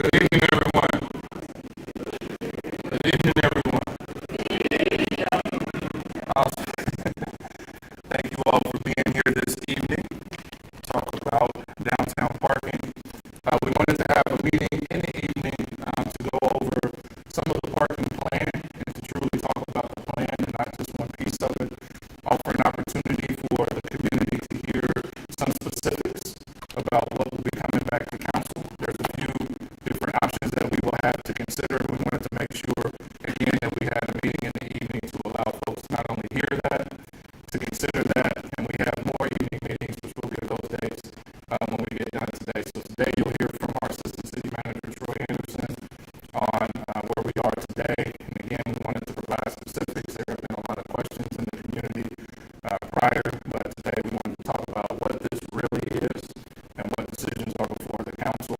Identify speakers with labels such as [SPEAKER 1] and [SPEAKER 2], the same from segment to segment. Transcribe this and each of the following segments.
[SPEAKER 1] Good evening, everyone. Good evening, everyone. Awesome. Thank you all for being here this evening to talk about downtown parking. We wanted to have a meeting in the evening to go over some of the parking plan and to truly talk about the plan and not just one piece of it. Offer an opportunity for the community to hear some specifics about what will be coming back to council. There's a few different options that we will have to consider. We wanted to make sure, again, that we had a meeting in the evening to allow folks to not only hear that, to consider that, and we have more evening meetings, which will be those days when we get done today. So today you'll hear from our Assistant City Manager, Troy Anderson, on where we are today. And again, we wanted to provide specifics. There have been a lot of questions in the community prior, but today we wanted to talk about what this really is and what decisions are before the council.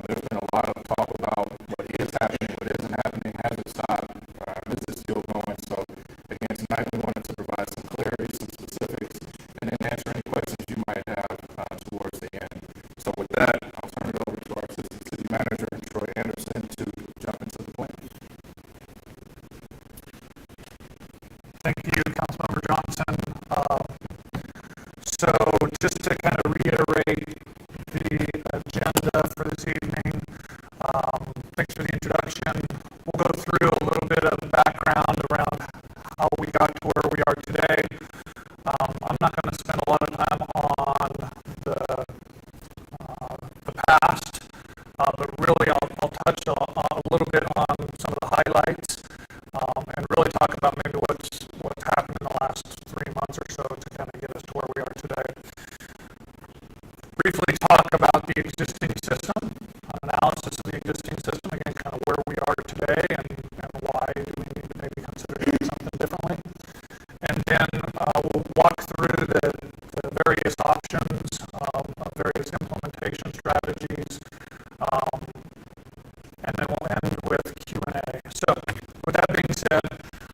[SPEAKER 1] There's been a lot of talk about what is happening, what isn't happening, has it stopped, is it still going? So again, tonight we wanted to provide some clarity, some specifics, and then answer any questions you might have towards the end. So with that, I'll turn it over to our Assistant City Manager, Troy Anderson, to jump into the plan.
[SPEAKER 2] Thank you, Councilmember Johnson. So just to kind of reiterate the agenda for this evening, thanks for the introduction. We'll go through a little bit of background around how we got to where we are today. I'm not going to spend a lot of time on the past, but really I'll touch a little bit on some of the highlights and really talk about maybe what's happened in the last 3 months or so to kind of get us to where we are today. Briefly talk about the existing system, analysis of the existing system, again, kind of where we are today and why do we need to maybe consider doing something differently. And then we'll walk through the various options of various implementation strategies, and then we'll end with Q&A. So with that being said,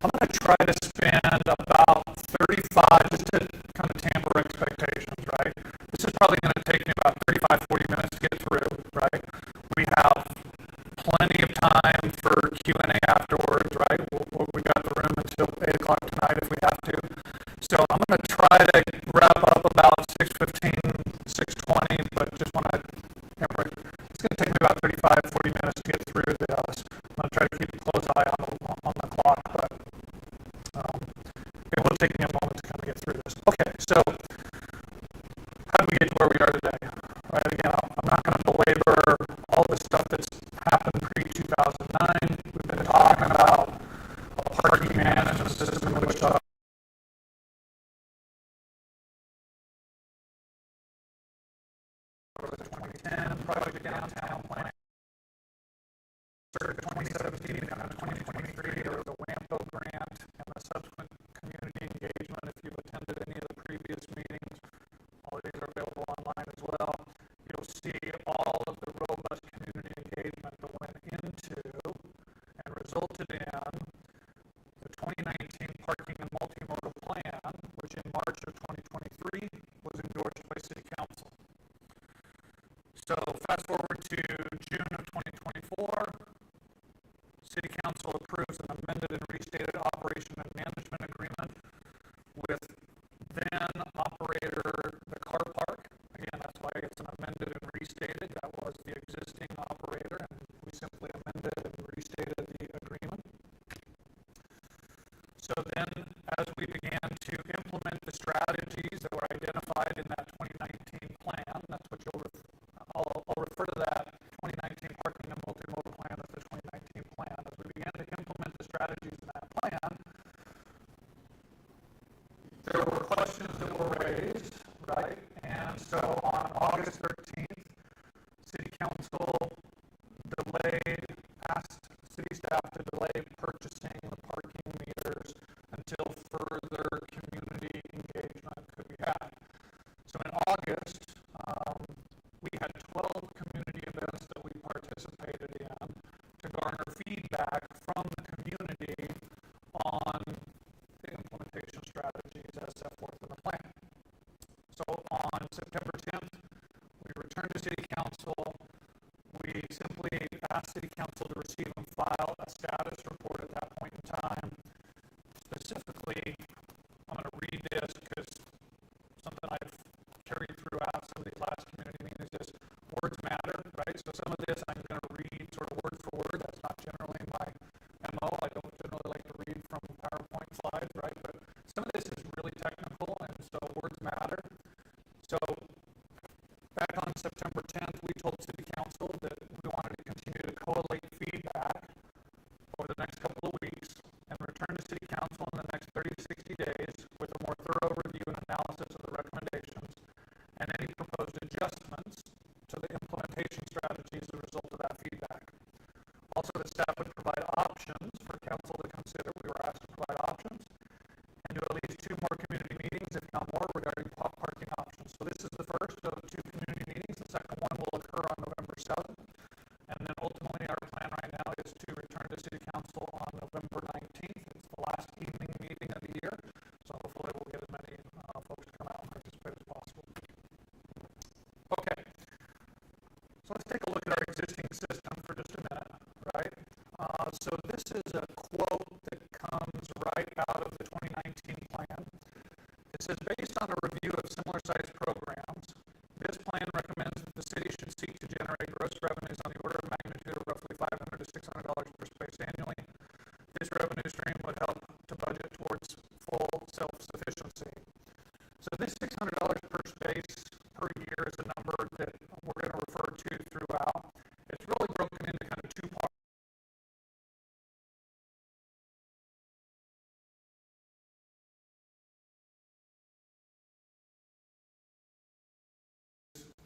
[SPEAKER 2] I'm going to try to spend about 35, just to kind of tamper expectations, right? This is probably going to take me about 35, 40 minutes to get through, right? We have plenty of time for Q&A afterwards, right? We got the room until 8 o'clock tonight if we have to. So I'm going to try to wrap up about 6:15, 6:20, but just want to, it's going to take me about 35, 40 minutes to get through this. I'm going to try to keep a close eye on the clock, but it will take me a moment to kind of get through this. Okay, so how did we get to where we are today? Right, again, I'm not going to belabor all the stuff that's happened pre-2009. We've been talking about a parking management system in Wichita. The 2010 Project Downtown Plan. Started 2017 and 2023, there was a WAMPO grant and a subsequent community engagement. If you've attended any of the previous meetings, all of these are available online as well. You'll see all of the robust community engagement that went into and resulted in the 2019 Parking and Multimodal Plan, which in March of 2023 was endorsed by City Council. So fast forward to June of 2024, City Council approves an amended and restated operation and management agreement with then operator the car park. Again, that's why it's an amended and restated. That was the existing operator, and we simply amended and restated the agreement. So then, as we began to implement the strategies that were identified in that 2019 plan, that's what I'll refer to that 2019 Parking and Multimodal Plan as the 2019 plan. As we began to implement the strategies in that plan, there were questions that were raised, right? And so on August 13th, City Council asked city staff to delay purchasing the parking meters until further community engagement could be had. So in August, we had 12 community events that we participated in to garner feedback from the community on the implementation strategies as set forth in the plan. So on September 10th, we returned to City Council. We simply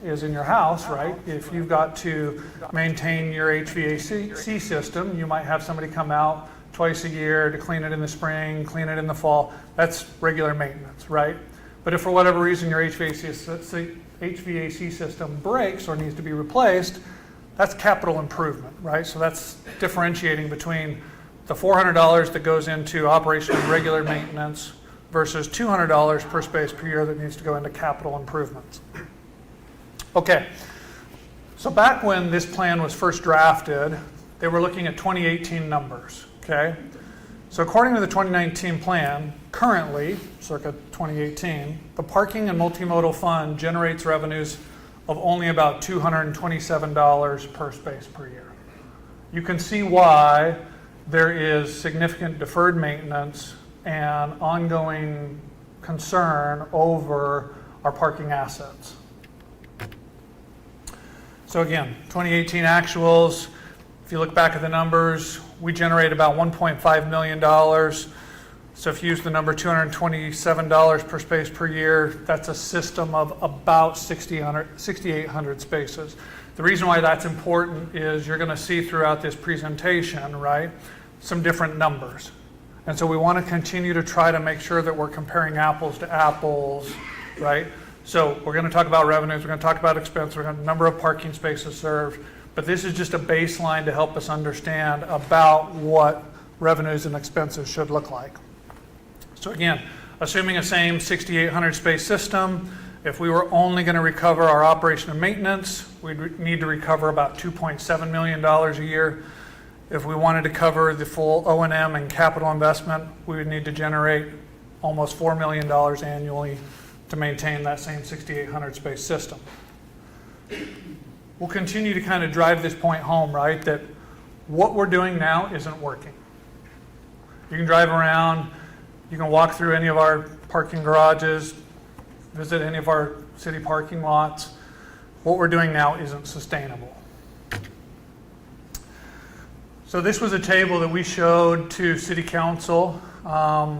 [SPEAKER 2] is in your house, right? If you've got to maintain your HVAC system, you might have somebody come out twice a year to clean it in the spring, clean it in the fall. That's regular maintenance, right? But if for whatever reason your HVAC system breaks or needs to be replaced, that's capital improvement, right? So that's differentiating between the $400 that goes into operation and regular maintenance versus $200 per space per year that needs to go into capital improvements. Okay, so back when this plan was first drafted, they were looking at 2018 numbers, okay? So according to the 2019 plan, currently, circa 2018, the Parking and Multimodal Fund generates revenues of only about $227 per space per year. You can see why there is significant deferred maintenance and ongoing concern over our parking assets. So again, 2018 actuals, if you look back at the numbers, we generate about $1.5 million. So if you use the number $227 per space per year, that's a system of about 6,800 spaces. The reason why that's important is you're going to see throughout this presentation, right, some different numbers. And so we want to continue to try to make sure that we're comparing apples to apples, right? So we're going to talk about revenues, we're going to talk about expense, we're going to number of parking spaces served, but this is just a baseline to help us understand about what revenues and expenses should look like. So again, assuming a same 6,800 space system, if we were only going to recover our operation and maintenance, we'd need to recover about $2.7 million a year. If we wanted to cover the full O&M and capital investment, we would need to generate almost $4 million annually to maintain that same 6,800 space system. We'll continue to kind of drive this point home, right, that what we're doing now isn't working. You can drive around, you can walk through any of our parking garages, visit any of our city parking lots. What we're doing now isn't sustainable. So this was a table that we showed to City Council. I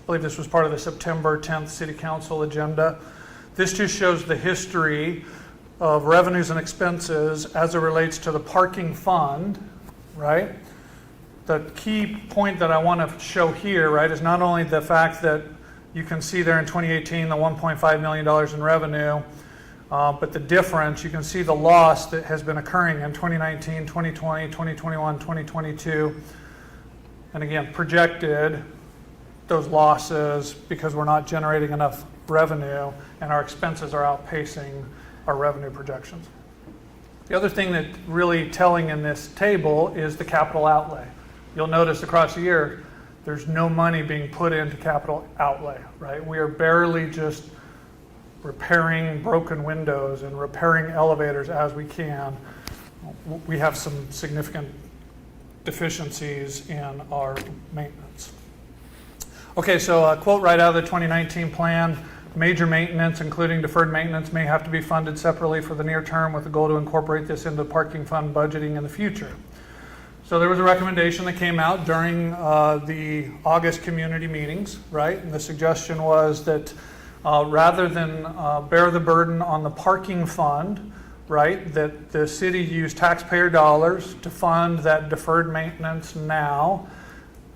[SPEAKER 2] believe this was part of the September 10th City Council agenda. This just shows the history of revenues and expenses as it relates to the parking fund, right? The key point that I want to show here, right, is not only the fact that you can see there in 2018 the $1.5 million in revenue, but the difference, you can see the loss that has been occurring in 2019, 2020, 2021, 2022, and again, projected those losses because we're not generating enough revenue and our expenses are outpacing our revenue projections. The other thing that's really telling in this table is the capital outlay. You'll notice across the year, there's no money being put into capital outlay, right? We are barely just repairing broken windows and repairing elevators as we can. We have some significant deficiencies in our maintenance. Okay, so a quote right out of the 2019 plan, major maintenance, including deferred maintenance, may have to be funded separately for the near term with the goal to incorporate this into parking fund budgeting in the future. So there was a recommendation that came out during the August community meetings, right? And the suggestion was that rather than bear the burden on the parking fund, right, that the city use taxpayer dollars to fund that deferred maintenance now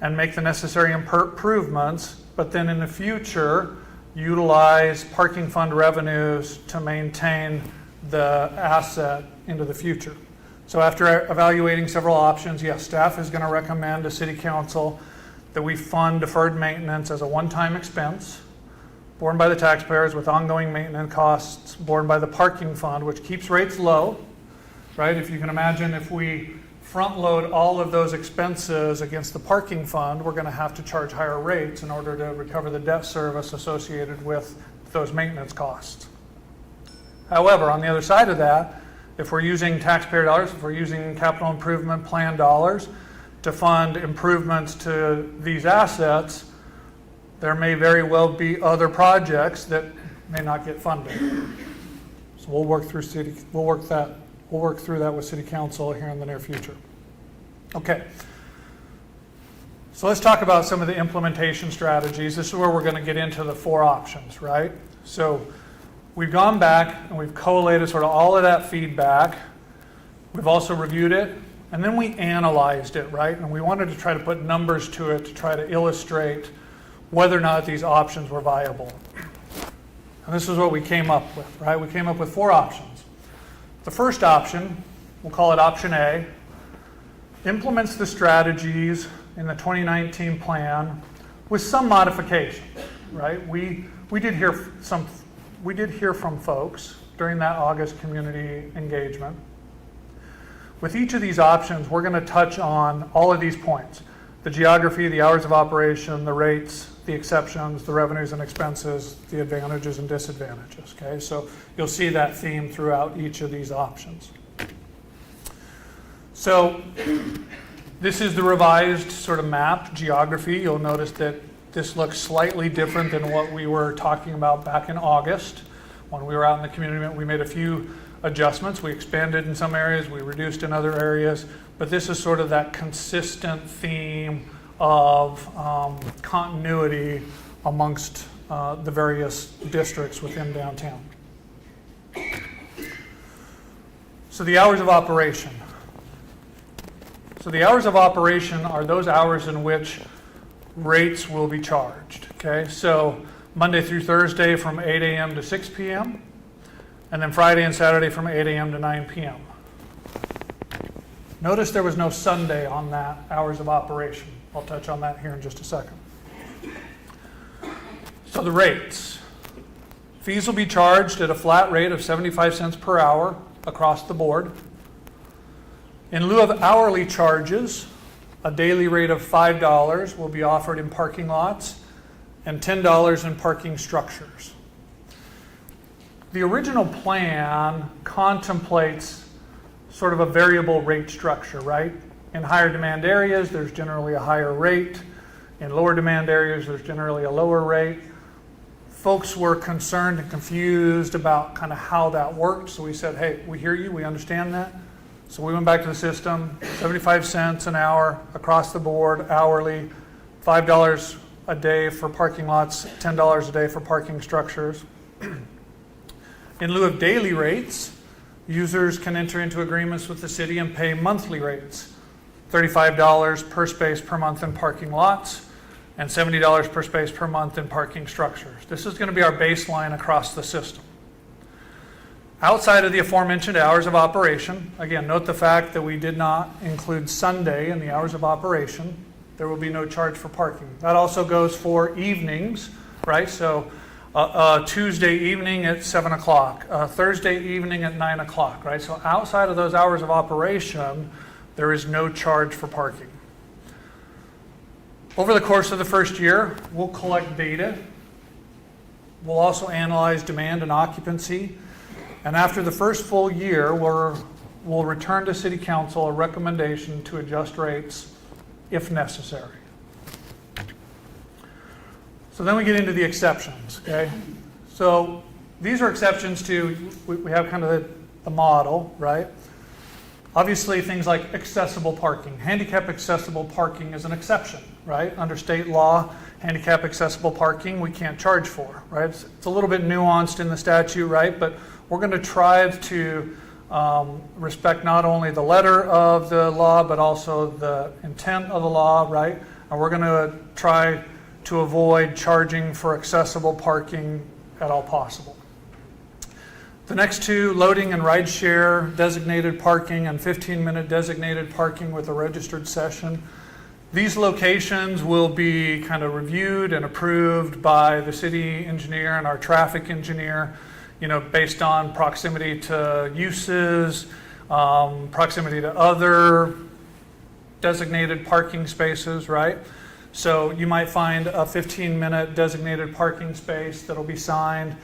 [SPEAKER 2] and make the necessary improvements, but then in the future utilize parking fund revenues to maintain the asset into the future. So after evaluating several options, yes, staff is going to recommend to City Council that we fund deferred maintenance as a one-time expense borne by the taxpayers with ongoing maintenance costs borne by the parking fund, which keeps rates low, right? If you can imagine, if we front load all of those expenses against the parking fund, we're going to have to charge higher rates in order to recover the debt service associated with those maintenance costs. However, on the other side of that, if we're using taxpayer dollars, if we're using capital improvement plan dollars to fund improvements to these assets, there may very well be other projects that may not get funded. So we'll work through that with City Council here in the near future. Okay. So let's talk about some of the implementation strategies. This is where we're going to get into the four options, right? So we've gone back and we've collated sort of all of that feedback. We've also reviewed it, and then we analyzed it, right? And we wanted to try to put numbers to it to try to illustrate whether or not these options were viable. And this is what we came up with, right? We came up with 4 options. The first option, we'll call it option A, implements the strategies in the 2019 plan with some modification, right? We did hear from folks during that August community engagement. With each of these options, we're going to touch on all of these points: the geography, the hours of operation, the rates, the exceptions, the revenues and expenses, the advantages and disadvantages. Okay, so you'll see that theme throughout each of these options. So this is the revised sort of map geography. You'll notice that this looks slightly different than what we were talking about back in August. When we were out in the community, we made a few adjustments. We expanded in some areas, we reduced in other areas, but this is sort of that consistent theme of continuity amongst the various districts within downtown. So the hours of operation. So the hours of operation are those hours in which rates will be charged. Okay, so Monday through Thursday from 8 a.m. to 6 p.m., and then Friday and Saturday from 8 a.m. to 9 p.m. Notice there was no Sunday on that hours of operation. I'll touch on that here in just a second. So the rates. Fees will be charged at a flat rate of 75 cents per hour across the board. In lieu of hourly charges, a daily rate of $5 will be offered in parking lots and $10 in parking structures. The original plan contemplates sort of a variable rate structure, right? In higher demand areas, there's generally a higher rate. In lower demand areas, there's generally a lower rate. Folks were concerned and confused about kind of how that worked, so we said, hey, we hear you, we understand that. So we went back to the system, 75 cents an hour across the board, hourly, $5 a day for parking lots, $10 a day for parking structures. In lieu of daily rates, users can enter into agreements with the city and pay monthly rates, $35 per space per month in parking lots, and $70 per space per month in parking structures. This is going to be our baseline across the system. Outside of the aforementioned hours of operation, again, note the fact that we did not include Sunday in the hours of operation. There will be no charge for parking. That also goes for evenings, right? So Tuesday evening at 7 o'clock, Thursday evening at 9 o'clock, right? So outside of those hours of operation, there is no charge for parking. Over the course of the first year, we'll collect data. We'll also analyze demand and occupancy. And after the first full year, we'll return to City Council a recommendation to adjust rates if necessary. So then we get into the exceptions, okay? So these are exceptions to, we have kind of the model, right? Obviously things like accessible parking. Handicap accessible parking is an exception, right? Under state law, handicap accessible parking we can't charge for, right? It's a little bit nuanced in the statute, right? But we're going to try to respect not only the letter of the law, but also the intent of the law, right? And we're going to try to avoid charging for accessible parking at all possible. The next two, loading and rideshare designated parking and 15-minute designated parking with a registered session. These locations will be kind of reviewed and approved by the city engineer and our traffic engineer, you know, based on proximity to uses, proximity to other designated parking spaces, right? So you might find a 15-minute designated parking space that'll be signed.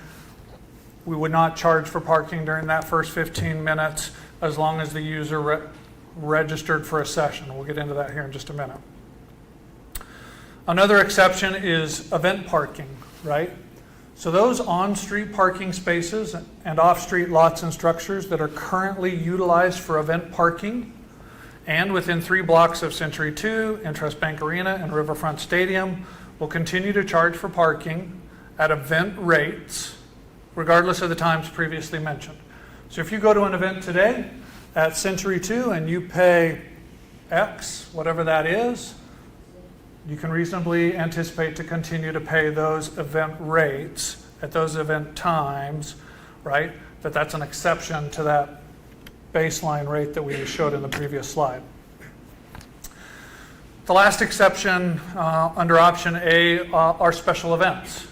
[SPEAKER 2] We would not charge for parking during that first 15 minutes as long as the user registered for a session. We'll get into that here in just a minute. Another exception is event parking, right? So those on-street parking spaces and off-street lots and structures that are currently utilized for event parking and within 3 blocks of Century 2, Interest Bank Arena, and Riverfront Stadium will continue to charge for parking at event rates regardless of the times previously mentioned. So if you go to an event today at Century 2 and you pay X, whatever that is, you can reasonably anticipate to continue to pay those event rates at those event times, right? But that's an exception to that baseline rate that we showed in the previous slide. The last exception under option A are special events.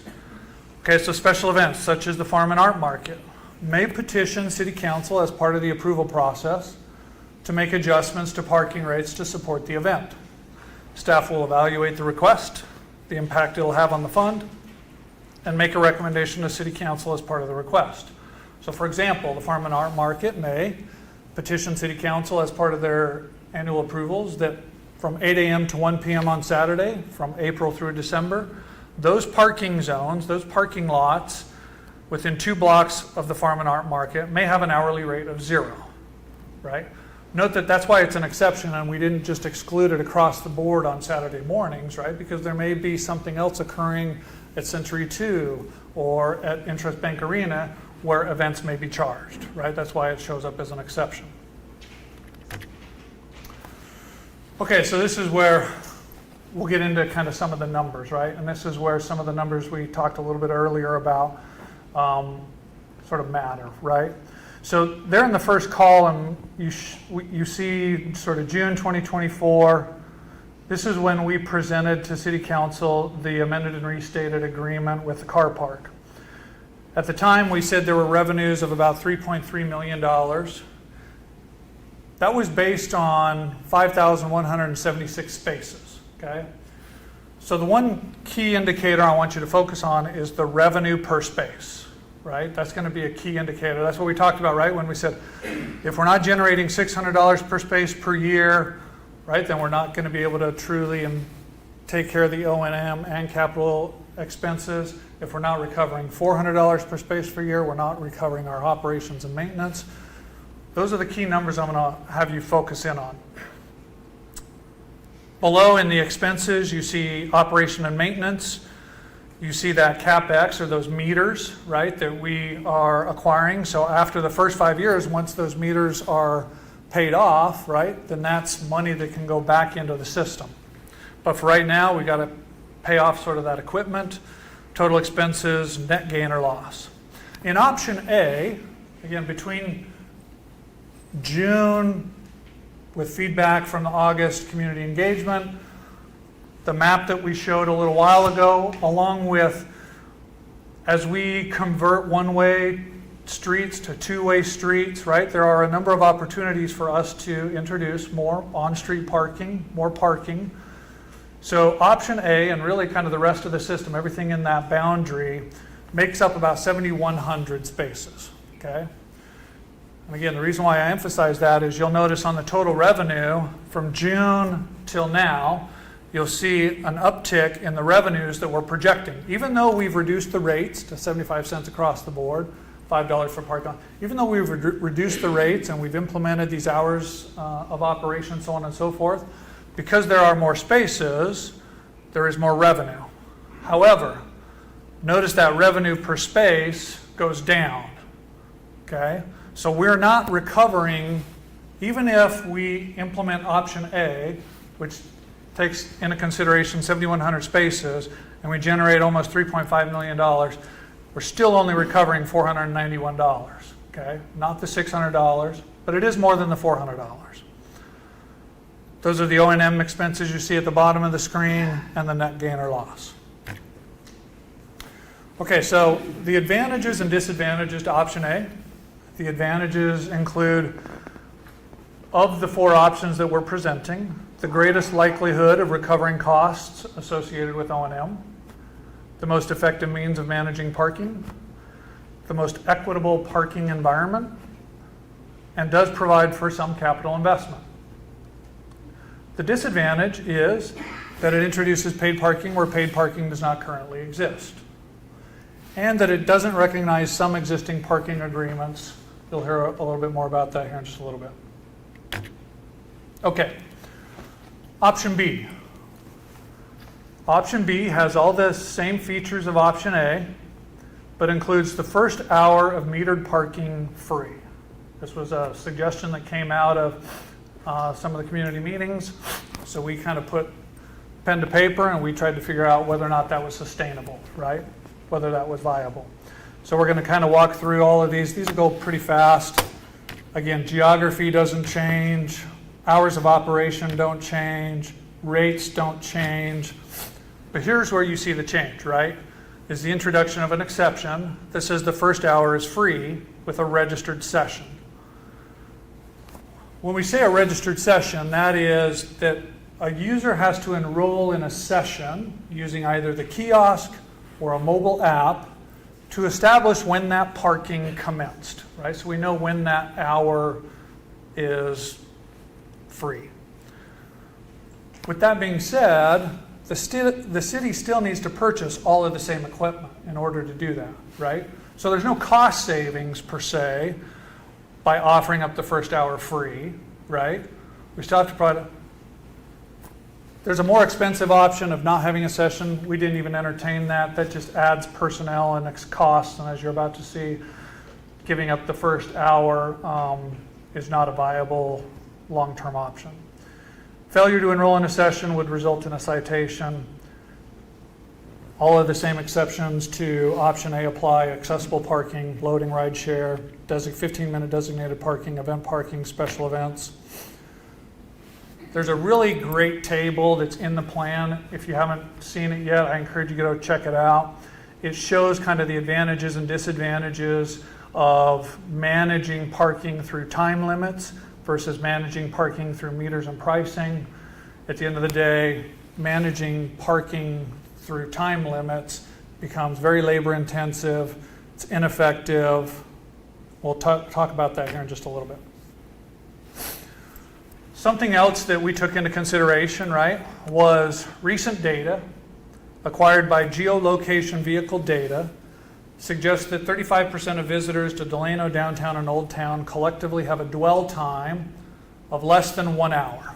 [SPEAKER 2] Okay, so special events such as the Farm and Art Market may petition City Council as part of the approval process to make adjustments to parking rates to support the event. Staff will evaluate the request, the impact it will have on the fund, and make a recommendation to City Council as part of the request. So for example, the Farm and Art Market may petition City Council as part of their annual approvals that from 8 a.m. to 1 p.m. on Saturday, from April through December, those parking zones, those parking lots within 2 blocks of the Farm and Art Market may have an hourly rate of 0, right? Note that that's why it's an exception and we didn't just exclude it across the board on Saturday mornings, right? Because there may be something else occurring at Century 2 or at Interest Bank Arena where events may be charged, right? That's why it shows up as an exception. Okay, so this is where we'll get into kind of some of the numbers, right? And this is where some of the numbers we talked a little bit earlier about sort of matter, right? So there in the first column, you see sort of June 2024. This is when we presented to City Council the amended and restated agreement with the car park. At the time, we said there were revenues of about $3.3 million. That was based on 5,176 spaces, okay? So the one key indicator I want you to focus on is the revenue per space, right? That's going to be a key indicator. That's what we talked about, right? When we said, if we're not generating $600 per space per year, right, then we're not going to be able to truly take care of the O&M and capital expenses. If we're not recovering $400 per space per year, we're not recovering our operations and maintenance. Those are the key numbers I'm going to have you focus in on. Below in the expenses, you see operation and maintenance. You see that CapEx, or those meters, right, that we are acquiring. So after the first 5 years, once those meters are paid off, right, then that's money that can go back into the system. But for right now, we got to pay off sort of that equipment, total expenses, net gain or loss. In option A, again, between June with feedback from the August community engagement, the map that we showed a little while ago, along with as we convert one-way streets to two-way streets, right? There are a number of opportunities for us to introduce more on-street parking, more parking. So option A, and really kind of the rest of the system, everything in that boundary, makes up about 7,100 spaces, okay? And again, the reason why I emphasize that is you'll notice on the total revenue from June till now, you'll see an uptick in the revenues that we're projecting. Even though we've reduced the rates to 75 cents across the board, $5 for parking, even though we've reduced the rates and we've implemented these hours of operation, so on and so forth, because there are more spaces, there is more revenue. However, notice that revenue per space goes down, okay? So we're not recovering, even if we implement option A, which takes into consideration 7,100 spaces, and we generate almost $3.5 million, we're still only recovering $491, okay? Not the $600, but it is more than the $400. Those are the O&M expenses you see at the bottom of the screen and the net gain or loss. Okay, so the advantages and disadvantages to option A. The advantages include, of the 4 options that we're presenting, the greatest likelihood of recovering costs associated with O&M, the most effective means of managing parking, the most equitable parking environment, and does provide for some capital investment. The disadvantage is that it introduces paid parking where paid parking does not currently exist, and that it doesn't recognize some existing parking agreements. You'll hear a little bit more about that here in just a little bit. Okay, option B. Option B has all the same features of option A, but includes the first hour of metered parking free. This was a suggestion that came out of some of the community meetings. So we kind of put pen to paper and we tried to figure out whether or not that was sustainable, right? Whether that was viable. So we're going to kind of walk through all of these. These will go pretty fast. Again, geography doesn't change. Hours of operation don't change. Rates don't change. But here's where you see the change, right? Is the introduction of an exception that says the first hour is free with a registered session. When we say a registered session, that is that a user has to enroll in a session using either the kiosk or a mobile app to establish when that parking commenced, right? So we know when that hour is free. With that being said, the city still needs to purchase all of the same equipment in order to do that, right? So there's no cost savings per se by offering up the first hour free, right? We still have to provide. There's a more expensive option of not having a session. We didn't even entertain that. That just adds personnel and costs. And as you're about to see, giving up the first hour is not a viable long-term option. Failure to enroll in a session would result in a citation. All of the same exceptions to option A apply: accessible parking, loading ride share, 15-minute designated parking, event parking, special events. There's a really great table that's in the plan. If you haven't seen it yet, I encourage you to go check it out. It shows kind of the advantages and disadvantages of managing parking through time limits versus managing parking through meters and pricing. At the end of the day, managing parking through time limits becomes very labor intensive. It's ineffective. We'll talk about that here in just a little bit. Something else that we took into consideration, right, was recent data acquired by geolocation vehicle data suggests that 35% of visitors to Delano, downtown, and Old Town collectively have a dwell time of less than 1 hour.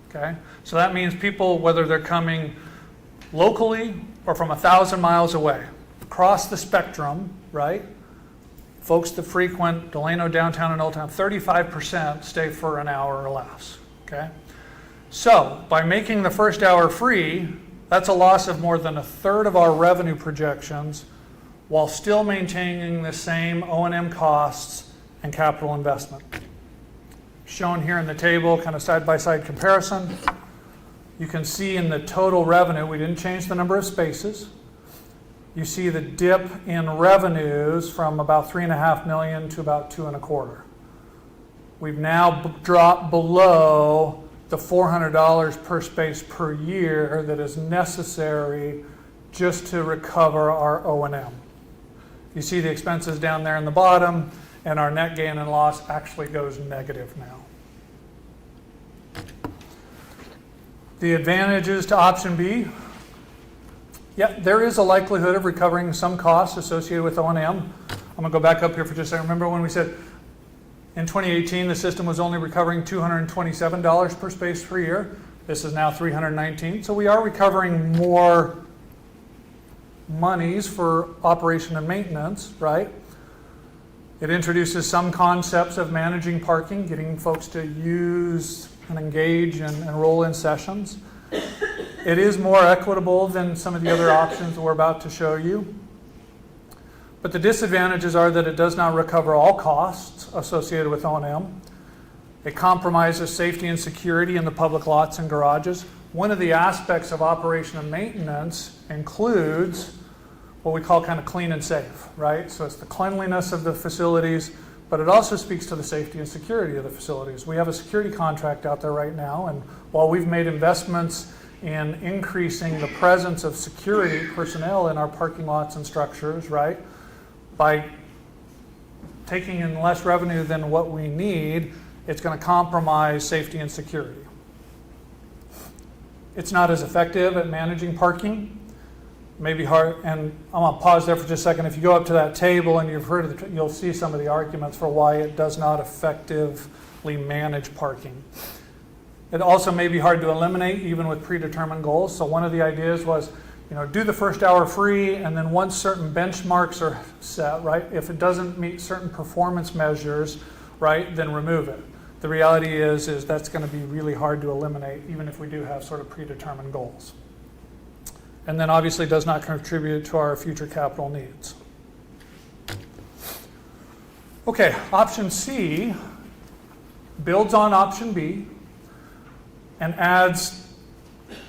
[SPEAKER 2] Okay? So that means people, whether they're coming locally or from 1,000 miles away, across the spectrum, right? Folks that frequent Delano, downtown, and Old Town, 35% stay for an hour or less. Okay? So by making the first hour free, that's a loss of more than a third of our revenue projections while still maintaining the same O&M costs and capital investment. Shown here in the table, kind of side-by-side comparison. You can see in the total revenue, we didn't change the number of spaces. You see the dip in revenues from about $3.5 million to about $2.25 million. We've now dropped below the $400 per space per year that is necessary just to recover our O&M. You see the expenses down there in the bottom, and our net gain and loss actually goes negative now. The advantages to option B. Yeah, there is a likelihood of recovering some costs associated with O&M. I'm going to go back up here for just a second. Remember when we said in 2018 the system was only recovering $227 per space per year? This is now $319. So we are recovering more monies for operation and maintenance, right? It introduces some concepts of managing parking, getting folks to use and engage and enroll in sessions. It is more equitable than some of the other options that we're about to show you. But the disadvantages are that it does not recover all costs associated with O&M. It compromises safety and security in the public lots and garages. One of the aspects of operation and maintenance includes what we call kind of clean and safe, right? So it's the cleanliness of the facilities, but it also speaks to the safety and security of the facilities. We have a security contract out there right now, and while we've made investments in increasing the presence of security personnel in our parking lots and structures, right, by taking in less revenue than what we need, it's going to compromise safety and security. It's not as effective at managing parking. Maybe hard, and I'm going to pause there for just a second. If you go up to that table and you've heard of it, you'll see some of the arguments for why it does not effectively manage parking. It also may be hard to eliminate even with predetermined goals. So one of the ideas was do the first hour free, and then once certain benchmarks are set, right, if it doesn't meet certain performance measures, right, then remove it. The reality is that's going to be really hard to eliminate, even if we do have sort of predetermined goals. And then obviously does not contribute to our future capital needs. Okay, option C builds on option B and adds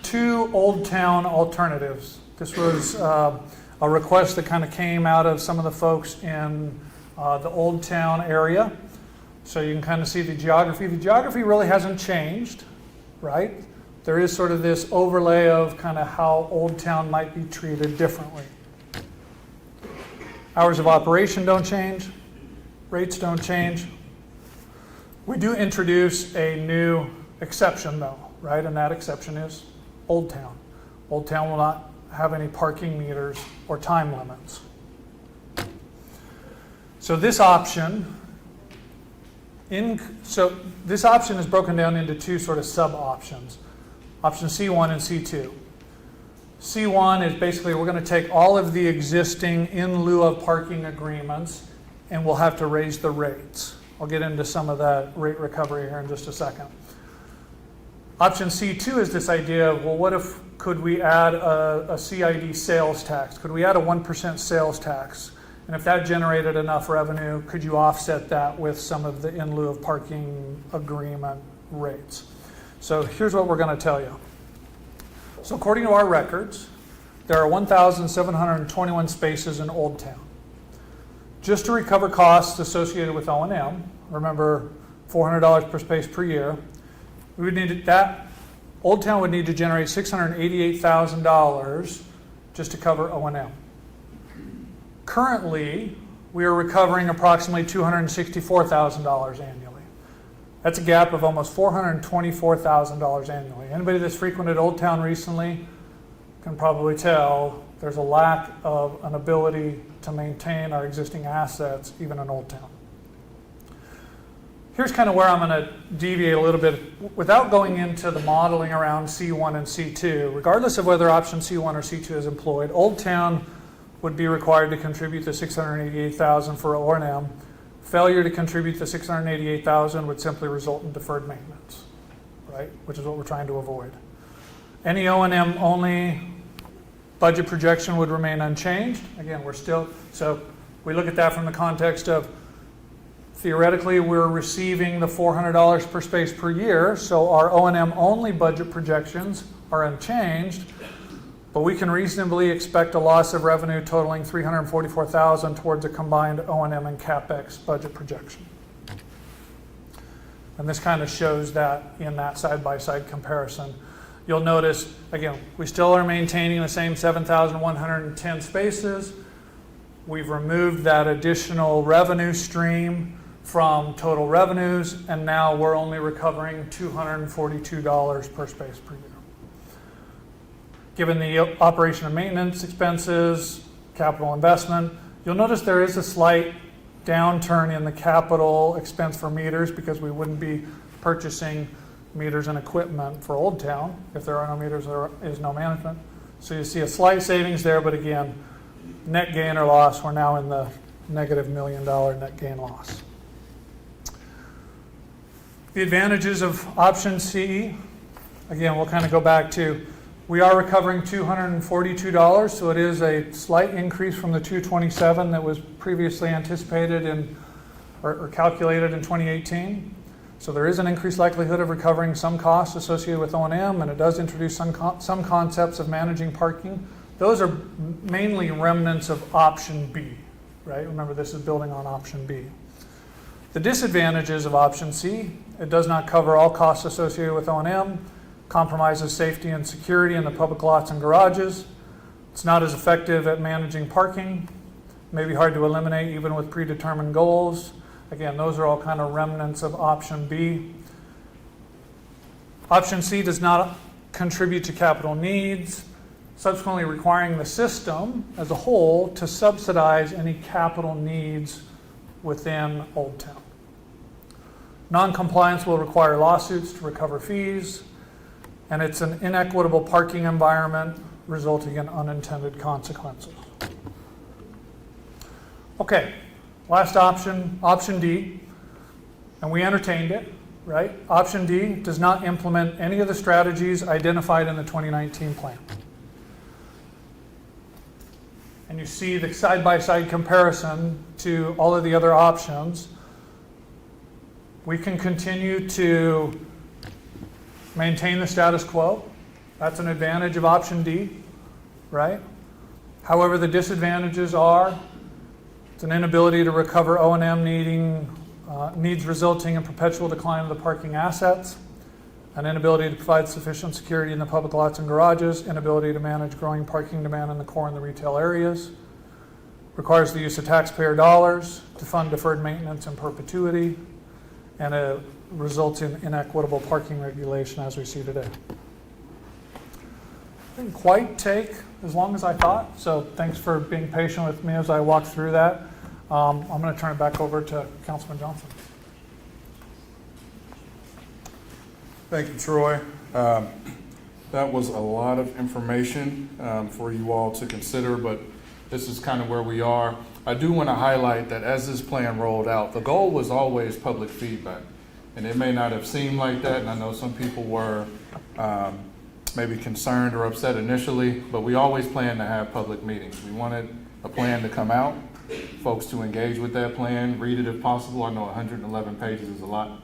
[SPEAKER 2] 2 Old Town alternatives. This was a request that kind of came out of some of the folks in the Old Town area. So you can kind of see the geography. The geography really hasn't changed, right? There is sort of this overlay of kind of how Old Town might be treated differently. Hours of operation don't change. Rates don't change. We do introduce a new exception though, right? And that exception is Old Town. Old Town will not have any parking meters or time limits. So this option is broken down into 2 sort of sub-options. Option C1 and C2. C1 is basically we're going to take all of the existing in lieu of parking agreements and we'll have to raise the rates. I'll get into some of that rate recovery here in just a second. Option C2 is this idea of, well, what if could we add a CID sales tax? Could we add a 1% sales tax? And if that generated enough revenue, could you offset that with some of the in lieu of parking agreement rates? So here's what we're going to tell you. So according to our records, there are 1,721 spaces in Old Town. Just to recover costs associated with O&M, remember $400 per space per year, we would need that Old Town would need to generate $688,000 just to cover O&M. Currently, we are recovering approximately $264,000 annually. That's a gap of almost $424,000 annually. Anybody that's frequented Old Town recently can probably tell there's a lack of an ability to maintain our existing assets even in Old Town. Here's kind of where I'm going to deviate a little bit without going into the modeling around C1 and C2. Regardless of whether option C1 or C2 is employed, Old Town would be required to contribute the $688,000 for O&M. Failure to contribute the $688,000 would simply result in deferred maintenance, right? Which is what we're trying to avoid. Any O&M only budget projection would remain unchanged. Again, so we look at that from the context of theoretically we're receiving the $400 per space per year, so our O&M only budget projections are unchanged, but we can reasonably expect a loss of revenue totaling $344,000 towards a combined O&M and CapEx budget projection. And this kind of shows that in that side-by-side comparison. You'll notice, again, we still are maintaining the same 7,110 spaces. We've removed that additional revenue stream from total revenues, and now we're only recovering $242 per space per year. Given the operation and maintenance expenses, capital investment, you'll notice there is a slight downturn in the capital expense for meters because we wouldn't be purchasing meters and equipment for Old Town. If there are no meters, there is no management. So you see a slight savings there, but again, net gain or loss, we're now in the negative $1 million net gain loss. The advantages of option C, again, we'll kind of go back to, we are recovering $242, so it is a slight increase from the $227 that was previously anticipated or calculated in 2018. So there is an increased likelihood of recovering some costs associated with O&M, and it does introduce some concepts of managing parking. Those are mainly remnants of option B, right? Remember, this is building on option B. The disadvantages of option C, it does not cover all costs associated with O&M, compromises safety and security in the public lots and garages. It's not as effective at managing parking, may be hard to eliminate even with predetermined goals. Again, those are all kind of remnants of option B. Option C does not contribute to capital needs, subsequently requiring the system as a whole to subsidize any capital needs within Old Town. Non-compliance will require lawsuits to recover fees, and it's an inequitable parking environment resulting in unintended consequences. Okay, last option, option D, and we entertained it, right? Option D does not implement any of the strategies identified in the 2019 plan. And you see the side-by-side comparison to all of the other options. We can continue to maintain the status quo. That's an advantage of option D, right? However, the disadvantages are it's an inability to recover O&M needs resulting in perpetual decline of the parking assets, an inability to provide sufficient security in the public lots and garages, inability to manage growing parking demand in the core and the retail areas, requires the use of taxpayer dollars to fund deferred maintenance in perpetuity, and it results in inequitable parking regulation as we see today. Didn't quite take as long as I thought, so thanks for being patient with me as I walk through that. I'm going to turn it back over to Councilman Johnson.
[SPEAKER 1] Thank you, Troy. That was a lot of information for you all to consider, but this is kind of where we are. I do want to highlight that as this plan rolled out, the goal was always public feedback. And it may not have seemed like that, and I know some people were maybe concerned or upset initially, but we always planned to have public meetings. We wanted a plan to come out, folks to engage with that plan, read it if possible. I know 111 pages is a lot,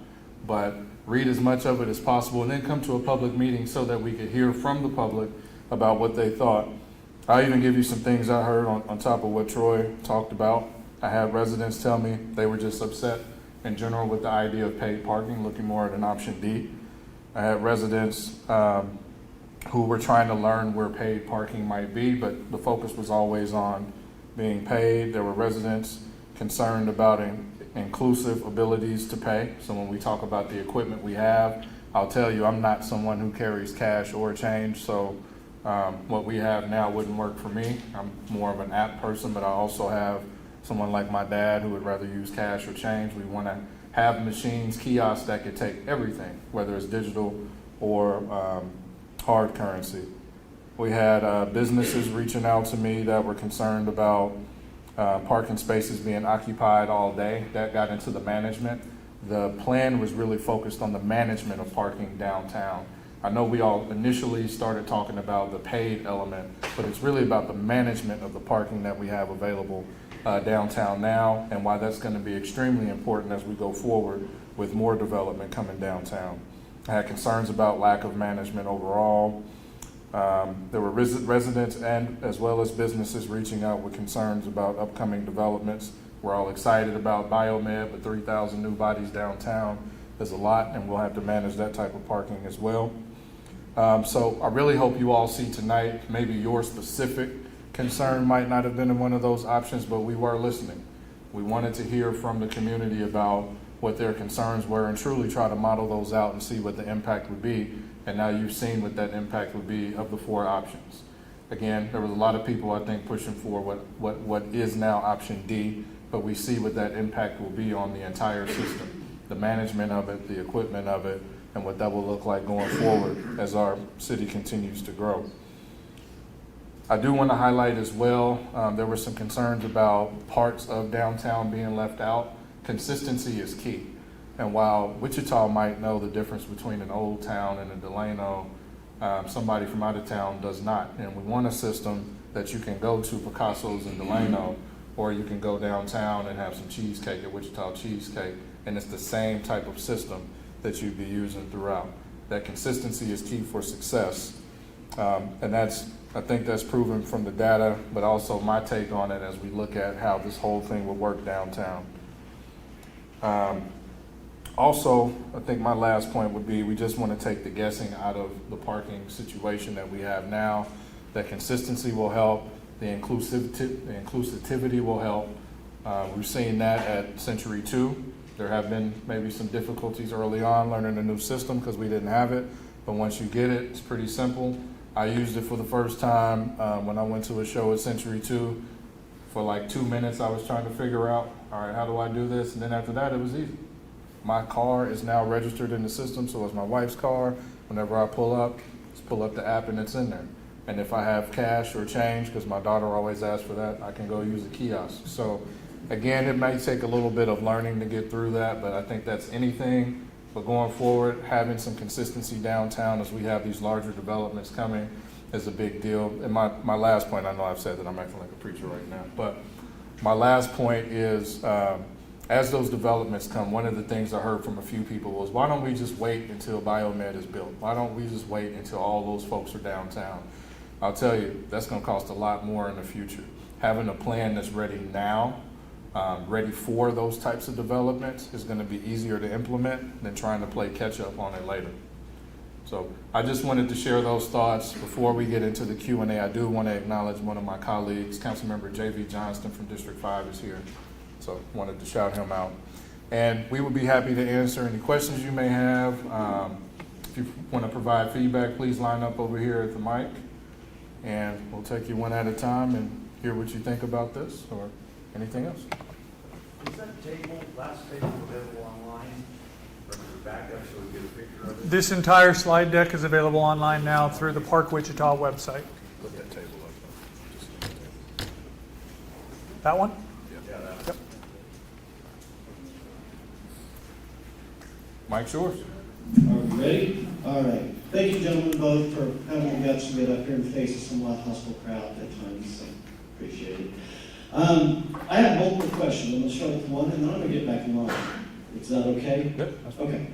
[SPEAKER 1] but read as much of it as possible and then come to a public meeting so that we could hear from the public about what they thought. I'll even give you some things I heard on top of what Troy talked about. I had residents tell me they were just upset in general with the idea of paid parking, looking more at an option D. I had residents who were trying to learn where paid parking might be, but the focus was always on being paid. There were residents concerned about inclusive abilities to pay. So when we talk about the equipment we have, I'll tell you, I'm not someone who carries cash or change, so what we have now wouldn't work for me. I'm more of an app person, but I also have someone like my dad who would rather use cash or change. We want to have machines, kiosks that could take everything, whether it's digital or hard currency. We had businesses reaching out to me that were concerned about parking spaces being occupied all day. That got into the management. The plan was really focused on the management of parking downtown. I know we all initially started talking about the paid element, but it's really about the management of the parking that we have available downtown now, and why that's going to be extremely important as we go forward with more development coming downtown. I had concerns about lack of management overall. There were residents and as well as businesses reaching out with concerns about upcoming developments. We're all excited about Biomed, but 3,000 new bodies downtown is a lot, and we'll have to manage that type of parking as well. So I really hope you all see tonight, maybe your specific concern might not have been in one of those options, but we were listening. We wanted to hear from the community about what their concerns were and truly try to model those out and see what the impact would be. And now you've seen what that impact would be of the four options. Again, there was a lot of people, I think, pushing for what is now option D, but we see what that impact will be on the entire system, the management of it, the equipment of it, and what that will look like going forward as our city continues to grow. I do want to highlight as well, there were some concerns about parts of downtown being left out. Consistency is key. And while Wichita might know the difference between an old town and a Delano, somebody from out of town does not. And we want a system that you can go to Picasso's in Delano, or you can go downtown and have some cheesecake at Wichita Cheesecake, and it's the same type of system that you'd be using throughout. That consistency is key for success. And I think that's proven from the data, but also my take on it as we look at how this whole thing will work downtown. Also, I think my last point would be we just want to take the guessing out of the parking situation that we have now. That consistency will help, the inclusivity will help. We've seen that at Century 2. There have been maybe some difficulties early on learning a new system because we didn't have it, but once you get it, it's pretty simple. I used it for the first time when I went to a show at Century 2. For like 2 minutes, I was trying to figure out, all right, how do I do this? And then after that, it was easy. My car is now registered in the system, so it's my wife's car. Whenever I pull up, just pull up the app and it's in there. And if I have cash or change, because my daughter always asks for that, I can go use a kiosk. So again, it may take a little bit of learning to get through that, but I think that's anything. But going forward, having some consistency downtown as we have these larger developments coming is a big deal. And my last point, I know I've said that I'm acting like a preacher right now, but my last point is, as those developments come, one of the things I heard from a few people was, why don't we just wait until Biomed is built? Why don't we just wait until all those folks are downtown? I'll tell you, that's gonna cost a lot more in the future. Having a plan that's ready now, ready for those types of developments is gonna be easier to implement than trying to play catch up on it later. So I just wanted to share those thoughts. Before we get into the Q&A, I do want to acknowledge one of my colleagues, Councilmember J.V. Johnston from District 5 is here. So wanted to shout him out. And we would be happy to answer any questions you may have. If you want to provide feedback, please line up over here at the mic. And we'll take you one at a time and hear what you think about this or anything else.
[SPEAKER 3] Is that table, last table available online from the backup so we get a picture of it?
[SPEAKER 2] This entire slide deck is available online now through the Park Wichita website.
[SPEAKER 1] Put that table up.
[SPEAKER 2] That one?
[SPEAKER 3] Yeah, that
[SPEAKER 2] Yep.
[SPEAKER 1] Mike's yours.
[SPEAKER 4] Are we ready? All right. Thank you, gentlemen, both, for having the guts to get up here and face a somewhat hostile crowd at times. So appreciate it. I have multiple questions. I'm going to start with one, and then I'm going to get back in line. Is that okay?
[SPEAKER 1] Yep.
[SPEAKER 4] Okay.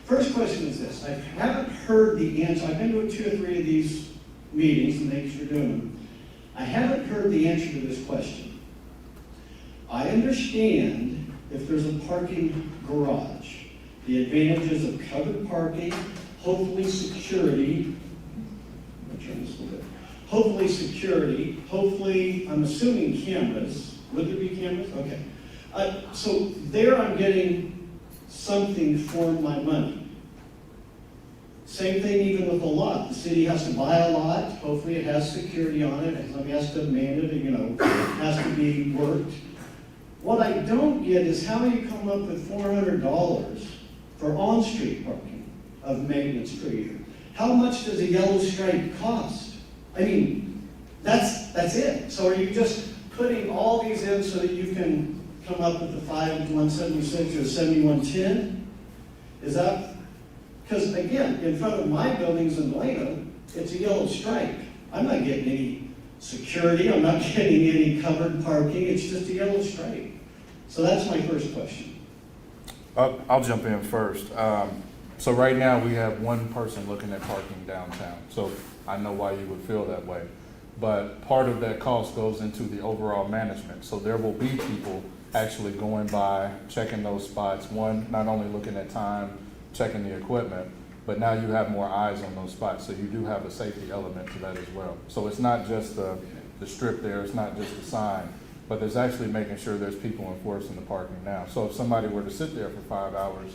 [SPEAKER 4] First question is this. I haven't heard the answer. I've been to 2 or 3 of these meetings, and thanks for doing them. I haven't heard the answer to this question. I understand if there's a parking garage, the advantages of covered parking, hopefully security. Let me turn this a little bit. Hopefully security, hopefully, I'm assuming cameras. Would there be cameras? Okay. So there I'm getting something for my money. Same thing even with a lot. The city has to buy a lot. Hopefully it has security on it. Somebody has to man it, it has to be worked. What I don't get is how you come up with $400 for on-street parking of maintenance per year. How much does a yellow stripe cost? I mean, that's it. So are you just putting all these in so that you can come up with the 5,176 or 7,110? Is that, because again, in front of my buildings in Delano, it's a yellow stripe. I'm not getting any security, I'm not getting any covered parking, it's just a yellow stripe. So that's my first question.
[SPEAKER 1] I'll jump in first. So right now we have one person looking at parking downtown. So I know why you would feel that way. But part of that cost goes into the overall management. So there will be people actually going by, checking those spots. One, not only looking at time, checking the equipment, but now you have more eyes on those spots. So you do have a safety element to that as well. So it's not just the strip there, it's not just the sign, but there's actually making sure there's people enforcing the parking now. So if somebody were to sit there for 5 hours,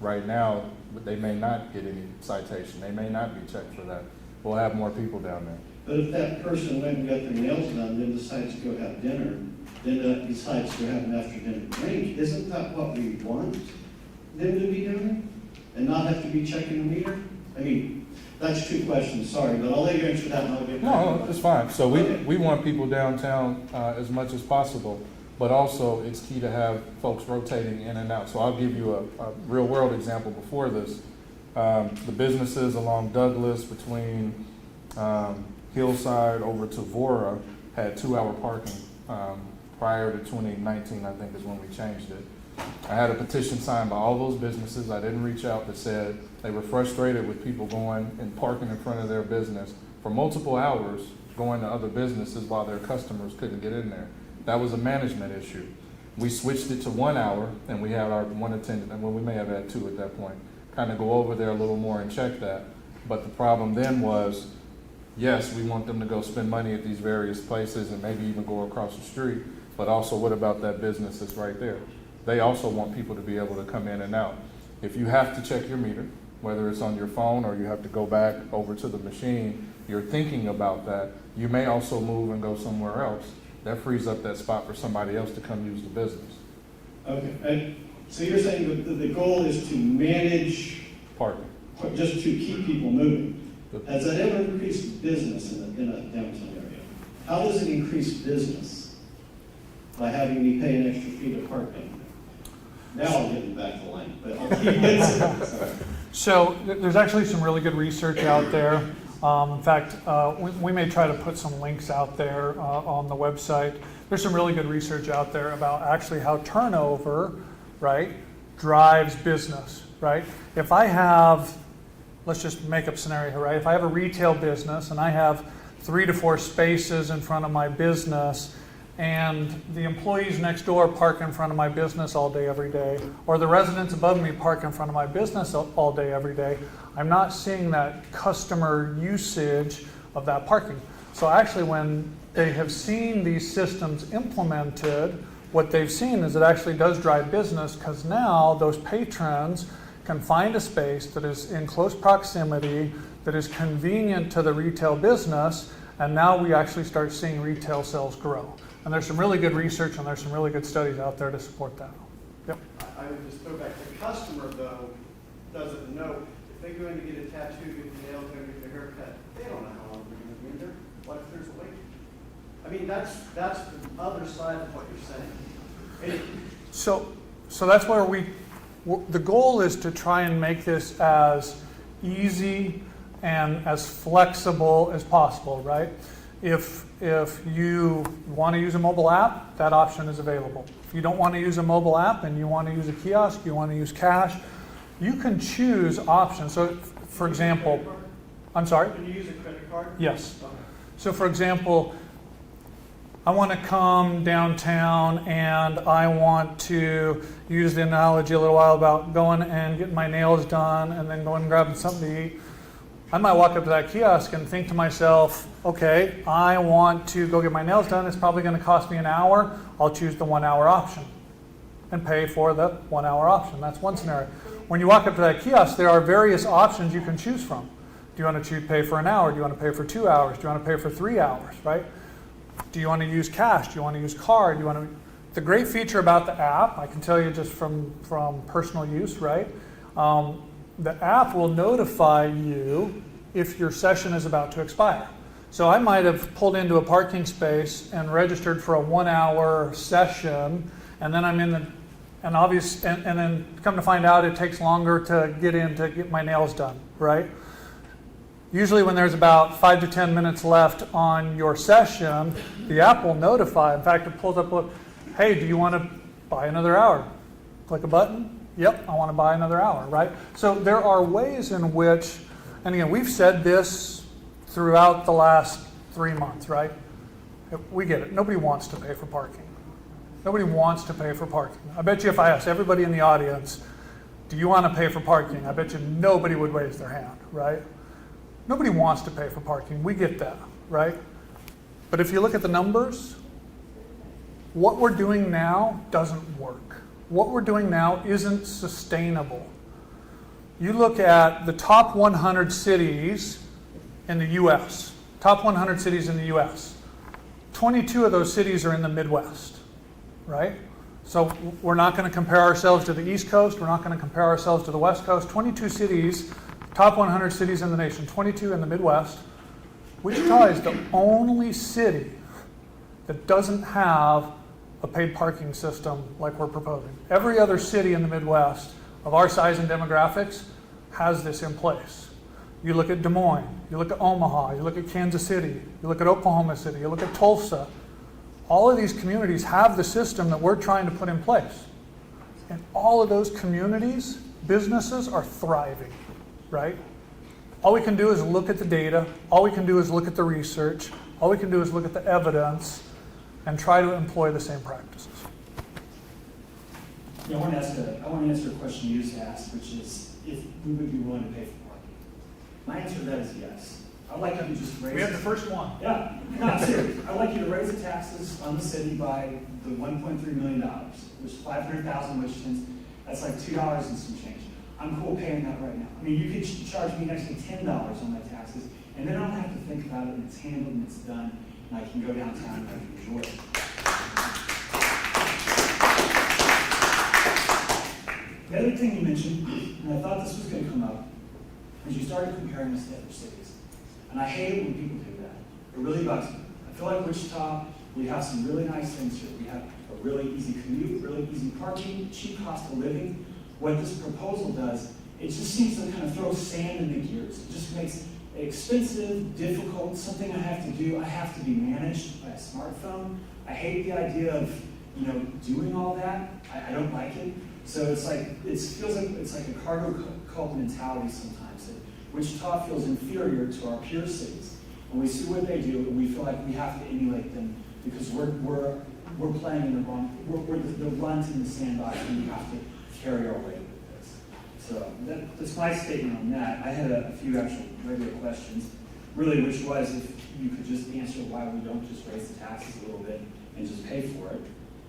[SPEAKER 1] right now, they may not get any citation. They may not be checked for that. We'll have more people down there.
[SPEAKER 4] But if that person went and got their nails done, then decides to go have dinner, then decides to have an after dinner drink, isn't that what we want them to be doing? And not have to be checking the meter? I mean, that's 2 questions, sorry, but I'll let you answer that and I'll get back.
[SPEAKER 1] No, it's fine. So we want people downtown as much as possible, but also it's key to have folks rotating in and out. So I'll give you a real world example before this. The businesses along Douglas between Hillside over to Vora had 2-hour parking prior to 2019, I think is when we changed it. I had a petition signed by all those businesses. I didn't reach out that said they were frustrated with people going and parking in front of their business for multiple hours, going to other businesses while their customers couldn't get in there. That was a management issue. We switched it to 1 hour, and we had our one attendant, and well, we may have had 2 at that point, kind of go over there a little more and check that. But the problem then was, yes, we want them to go spend money at these various places and maybe even go across the street, but also what about that business that's right there? They also want people to be able to come in and out. If you have to check your meter, whether it's on your phone or you have to go back over to the machine, you're thinking about that. You may also move and go somewhere else. That frees up that spot for somebody else to come use the business.
[SPEAKER 4] Okay, so you're saying that the goal is to manage
[SPEAKER 1] Parking.
[SPEAKER 4] just to keep people moving. Has that ever increased business in a downtown area? How does it increase business by having me pay an extra fee to park in? Now I'm getting back to line, but I'll keep it. Sorry.
[SPEAKER 2] So there's actually some really good research out there. In fact, we may try to put some links out there on the website. There's some really good research out there about actually how turnover, right, drives business, right? If I have, let's just make up a scenario here, right? If I have a retail business and I have 3 to 4 spaces in front of my business, and the employees next door park in front of my business all day, every day, or the residents above me park in front of my business all day, every day, I'm not seeing that customer usage of that parking. So actually, when they have seen these systems implemented, what they've seen is it actually does drive business, because now those patrons can find a space that is in close proximity, that is convenient to the retail business, and now we actually start seeing retail sales grow. And there's some really good research and there's some really good studies out there to support that. Yep.
[SPEAKER 4] I would just go back. The customer, though, doesn't know. If they go in to get a tattoo, get the nails done, get their haircut, they don't know how long they're going to be in there. What if there's a wait? I mean, that's the other side of what you're saying.
[SPEAKER 2] So that's where the goal is to try and make this as easy and as flexible as possible, right? If you want to use a mobile app, that option is available. If you don't want to use a mobile app and you want to use a kiosk, you want to use cash, you can choose options. So, for example, I'm sorry?
[SPEAKER 4] Can you use a credit card?
[SPEAKER 2] Yes.
[SPEAKER 4] Okay.
[SPEAKER 2] So, for example, I want to come downtown and I want to use the analogy a little while about going and getting my nails done and then going and grabbing something to eat. I might walk up to that kiosk and think to myself, okay, I want to go get my nails done. It's probably going to cost me an hour. I'll choose the 1 hour option and pay for the 1 hour option. That's one scenario. When you walk up to that kiosk, there are various options you can choose from. Do you want to pay for an hour? Do you want to pay for 2 hours? Do you want to pay for 3 hours, right? Do you want to use cash? Do you want to use card? Do you want to? The great feature about the app, I can tell you just from personal use, right? The app will notify you if your session is about to expire. So I might have pulled into a parking space and registered for a 1 hour session, and then I'm in the, and then come to find out it takes longer to get in to get my nails done, right? Usually when there's about 5 to 10 minutes left on your session, the app will notify. In fact, it pulls up, hey, do you want to buy another hour? Click a button. Yep, I want to buy another hour, right? So there are ways in which, and again, we've said this throughout the last 3 months, right? We get it. Nobody wants to pay for parking. Nobody wants to pay for parking. I bet you if I asked everybody in the audience, do you want to pay for parking? I bet you nobody would raise their hand, right? Nobody wants to pay for parking. We get that, right? But if you look at the numbers, what we're doing now doesn't work. What we're doing now isn't sustainable. You look at the top 100 cities in the U.S., top 100 cities in the U.S., 22 of those cities are in the Midwest, right? So we're not going to compare ourselves to the East Coast. We're not going to compare ourselves to the West Coast. 22 cities, top 100 cities in the nation, 22 in the Midwest. Wichita is the only city that doesn't have a paid parking system like we're proposing. Every other city in the Midwest of our size and demographics has this in place. You look at Des Moines, you look at Omaha, you look at Kansas City, you look at Oklahoma City, you look at Tulsa. All of these communities have the system that we're trying to put in place. And all of those communities, businesses are thriving, right? All we can do is look at the data, all we can do is look at the research, all we can do is look at the evidence and try to employ the same practices.
[SPEAKER 5] Yeah, I want to answer a question you just asked, which is if we would be willing to pay for parking. My answer to that is yes. I'd like you to just raise.
[SPEAKER 2] We have the first one.
[SPEAKER 5] Yeah, no, I'm serious. I'd like you to raise the taxes on the city by the $1.3 million, which is 500,000 Wichitans. That's like $2 and some change. I'm cool paying that right now. I mean, you could charge me next to $10 on my taxes, and then I don't have to think about it, and it's handled and it's done, and I can go downtown and I can enjoy it. The other thing you mentioned, and I thought this was going to come up, is you started comparing us to other cities. And I hate it when people do that. It really bugs me. I feel like Wichita, we have some really nice things here. We have a really easy commute, really easy parking, cheap cost of living. What this proposal does, it just seems to kind of throw sand in the gears. It just makes it expensive, difficult, something I have to do. I have to be managed by a smartphone. I hate the idea of, doing all that. I don't like it. So it feels like it's like a cargo cult mentality sometimes. That Wichita feels inferior to our peer cities. And we see what they do, and we feel like we have to emulate them because we're playing in the wrong, we're the runt in the sandbox, and we have to carry our weight with this. So that's my statement on that. I had a few actual regular questions, really, which was if you could just answer why we don't just raise the taxes a little bit and just pay for it.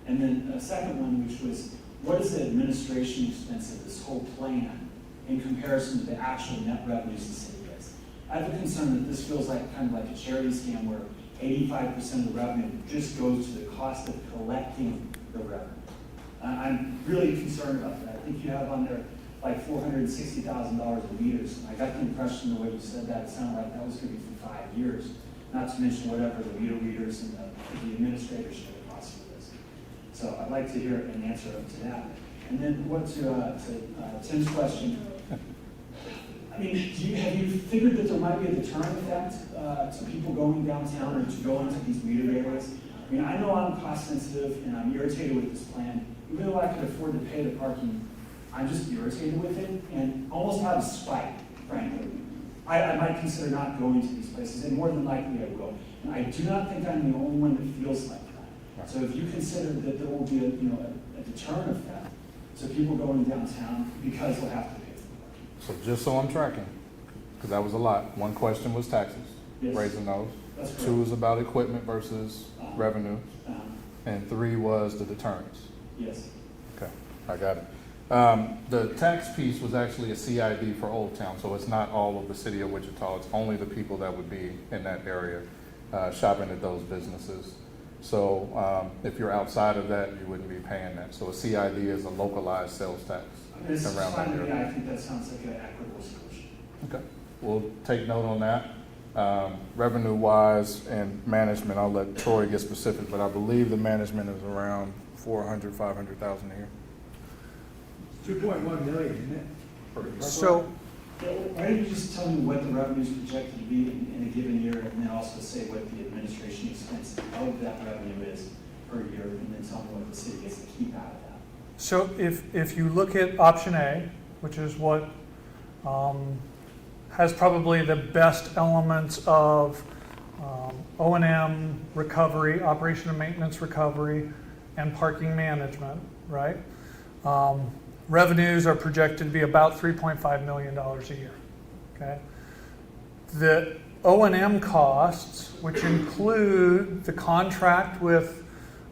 [SPEAKER 5] And then a second one, which was, what is the administration expense of this whole plan in comparison to the actual net revenues the city gets? I have a concern that this feels like kind of like a charity scam where 85% of the revenue just goes to the cost of collecting the revenue. I'm really concerned about that. I think you have on there like $460,000 of meters. And I got the impression the way you said that, it sounded like that was going to be for 5 years, not to mention whatever the meter readers and the administrators should have cost for this. So I'd like to hear an answer to that. And then what to Tim's question. I mean, have you figured that there might be a deterrent effect to people going downtown or to go into these metered areas? I mean, I know I'm cost sensitive and I'm irritated with this plan. Even though I could afford to pay the parking, I'm just irritated with it and almost out of spite, frankly. I might consider not going to these places, and more than likely I will. And I do not think I'm the only one that feels like that. So if you consider that there will be a deterrent effect to people going downtown because they'll have to pay for it.
[SPEAKER 1] So just so I'm tracking, because that was a lot. One question was taxes,
[SPEAKER 5] Yes.
[SPEAKER 1] raising those.
[SPEAKER 5] That's correct.
[SPEAKER 1] 2 was about equipment versus revenue. And 3 was the deterrence.
[SPEAKER 5] Yes.
[SPEAKER 1] Okay, I got it. The tax piece was actually a CID for Old Town, so it's not all of the city of Wichita. It's only the people that would be in that area shopping at those businesses. So if you're outside of that, you wouldn't be paying that. So a CID is a localized sales tax
[SPEAKER 5] This is
[SPEAKER 1] around that
[SPEAKER 5] fine to me.
[SPEAKER 1] area.
[SPEAKER 5] I think that sounds like an equitable solution.
[SPEAKER 1] Okay, we'll take note on that. Revenue-wise and management, I'll let Troy get specific, but I believe the management is around 400, 500,000 a year.
[SPEAKER 6] 2.1 million, isn't it?
[SPEAKER 2] So,
[SPEAKER 5] Why don't you just tell me what the revenue is projected to be in a given year, and then also say what the administration expense of that revenue is per year, and then tell me what the city gets to keep out of that.
[SPEAKER 2] so if you look at option A, which is what has probably the best elements of O&M recovery, operation and maintenance recovery, and parking management, right? Revenues are projected to be about $3.5 million a year, okay? The O&M costs, which include the contract with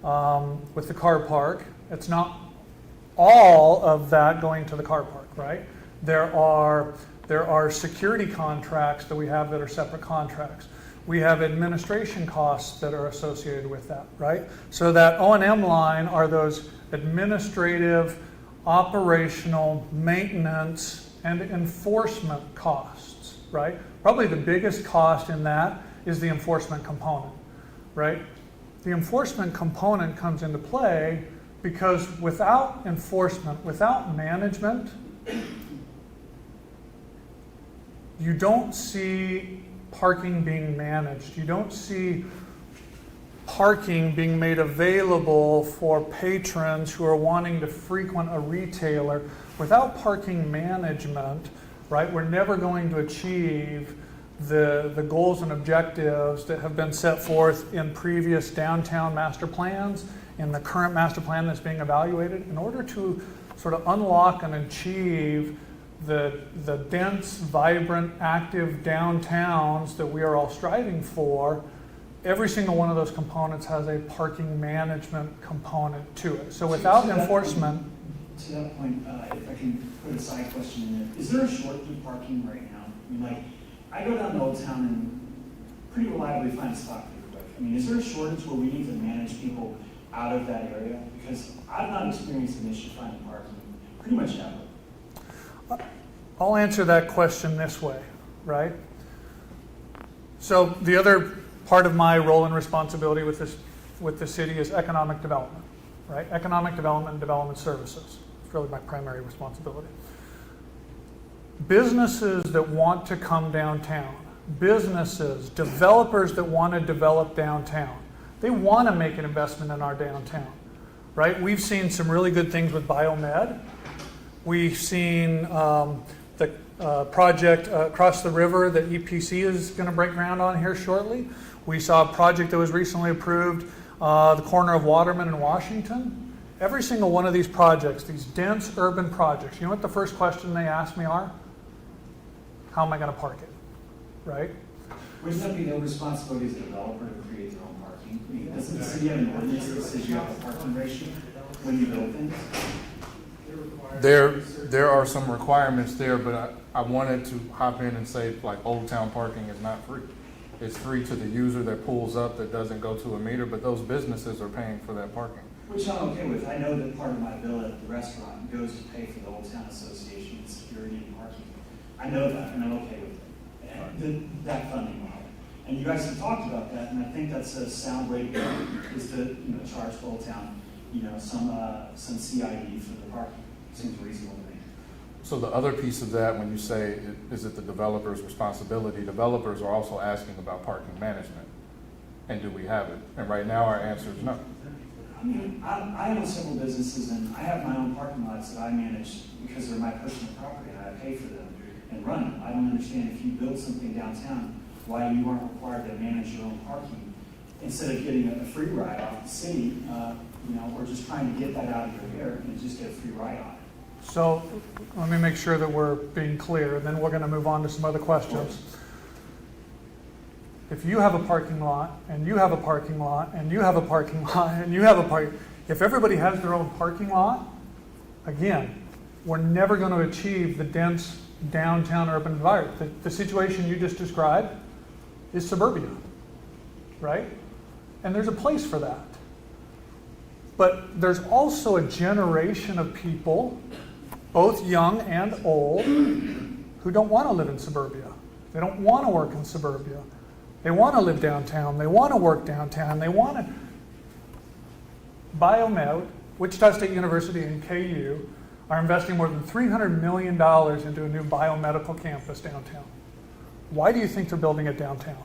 [SPEAKER 2] the car park, it's not all of that going to the car park, right? There are security contracts that we have that are separate contracts. We have administration costs that are associated with that, right? So that O&M line are those administrative, operational, maintenance, and enforcement costs, right? Probably the biggest cost in that is the enforcement component, right? The enforcement component comes into play because without enforcement, without management, you don't see parking being managed. You don't see parking being made available for patrons who are wanting to frequent a retailer. Without parking management, right, we're never going to achieve the goals and objectives that have been set forth in previous downtown master plans, in the current master plan that's being evaluated. In order to sort of unlock and achieve the dense, vibrant, active downtowns that we are all striving for, every single one of those components has a parking management component to it. So without enforcement...
[SPEAKER 5] To that point, if I can put a side question in there, is there a shortage of parking right now? I mean, like, I go down to Old Town and pretty reliably find a spot pretty quick. I mean, is there a shortage where we need to manage people out of that area? Because I've not experienced an issue finding parking pretty much ever.
[SPEAKER 2] I'll answer that question this way, right? So the other part of my role and responsibility with the city is economic development, right? Economic development and development services. It's really my primary responsibility. Businesses that want to come downtown, businesses, developers that want to develop downtown, they want to make an investment in our downtown, right? We've seen some really good things with biomed. We've seen the project across the river that EPC is going to break ground on here shortly. We saw a project that was recently approved, the corner of Waterman and Washington. Every single one of these projects, these dense urban projects, you know what the first question they ask me are? How am I going to park it, right?
[SPEAKER 5] Wouldn't that be their responsibility as a developer to create their own parking? I mean, doesn't the city have an ordinance that says you have a parking ratio when you build things?
[SPEAKER 1] There are some requirements there, but I wanted to hop in and say, like, Old Town parking is not free. It's free to the user that pulls up, that doesn't go to a meter, but those businesses are paying for that parking.
[SPEAKER 5] Which I'm okay with. I know that part of my bill at the restaurant goes to pay for the Old Town Association security and parking. I know that, and I'm okay with it. And that funding model. And you guys have talked about that, and I think that's a sound way to go, is to charge Old Town, some CID for the parking. Seems reasonable to me.
[SPEAKER 1] So the other piece of that, when you say, is it the developer's responsibility, developers are also asking about parking management. And do we have it? And right now our answer is no.
[SPEAKER 5] I mean, I own several businesses, and I have my own parking lots that I manage because they're my personal property, and I pay for them and run them. I don't understand if you build something downtown, why you aren't required to manage your own parking instead of getting a free ride off the city, or just trying to get that out of your hair and just get a free ride on it.
[SPEAKER 2] So let me make sure that we're being clear, and then we're going to move on to some other questions. If you have a parking lot, and you have a parking lot, and you have a parking lot, and you have a if everybody has their own parking lot, again, we're never going to achieve the dense downtown urban environment. The situation you just described is suburbia, right? And there's a place for that. But there's also a generation of people, both young and old, who don't want to live in suburbia. They don't want to work in suburbia. They want to live downtown. They want to work downtown. They want to. Biomed, Wichita State University, and KU are investing more than $300 million into a new biomedical campus downtown. Why do you think they're building it downtown?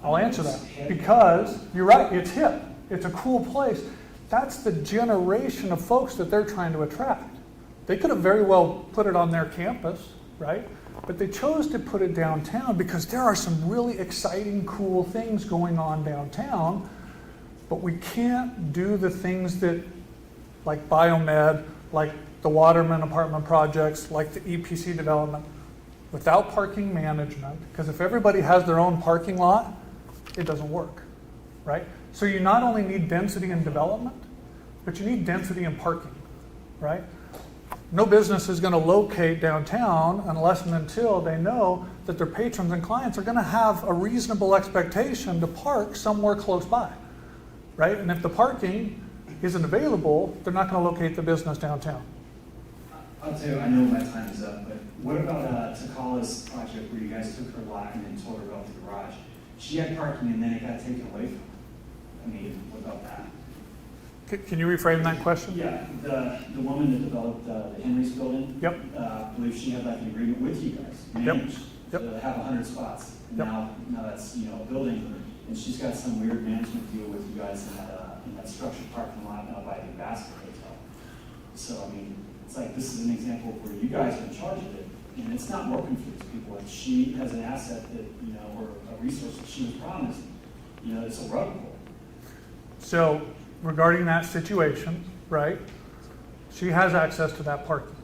[SPEAKER 2] I'll answer that. Because, you're right, it's hip. It's a cool place. That's the generation of folks that they're trying to attract. They could have very well put it on their campus, right? But they chose to put it downtown because there are some really exciting, cool things going on downtown, but we can't do the things that, like biomed, like the Waterman apartment projects, like the EPC development, without parking management, because if everybody has their own parking lot, it doesn't work, right? So you not only need density in development, but you need density in parking, right? No business is going to locate downtown unless and until they know that their patrons and clients are going to have a reasonable expectation to park somewhere close by, right? And if the parking isn't available, they're not going to locate the business downtown.
[SPEAKER 5] I'll tell you, I know my time is up, but what about Takala's project where you guys took her lot and then told her about the garage? She had parking and then it got taken away from her. I mean, what about that?
[SPEAKER 2] Can you reframe that question?
[SPEAKER 5] Yeah, the woman that developed the Henry's building.
[SPEAKER 2] Yep.
[SPEAKER 5] I believe she had like an agreement with you guys, managed to have 100 spots. And now that's a building, and she's got some weird management deal with you guys in that structured parking lot now by the Basket Hotel. So I mean, it's like this is an example of where you guys are in charge of it, and it's not working for these people. And she has an asset that or a resource that she was promised. It's a rug pull.
[SPEAKER 2] So regarding that situation, right, she has access to that parking.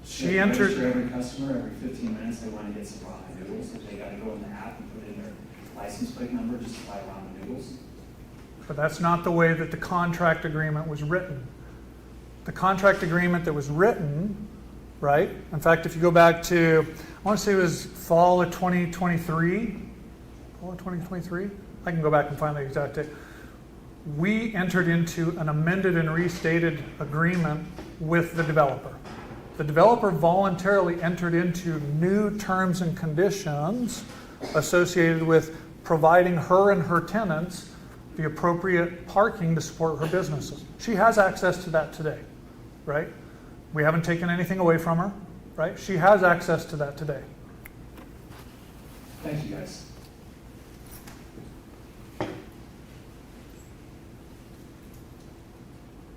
[SPEAKER 2] She entered.
[SPEAKER 5] Every customer, every 15 minutes, they want to get some ramen noodles. If they got to go in the app and put in their license plate number just to buy ramen noodles.
[SPEAKER 2] But that's not the way that the contract agreement was written. The contract agreement that was written, right? In fact, if you go back to, I want to say it was fall of 2023. Fall of 2023? I can go back and find the exact date. We entered into an amended and restated agreement with the developer. The developer voluntarily entered into new terms and conditions associated with providing her and her tenants the appropriate parking to support her businesses. She has access to that today, right? We haven't taken anything away from her, right? She has access to that today.
[SPEAKER 5] Thank you, guys.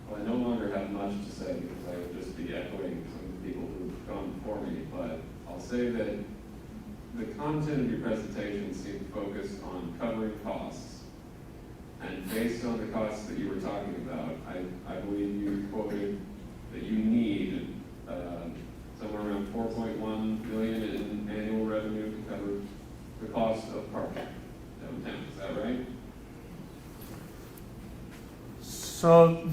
[SPEAKER 7] Well, I no longer have much to say because I would just be echoing some of the people who've gone before me, but I'll say that the content of your presentation seemed focused on covering costs. And based on the costs that you were talking about, I believe you quoted that you need somewhere around 4.1 million in annual revenue to cover the cost of parking downtown. Is that right?
[SPEAKER 2] So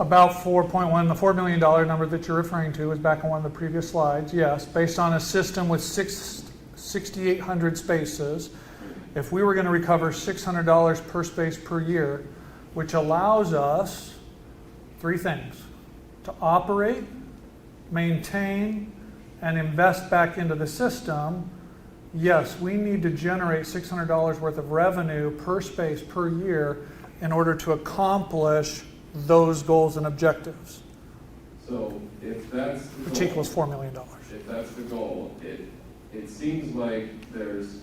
[SPEAKER 2] about 4.1, the $4 million number that you're referring to is back on one of the previous slides. Yes, based on a system with 6,800 spaces, if we were going to recover $600 per space per year, which allows us three things: to operate, maintain, and invest back into the system. Yes, we need to generate $600 worth of revenue per space per year in order to accomplish those goals and objectives,
[SPEAKER 7] So if that's the
[SPEAKER 2] which
[SPEAKER 7] goal,
[SPEAKER 2] equals $4 million.
[SPEAKER 7] if that's the goal, it seems like there's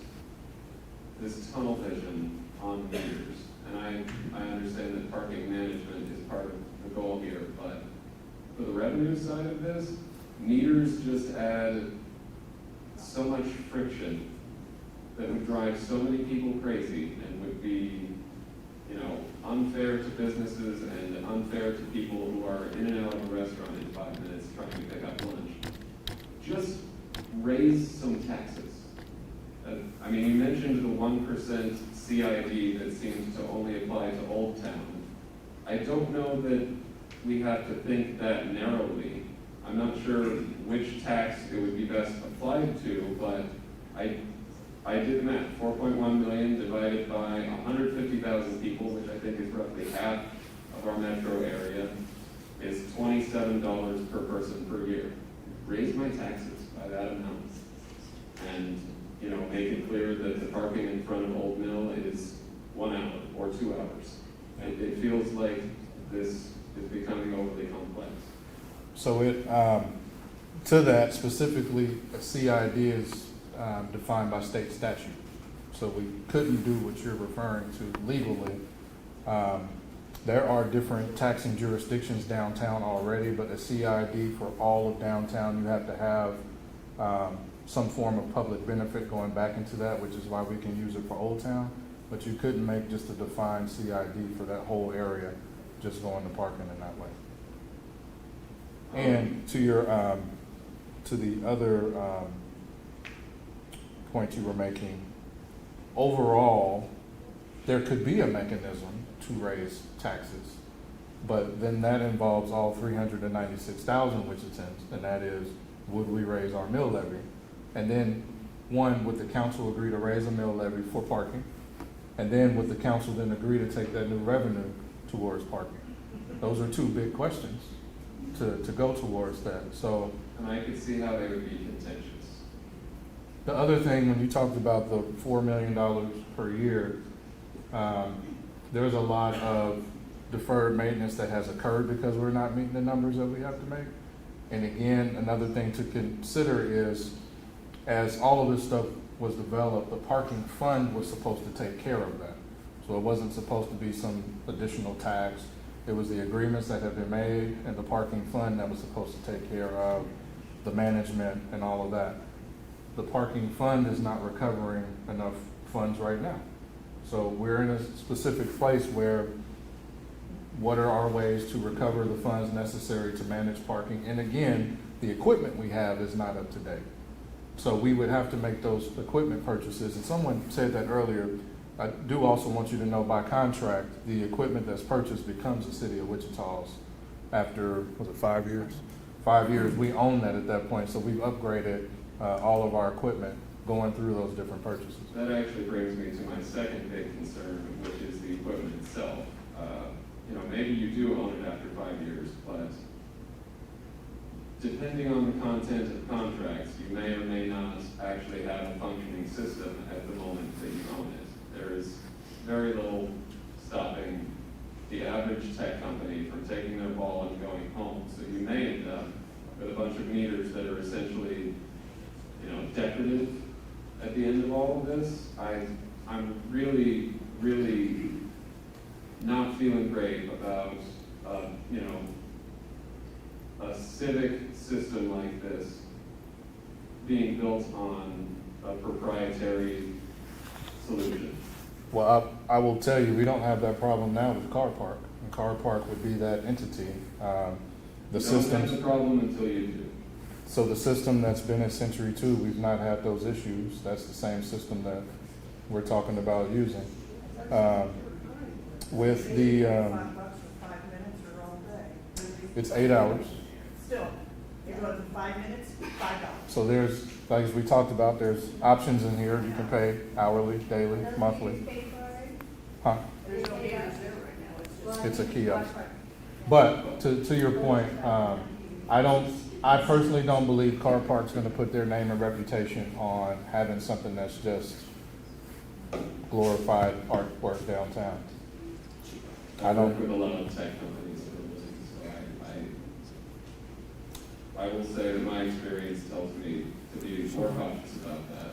[SPEAKER 7] this tunnel vision on meters. And I understand that parking management is part of the goal here, but for the revenue side of this, meters just add so much friction that would drive so many people crazy and would be, unfair to businesses and unfair to people who are in and out of a restaurant in 5 minutes trying to pick up lunch. Just raise some taxes. You mentioned the 1% CID that seems to only apply to Old Town. I don't know that we have to think that narrowly. I'm not sure which tax it would be best applied to, but I did the math. 4.1 million divided by 150,000 people, which I think is roughly half of our metro area, is $27 per person per year. Raise my taxes by that amount. And make it clear that the parking in front of Old Mill is 1 hour or 2 hours. It feels like this is becoming overly complex.
[SPEAKER 1] So to that specifically, a CID is defined by state statute. So we couldn't do what you're referring to legally. There are different taxing jurisdictions downtown already, but a CID for all of downtown, you have to have some form of public benefit going back into that, which is why we can use it for Old Town. But you couldn't make just a defined CID for that whole area, just going to parking in that way. And to your to the other point you were making, overall, there could be a mechanism to raise taxes, but then that involves all 396,000 Wichitans, and that is, would we raise our mill levy? And then, one, would the council agree to raise a mill levy for parking? And then would the council then agree to take that new revenue towards parking? Those are two big questions to go towards that. So,
[SPEAKER 7] and I could see how they would be contentious.
[SPEAKER 1] the other thing, when you talked about the $4 million per year, there's a lot of deferred maintenance that has occurred because we're not meeting the numbers that we have to make. And again, another thing to consider is, as all of this stuff was developed, the parking fund was supposed to take care of that. So it wasn't supposed to be some additional tax. It was the agreements that had been made and the parking fund that was supposed to take care of the management and all of that. The parking fund is not recovering enough funds right now. So we're in a specific place where what are our ways to recover the funds necessary to manage parking? And again, the equipment we have is not up to date. So we would have to make those equipment purchases. And someone said that earlier. I do also want you to know, by contract, the equipment that's purchased becomes the city of Wichita's after, was it 5 years? 5 years, we own that at that point. So we've upgraded all of our equipment going through those different purchases.
[SPEAKER 7] That actually brings me to my second big concern, which is the equipment itself. Maybe you do own it after 5 years, but depending on the content of contracts, you may or may not actually have a functioning system at the moment that you own it. There is very little stopping the average tech company from taking their ball and going home. So you may end up with a bunch of meters that are essentially, decorative at the end of all of this. I'm really, really not feeling great about, a civic system like this being built on a proprietary solution.
[SPEAKER 1] Well, I will tell you, we don't have that problem now with Car Park. And Car Park would be that entity. The
[SPEAKER 7] You don't have
[SPEAKER 1] systems,
[SPEAKER 7] the problem until you do.
[SPEAKER 1] so the system that's been at Century 2, we've not had those issues. That's the same system that we're talking about using. With the,
[SPEAKER 8] $5 for 5 minutes or all day.
[SPEAKER 1] it's 8 hours.
[SPEAKER 8] Still, you go to 5 minutes, $5.
[SPEAKER 1] So there's, like as we talked about, there's options in here. You can pay hourly, daily, monthly. Huh?
[SPEAKER 8] There's no meters there right now, it's just.
[SPEAKER 1] It's a kiosk. But to your point, I personally don't believe Car Park's gonna put their name and reputation on having something that's just glorified artwork downtown.
[SPEAKER 7] I work with a lot of tech companies, so I will say that my experience tells me to be more cautious about that.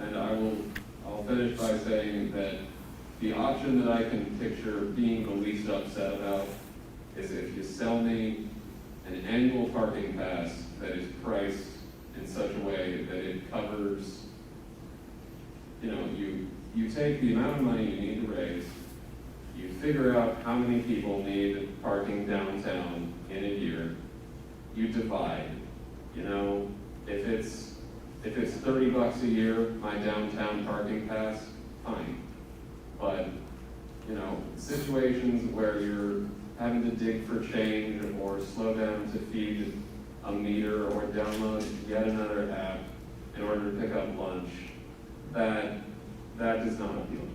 [SPEAKER 7] And I'll finish by saying that the option that I can picture being the least upset about is if you sell me an annual parking pass that is priced in such a way that it covers, you take the amount of money you need to raise, you figure out how many people need parking downtown in a year, you divide. If it's $30 a year, my downtown parking pass, fine. But, situations where you're having to dig for change or slow down to feed a meter or download yet another app in order to pick up lunch, that does not appeal to me.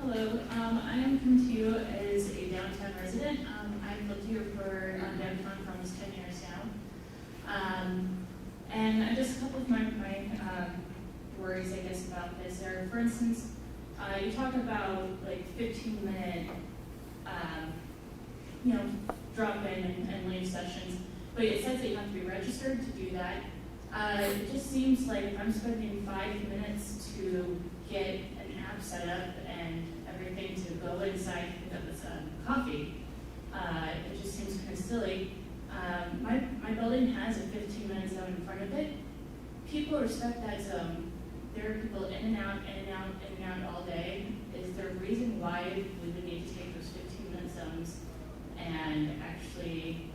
[SPEAKER 9] Hello, I am coming to you as a downtown resident. I've lived here for downtown for almost 10 years now. And just a couple of my worries, I guess, about this are, for instance, you talk about like 15-minute, drop in and leave sessions, but it says that you have to be registered to do that. It just seems like if I'm spending 5 minutes to get an app set up and everything to go inside and pick up this coffee, it just seems kind of silly. My building has a 15-minute zone in front of it. People respect that zone. There are people in and out, in and out, in and out all day. Is there a reason why we would need to take those 15-minute zones and actually,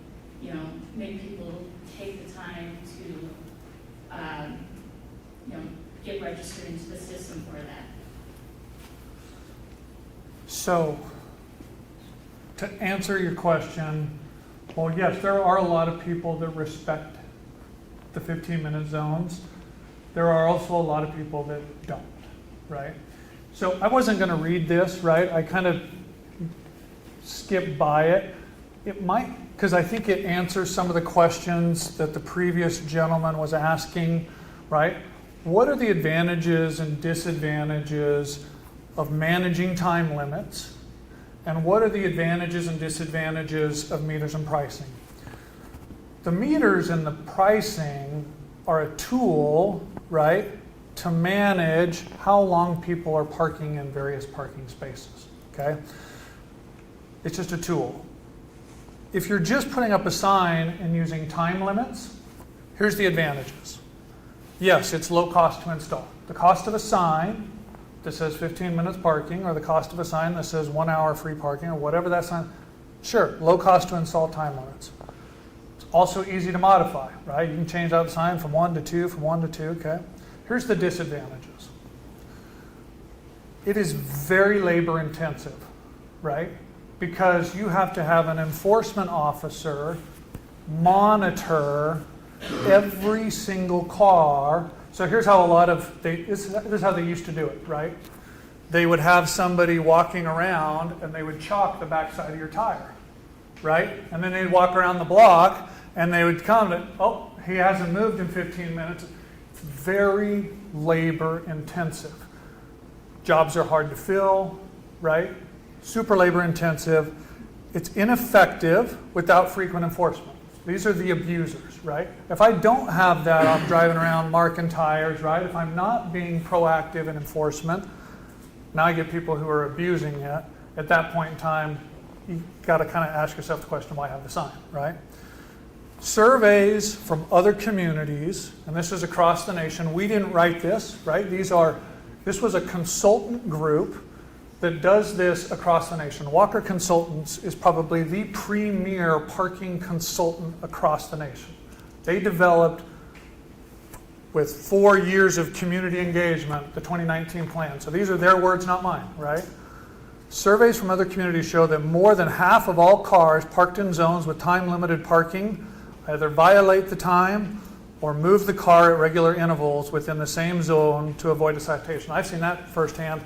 [SPEAKER 9] make people take the time to, get registered into the system for that?
[SPEAKER 2] So, to answer your question, well, yes, there are a lot of people that respect the 15-minute zones. There are also a lot of people that don't, right? So I wasn't going to read this, right? I kind of skipped by it. It might, because I think it answers some of the questions that the previous gentleman was asking, right? What are the advantages and disadvantages of managing time limits? And what are the advantages and disadvantages of meters and pricing? The meters and the pricing are a tool, right, to manage how long people are parking in various parking spaces, okay? It's just a tool. If you're just putting up a sign and using time limits, here's the advantages. Yes, it's low cost to install. The cost of a sign that says 15 minutes parking, or the cost of a sign that says 1 hour free parking, or whatever that sign, sure, low cost to install, time limits. It's also easy to modify, right? You can change out the sign from 1 to 2, from 1 to 2, okay? Here's the disadvantages. It is very labor intensive, right? Because you have to have an enforcement officer monitor every single car. So here's how this is how they used to do it, right? they would have somebody walking around and they would chalk the backside of your tire, right? And then they'd walk around the block and they would come to, oh, he hasn't moved in 15 minutes. It's very labor intensive. Jobs are hard to fill, right? Super labor intensive. It's ineffective without frequent enforcement. These are the abusers, right? If I don't have that, I'm driving around marking tires, right? If I'm not being proactive in enforcement, now I get people who are abusing it. At that point in time, you got to kind of ask yourself the question, why have the sign, right? Surveys from other communities, and this is across the nation. We didn't write this, right? This was a consultant group that does this across the nation. Walker Consultants is probably the premier parking consultant across the nation. They developed, with 4 years of community engagement, the 2019 plan. So these are their words, not mine, right? Surveys from other communities show that more than half of all cars parked in zones with time-limited parking either violate the time or move the car at regular intervals within the same zone to avoid a citation. I've seen that firsthand.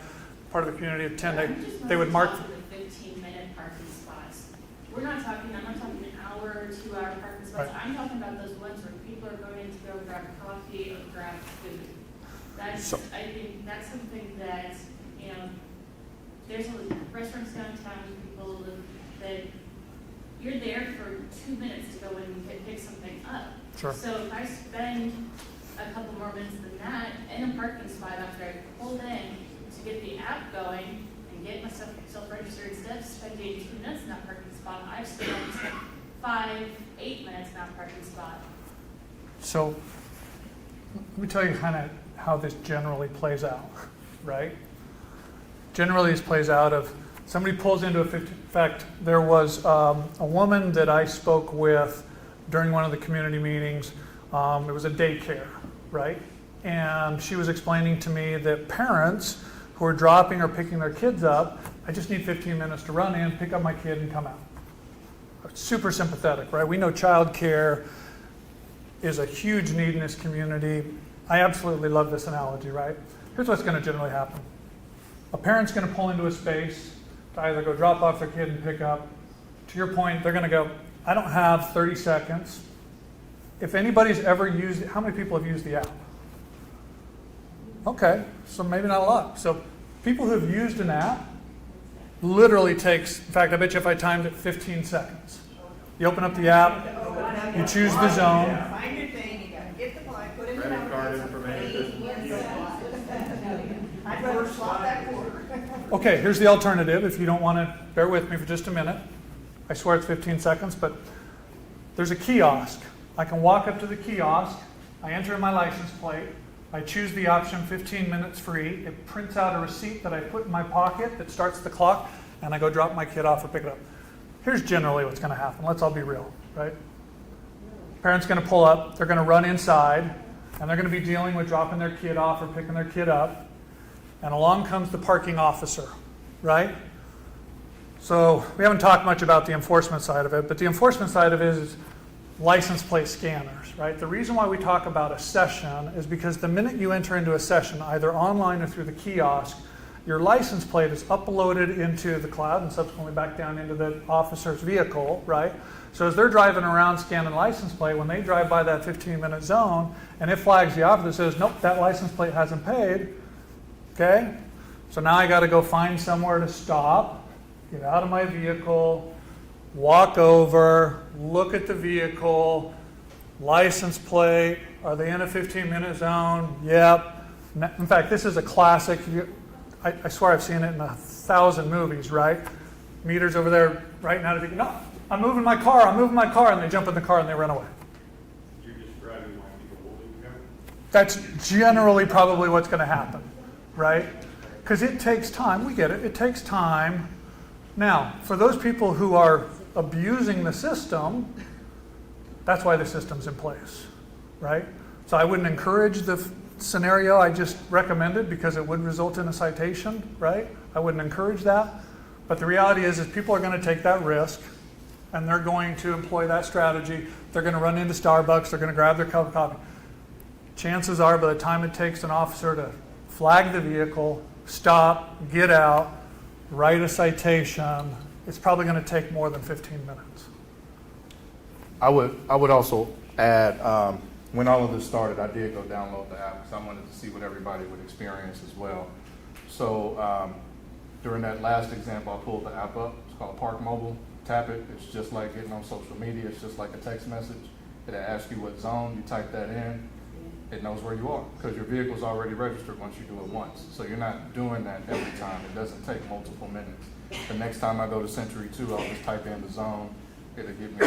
[SPEAKER 2] Part of the community of 10, they would mark.
[SPEAKER 9] The 15-minute parking spots. I'm not talking an hour or 2 hour parking spots.
[SPEAKER 2] Right.
[SPEAKER 9] I'm talking about those ones where people are going in to go grab coffee or grab food. I think that's something that, there's restaurants downtown, people that you're there for 2 minutes to go in and pick something up.
[SPEAKER 2] Sure.
[SPEAKER 9] So if I spend a couple more minutes than that in a parking spot after I pulled in to get the app going and get myself self-registered, instead of spending 2 minutes in that parking spot, I've spent 5-8 minutes in that parking spot.
[SPEAKER 2] So let me tell you kind of how this generally plays out, right? Generally this plays out of somebody pulls into in fact, there was a woman that I spoke with during one of the community meetings. It was a daycare, right? And she was explaining to me that parents who are dropping or picking their kids up, I just need 15 minutes to run in, pick up my kid, and come out. Super sympathetic, right? We know childcare is a huge need in this community. I absolutely love this analogy, right? Here's what's going to generally happen. A parent's going to pull into a space to either go drop off their kid and pick up. To your point, they're going to go, I don't have 30 seconds. If anybody's ever used it, how many people have used the app? Okay, so maybe not a lot. So people who have used an app literally takes, in fact, I bet you if I timed it, 15 seconds. You open up the app, you choose the zone.
[SPEAKER 8] Find your thing, you gotta get the plug, put it in the.
[SPEAKER 3] Credit card information.
[SPEAKER 8] I'd rather swap that quarter.
[SPEAKER 2] Okay, here's the alternative if you don't want to bear with me for just a minute. I swear it's 15 seconds, but there's a kiosk. I can walk up to the kiosk, I enter in my license plate, I choose the option 15 minutes free. It prints out a receipt that I put in my pocket that starts the clock, and I go drop my kid off or pick it up. Here's generally what's going to happen. Let's all be real, right? Parent's going to pull up, they're going to run inside, and they're going to be dealing with dropping their kid off or picking their kid up. And along comes the parking officer, right? So we haven't talked much about the enforcement side of it, but the enforcement side of it is license plate scanners, right? The reason why we talk about a session is because the minute you enter into a session, either online or through the kiosk, your license plate is uploaded into the cloud and subsequently back down into the officer's vehicle, right? So as they're driving around scanning license plate, when they drive by that 15-minute zone and it flags the officer, says, nope, that license plate hasn't paid, okay? So now I got to go find somewhere to stop, get out of my vehicle, walk over, look at the vehicle, license plate, are they in a 15-minute zone? Yep. In fact, this is a classic. I swear I've seen it in 1,000 movies, right? Meters over there right now. No, I'm moving my car, and they jump in the car and they run away.
[SPEAKER 3] You're just driving while people holding you.
[SPEAKER 2] That's generally probably what's going to happen, right? Because it takes time. We get it. It takes time. Now, for those people who are abusing the system, that's why the system's in place, right? So I wouldn't encourage the scenario I just recommended because it would result in a citation, right? I wouldn't encourage that. But the reality is people are going to take that risk and they're going to employ that strategy. They're going to run into Starbucks. They're going to grab their cup of coffee. Chances are by the time it takes an officer to flag the vehicle, stop, get out, write a citation, it's probably going to take more than 15 minutes.
[SPEAKER 1] I would also add, when all of this started, I did go download the app because I wanted to see what everybody would experience as well. So during that last example, I pulled the app up. It's called Park Mobile. Tap it. It's just like getting on social media. It's just like a text message. It'll ask you what zone. You type that in. It knows where you are because your vehicle's already registered once you do it once. So you're not doing that every time. It doesn't take multiple minutes. The next time I go to Century 2, I'll just type in the zone. It'll give me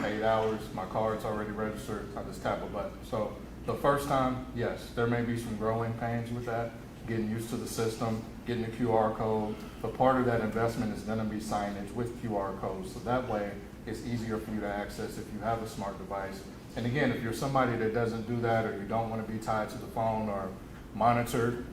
[SPEAKER 1] 8 hours. My card's already registered. I just tap a button. So the first time, yes, there may be some growing pains with that, getting used to the system, getting the QR code. But part of that investment is going to be signage with QR codes. So that way, it's easier for you to access if you have a smart device. And again, if you're somebody that doesn't do that or you don't want to be tied to the phone or monitored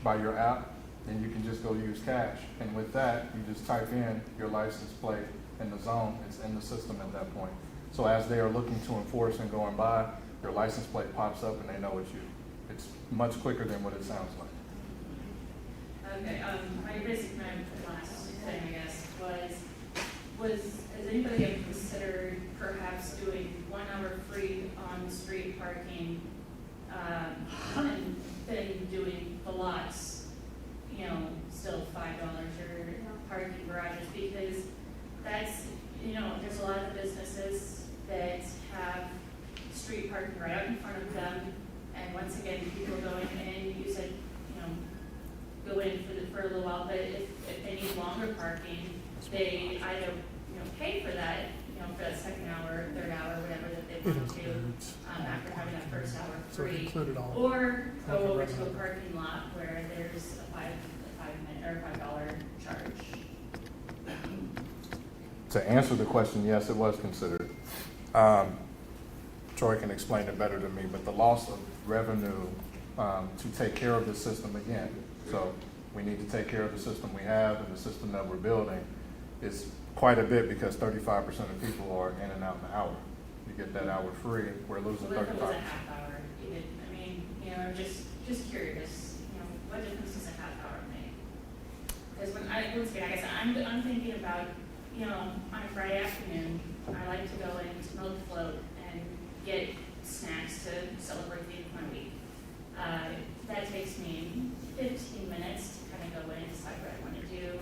[SPEAKER 1] by your app, then you can just go use cash. And with that, you just type in your license plate in the zone. It's in the system at that point. So as they are looking to enforce and going by, your license plate pops up and they know it's you. It's much quicker than what it sounds like.
[SPEAKER 9] Okay, my basic, my last thing, I guess, has anybody ever considered perhaps doing 1 hour free on-street parking, and then doing the lots, still $5 or parking garages, because that's, there's a lot of businesses that have street parking right out in front of them, and once again, people going in, you said, go in for a little while, but if they need longer parking, they either, pay for that, for that second hour, third hour, whatever that they want to, after having that first hour
[SPEAKER 2] So it
[SPEAKER 9] free.
[SPEAKER 2] included all.
[SPEAKER 9] Or go over to a parking lot where there's a $5 charge.
[SPEAKER 1] To answer the question, yes, it was considered. Troy can explain it better than me, but the loss of revenue to take care of the system again. So we need to take care of the system we have and the system that we're building is quite a bit because 35% of people are in and out in an hour. You get that hour free, we're losing 35%.
[SPEAKER 9] What if it was a half hour? Just curious, what difference does a half hour make? Because once again, like I said, I'm thinking about, on a Friday afternoon, I like to go into Milk Float and get snacks to celebrate the end of my week. That takes me 15 minutes to kind of go in, decide what I want to do,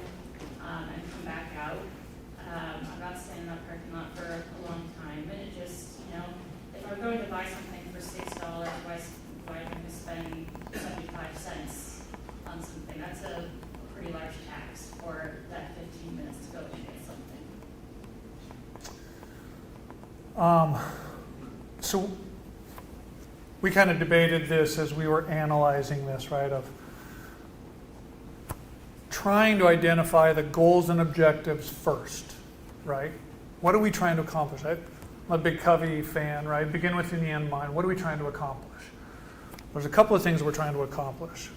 [SPEAKER 9] and come back out. I'm not standing in that parking lot for a long time, and it just, if I'm going to buy something for $6, why am I going to spend 75 cents on something? That's a pretty large tax for that 15 minutes to go and get something.
[SPEAKER 2] So we kind of debated this as we were analyzing this, right, of trying to identify the goals and objectives first, right? What are we trying to accomplish? I'm a big Covey fan, right? Begin with the end in mind. What are we trying to accomplish? There's a couple of things we're trying to accomplish.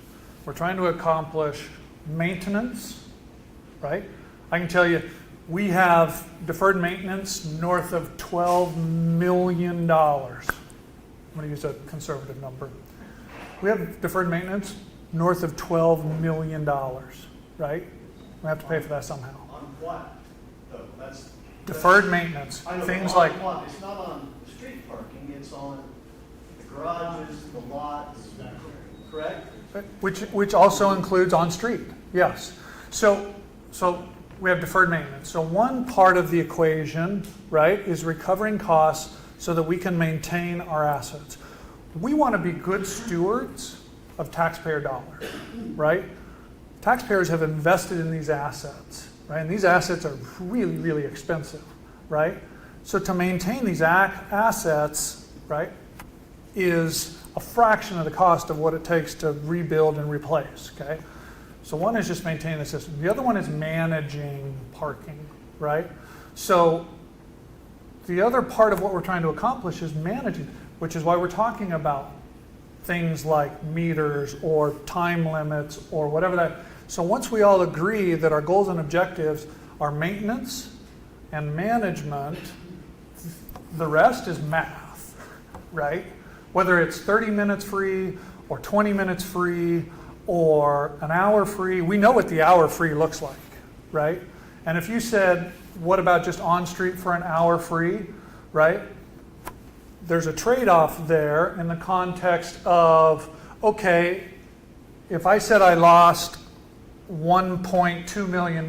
[SPEAKER 2] We're trying to accomplish maintenance, right? I can tell you, we have deferred maintenance north of $12 million. I'm going to use a conservative number. We have deferred maintenance north of $12 million, right? We have to pay for that somehow.
[SPEAKER 4] On what? Though, that's
[SPEAKER 2] Deferred maintenance,
[SPEAKER 4] I know,
[SPEAKER 2] things
[SPEAKER 4] on
[SPEAKER 2] like,
[SPEAKER 4] what? It's not on the street parking, it's on the garages, the lots, correct?
[SPEAKER 2] which also includes on-street, yes. So we have deferred maintenance. So one part of the equation, right, is recovering costs so that we can maintain our assets. We want to be good stewards of taxpayer dollars, right? Taxpayers have invested in these assets, right? And these assets are really, really expensive, right? So to maintain these assets, right, is a fraction of the cost of what it takes to rebuild and replace, okay? So one is just maintaining the system. The other one is managing parking, right? So the other part of what we're trying to accomplish is managing, which is why we're talking about things like meters or time limits or whatever that. So once we all agree that our goals and objectives are maintenance and management, the rest is math, right? Whether it's 30 minutes free or 20 minutes free or an hour free, we know what the hour free looks like, right? And if you said, what about just on street for an hour free, right? There's a trade-off there in the context of, okay, if I said I lost $1.2 million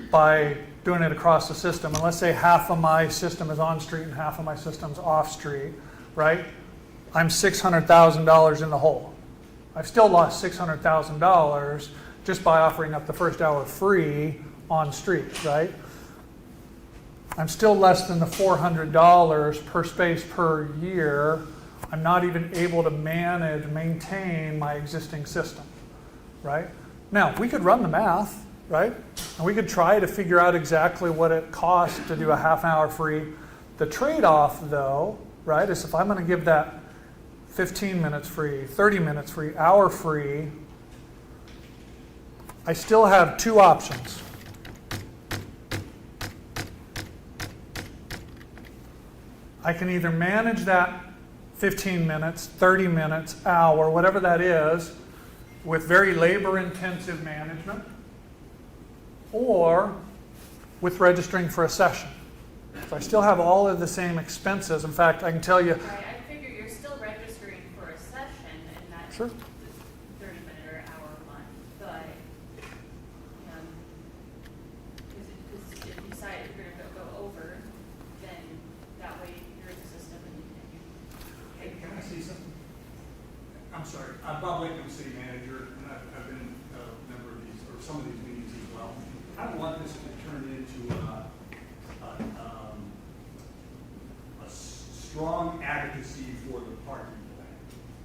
[SPEAKER 2] by doing it across the system, and let's say half of my system is on street and half of my system's off street, right? I'm $600,000 in the hole. I've still lost $600,000 just by offering up the first hour free on street, right? I'm still less than the $400 per space per year. I'm not even able to maintain my existing system, right? Now, we could run the math, right? And we could try to figure out exactly what it costs to do a half an hour free. The trade-off, though, right, is if I'm going to give that 15 minutes free, 30 minutes free, hour free, I still have two options. I can either manage that 15 minutes, 30 minutes, hour, whatever that is, with very labor-intensive management, or with registering for a session. So I still have all of the same expenses. In fact, I can tell you.
[SPEAKER 9] Right, I figure you're still registering for a session, and that's
[SPEAKER 2] Sure.
[SPEAKER 9] 30-minute or hour one, but because if you decide you're going to go over, then that way you're in the system and you can.
[SPEAKER 10] Can I say something? I'm sorry, I'm Bob Lakeman, city manager, and I've been a member of these, or some of these meetings as well. I don't want this to turn into a strong advocacy for the parking plan.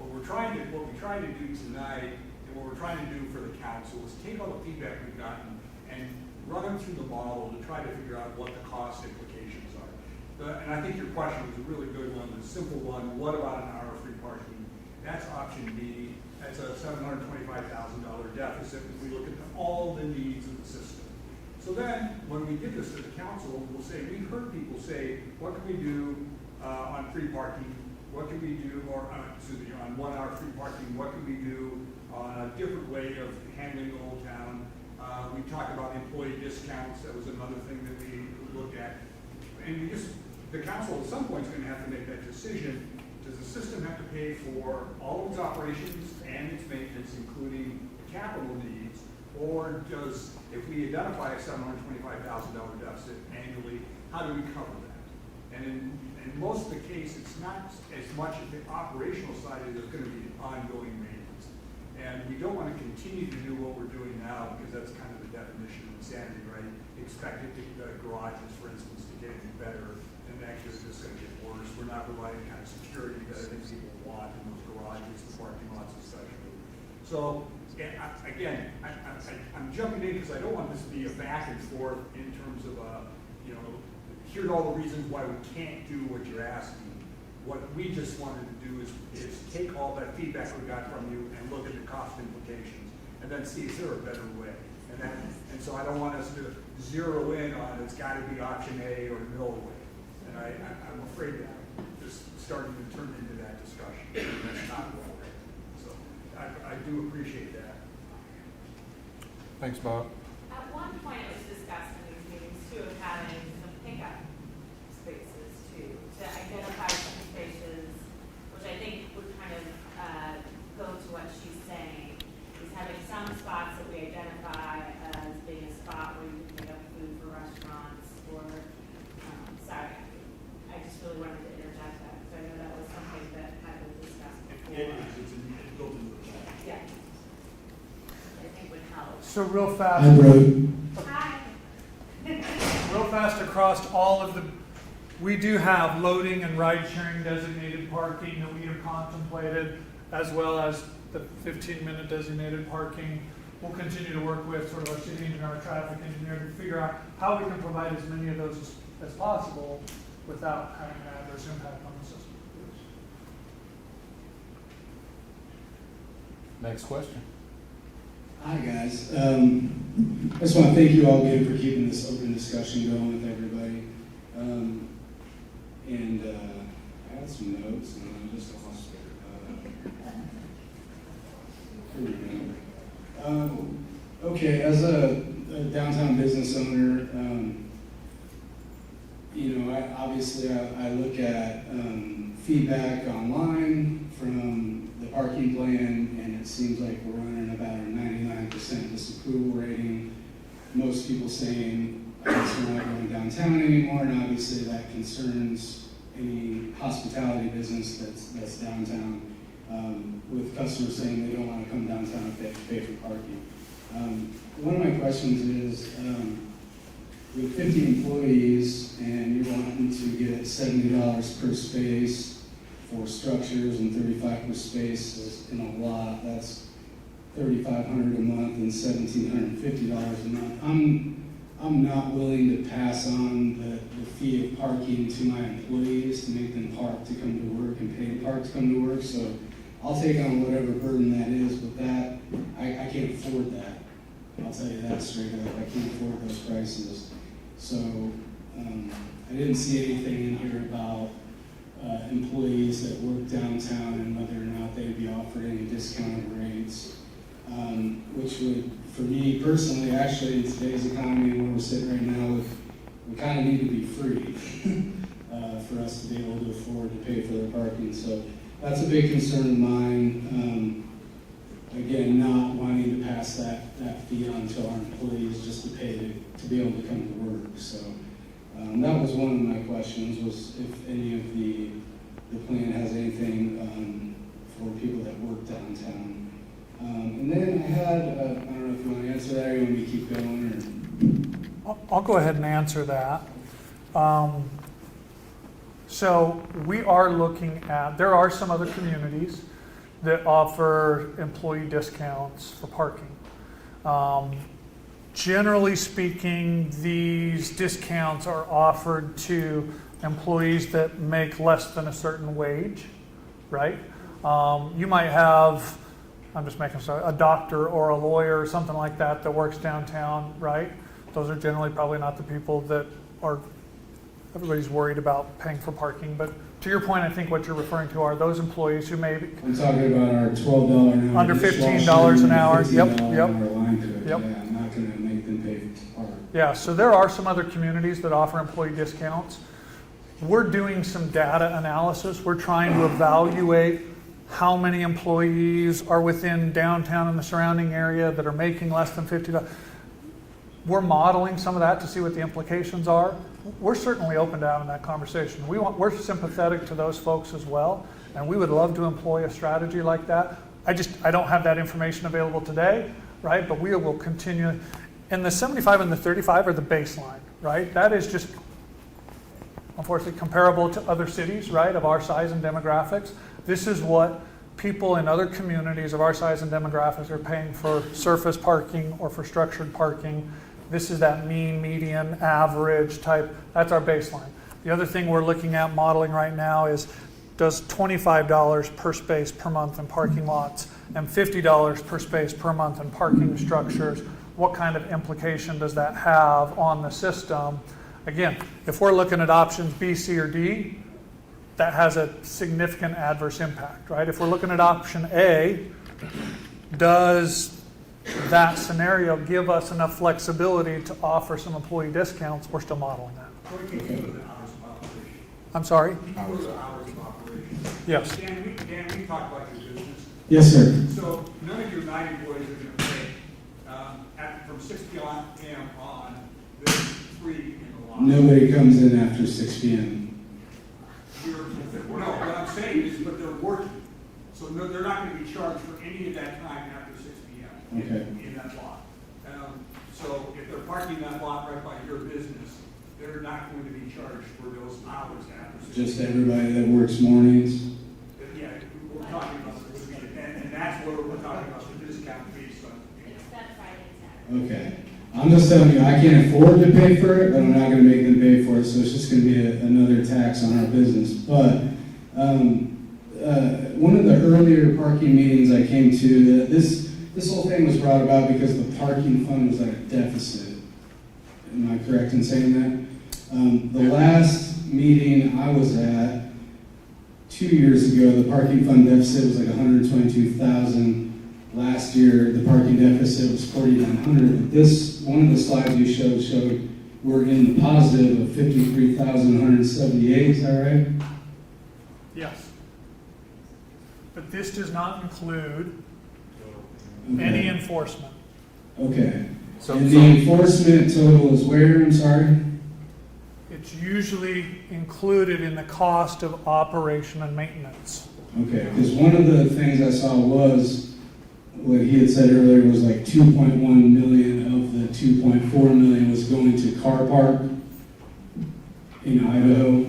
[SPEAKER 10] What we try to do tonight, and what we're trying to do for the council, is take all the feedback we've gotten and run them through the model to try to figure out what the cost implications are. And I think your question was a really good one, the simple one. What about an hour free parking? That's option B. That's a $725,000 deficit if we look at all the needs of the system. So then, when we give this to the council, we'll say, we've heard people say, what can we do on free parking? What can we do, or on 1 hour free parking? What can we do on a different way of handling the Old Town? We talked about employee discounts. That was another thing that we looked at. And the council at some point is going to have to make that decision. Does the system have to pay for all of its operations and its maintenance, including capital needs? Or if we identify a $725,000 deficit annually, how do we cover that? And in most of the case, it's not as much of the operational side as it's going to be ongoing maintenance. And we don't want to continue to do what we're doing now, because that's kind of the definition of insanity, right? Expecting the garages, for instance, to get any better, and actually it's just going to get worse. We're not providing the kind of security that I think people want in those garages, the parking lots, especially. So, again, I'm jumping in because I don't want this to be a back and forth in terms of, here's all the reasons why we can't do what you're asking. What we just wanted to do is take all that feedback we got from you and look at the cost implications, and then see is there a better way. And so I don't want us to zero in on it's got to be option A or no way. And I'm afraid that this is starting to turn into that discussion. And that's not what we're doing. So I do appreciate that.
[SPEAKER 1] Thanks, Bob.
[SPEAKER 11] At one point, it was discussed in these meetings too, of having some pickup spaces too, to identify some spaces, which I think would kind of go to what she's saying, is having some spots that we identify as being a spot where you can pick up food for restaurants or, sorry, I just really wanted to interject that, because I know that was something that had been discussed before.
[SPEAKER 10] It's built into the plan.
[SPEAKER 11] Yeah. I think would help.
[SPEAKER 2] So real fast.
[SPEAKER 11] Hi.
[SPEAKER 2] Real fast across all of the, we do have loading and ride sharing designated parking that we have contemplated, as well as the 15-minute designated parking. We'll continue to work with sort of our city engineer, our traffic engineer to figure out how we can provide as many of those as possible without having an adverse impact on the system.
[SPEAKER 1] Next question.
[SPEAKER 12] Hi, guys. I just want to thank you all again for keeping this open discussion going with everybody. I had some notes, and I just lost it. There we go. Okay, as a downtown business owner, I look at feedback online from the parking plan, and it seems like we're running about a 99% disapproval rating. Most people saying, I guess we're not going downtown anymore, and obviously that concerns any hospitality business that's downtown, with customers saying they don't want to come downtown if they have to pay for parking. One of my questions is, with 50 employees and you're wanting to get $70 per space for structures and $35 per space in a lot, that's $3,500 a month and $1,750 a month. I'm not willing to pass on the fee of parking to my employees to make them park to come to work and pay to park to come to work, so I'll take on whatever burden that is, but that, I can't afford that. I'll tell you that straight up, I can't afford those prices. So, I didn't see anything in here about employees that work downtown and whether or not they'd be offered any discounted rates, which would, for me personally, actually in today's economy where we're sitting right now, we kind of need to be free for us to be able to afford to pay for their parking. So that's a big concern of mine. Again, not wanting to pass that fee on to our employees just to pay to be able to come to work. So that was one of my questions, was if any of the plan has anything for people that work downtown. And then I had, I don't know if you want to answer that or you want me to keep going? Or?
[SPEAKER 2] I'll go ahead and answer that. So we are looking at, there are some other communities that offer employee discounts for parking. Generally speaking, these discounts are offered to employees that make less than a certain wage, right? You might have, I'm just making a doctor or a lawyer or something like that that works downtown, right? Those are generally probably not the people that are, everybody's worried about paying for parking, but to your point, I think what you're referring to are those employees who may be.
[SPEAKER 12] I'm talking about our $12 an hour.
[SPEAKER 2] Under $15 an hour, yep.
[SPEAKER 12] Yeah, I'm not going to make them pay for park.
[SPEAKER 2] Yeah, so there are some other communities that offer employee discounts. We're doing some data analysis. We're trying to evaluate how many employees are within downtown and the surrounding area that are making less than $50. We're modeling some of that to see what the implications are. We're certainly open to having that conversation. We're sympathetic to those folks as well, and we would love to employ a strategy like that. I don't have that information available today, right? But we will continue. And the 75 and the 35 are the baseline, right? That is just, unfortunately, comparable to other cities, right, of our size and demographics. This is what people in other communities of our size and demographics are paying for surface parking or for structured parking. This is that mean, median, average type. That's our baseline. The other thing we're looking at modeling right now is, does $25 per space per month in parking lots and $50 per space per month in parking structures, what kind of implication does that have on the system? Again, if we're looking at options B, C, or D, that has a significant adverse impact, right? If we're looking at option A, does that scenario give us enough flexibility to offer some employee discounts? We're still modeling that.
[SPEAKER 10] What do you think of the hours of operation?
[SPEAKER 2] I'm sorry?
[SPEAKER 10] What are the hours of operation?
[SPEAKER 2] Yes.
[SPEAKER 10] Dan, we talked about your business.
[SPEAKER 12] Yes, sir.
[SPEAKER 10] So none of your night employees are going to pay from 6 p.m. on, there's free in the lot.
[SPEAKER 12] Nobody comes in after 6 p.m.
[SPEAKER 10] No, what I'm saying is, but they're working. So no, they're not going to be charged for any of that time after 6 p.m.
[SPEAKER 12] Okay.
[SPEAKER 10] in that lot. So if they're parking that lot right by your business, they're not going to be charged for those hours after 6 p.m.
[SPEAKER 12] Just everybody that works mornings?
[SPEAKER 10] Yeah, we're talking about, and that's where we're talking about the discount based on.
[SPEAKER 11] Except Friday and Saturday.
[SPEAKER 12] Okay. I'm just telling you, I can't afford to pay for it, but I'm not going to make them pay for it, so it's just going to be another tax on our business. But one of the earlier parking meetings I came to, this whole thing was brought about because the parking fund was at a deficit. Am I correct in saying that? The last meeting I was at 2 years ago, the parking fund deficit was like $122,000. last year, the parking deficit was 4,900. But this, one of the slides you showed we're in the positive of 53,178, is that right?
[SPEAKER 2] Yes. But this does not include
[SPEAKER 12] Okay.
[SPEAKER 2] any enforcement.
[SPEAKER 12] Okay.
[SPEAKER 1] So-
[SPEAKER 12] And
[SPEAKER 1] so-
[SPEAKER 12] the enforcement total is where, I'm sorry?
[SPEAKER 2] It's usually included in the cost of operation and maintenance.
[SPEAKER 12] Okay, because one of the things I saw was, what he had said earlier was like 2.1 million of the 2.4 million was going to car park in Idaho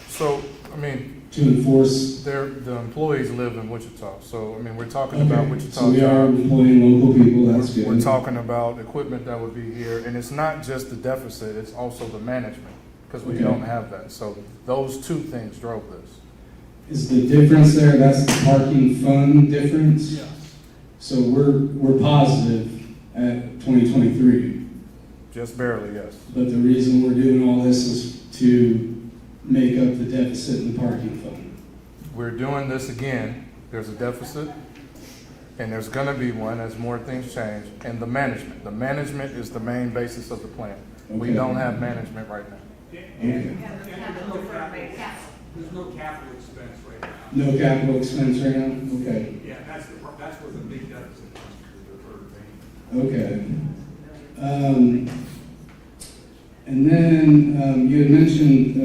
[SPEAKER 1] So, I mean,
[SPEAKER 12] to enforce.
[SPEAKER 1] the employees live in Wichita, so, I mean, we're talking about
[SPEAKER 12] Okay,
[SPEAKER 1] Wichita.
[SPEAKER 12] so we are
[SPEAKER 1] jobs.
[SPEAKER 12] employing local people, that's
[SPEAKER 1] We're
[SPEAKER 12] good.
[SPEAKER 1] talking about equipment that would be here, and it's not just the deficit, it's also the management, because we
[SPEAKER 12] Okay.
[SPEAKER 1] don't have that. So those two things drove this.
[SPEAKER 12] Is the difference there, that's the parking fund difference?
[SPEAKER 2] Yes.
[SPEAKER 12] So we're positive at 2023,
[SPEAKER 1] Just barely, yes.
[SPEAKER 12] but the reason we're doing all this is to make up the deficit in the parking fund.
[SPEAKER 1] We're doing this again, there's a deficit, and there's gonna be one as more things change, and the management. The management is the main basis of the plan. We
[SPEAKER 12] Okay.
[SPEAKER 1] don't have management right now.
[SPEAKER 12] Okay.
[SPEAKER 10] There's no capital expense right now.
[SPEAKER 12] No capital expense right now? Okay.
[SPEAKER 10] Yeah, that's where the big deficit comes from, the deferred payment.
[SPEAKER 12] Okay. And then you had mentioned,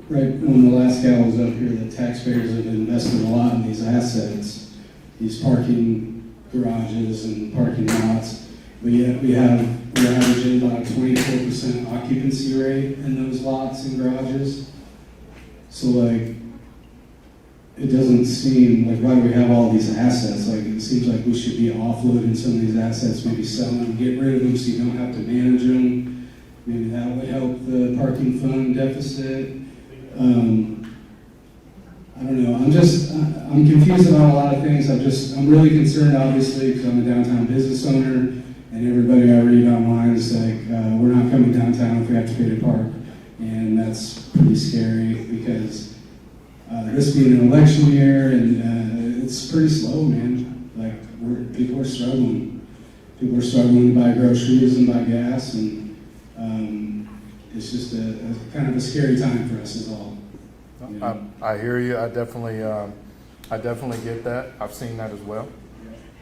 [SPEAKER 12] right when the last guy was up here, that taxpayers have invested a lot in these assets, these parking garages and parking lots. But yet we're averaging about a 24% occupancy rate in those lots and garages. So like, it doesn't seem like, why do we have all these assets? Like, it seems like we should be offloading some of these assets, maybe selling them, get rid of them so you don't have to manage them. Maybe that would help the parking fund deficit. I don't know, I'm confused about a lot of things. I'm really concerned, obviously, because I'm a downtown business owner, and everybody I read online is like, we're not coming downtown if we have to pay to park. And that's pretty scary because this being an election year, and it's pretty slow, man. Like, people are struggling. People are struggling to buy groceries and buy gas, and it's just a kind of a scary time for us is all. You know?
[SPEAKER 1] I hear you, I definitely get that. I've seen that as well.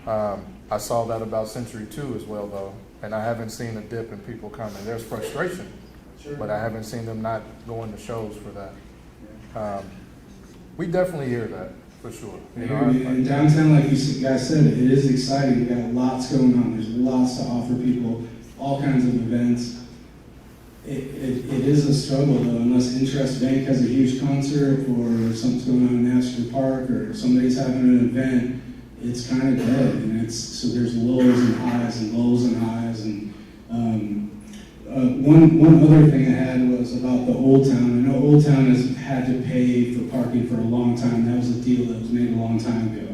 [SPEAKER 1] I saw that about Century 2 as well, though, and I haven't seen a dip in people coming. There's frustration, but I haven't seen them not going to shows for that. We definitely hear that, for sure. You know,
[SPEAKER 12] In downtown, like you guys said, it is exciting. We got lots going on. There's lots to offer people, all kinds of events. It is a struggle, though, unless Interest Bank has a huge concert or something's going on in Astor Park or somebody's having an event. It's kind of dead, and so there's lows and highs and lows and highs. And one other thing I had was about the Old Town. I know Old Town has had to pay for parking for a long time. That was a deal that was made a long time ago.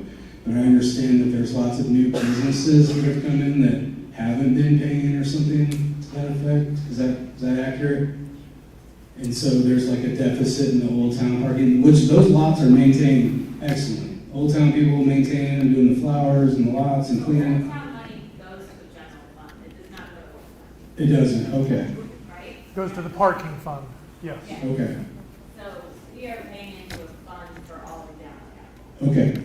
[SPEAKER 12] But I understand that there's lots of new businesses that have come in that haven't been paying or something to that effect. Is that accurate? And so there's like a deficit in the Old Town parking, which those lots are maintained excellently. Old Town people maintain and doing the flowers and the lots and cleaning.
[SPEAKER 11] Old Town money goes to the general fund, it does not go to Old Town,
[SPEAKER 12] It doesn't, okay,
[SPEAKER 11] right?
[SPEAKER 2] Goes to the parking fund, yes.
[SPEAKER 11] Yeah.
[SPEAKER 12] okay,
[SPEAKER 11] So we are paying into a fund for all of downtown.
[SPEAKER 12] okay.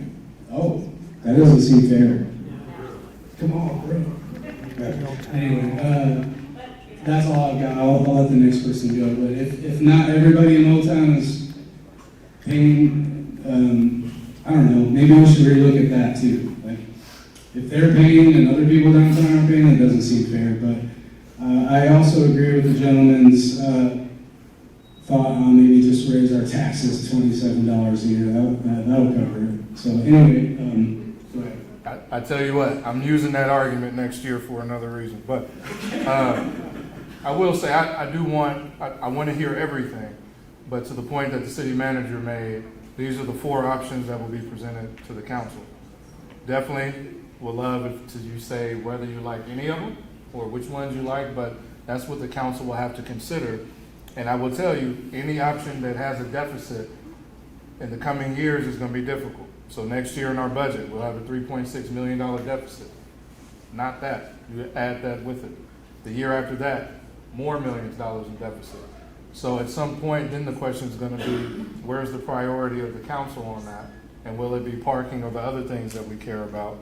[SPEAKER 12] Oh, that doesn't seem fair. Come on, bro. Anyway, that's all I've got. I'll let the next person go. But if not everybody in Old Town is paying, I don't know, maybe we should relook at that too. Like, if they're paying and other people downtown aren't paying, that doesn't seem fair. But I also agree with the gentleman's thought on maybe just raise our taxes $27 a year. That'll cover it. So anyway, go ahead.
[SPEAKER 1] I tell you what, I'm using that argument next year for another reason. But I will say, I want to hear everything. But to the point that the city manager made, these are the 4 options that will be presented to the council. Definitely would love if you say whether you like any of them or which ones you like, but that's what the council will have to consider. And I will tell you, any option that has a deficit in the coming years is going to be difficult. So next year in our budget, we'll have a $3.6 million deficit. Not that, you add that with it. The year after that, more millions of dollars in deficit. So at some point, then the question is gonna be, where's the priority of the council on that? And will it be parking or the other things that we care about?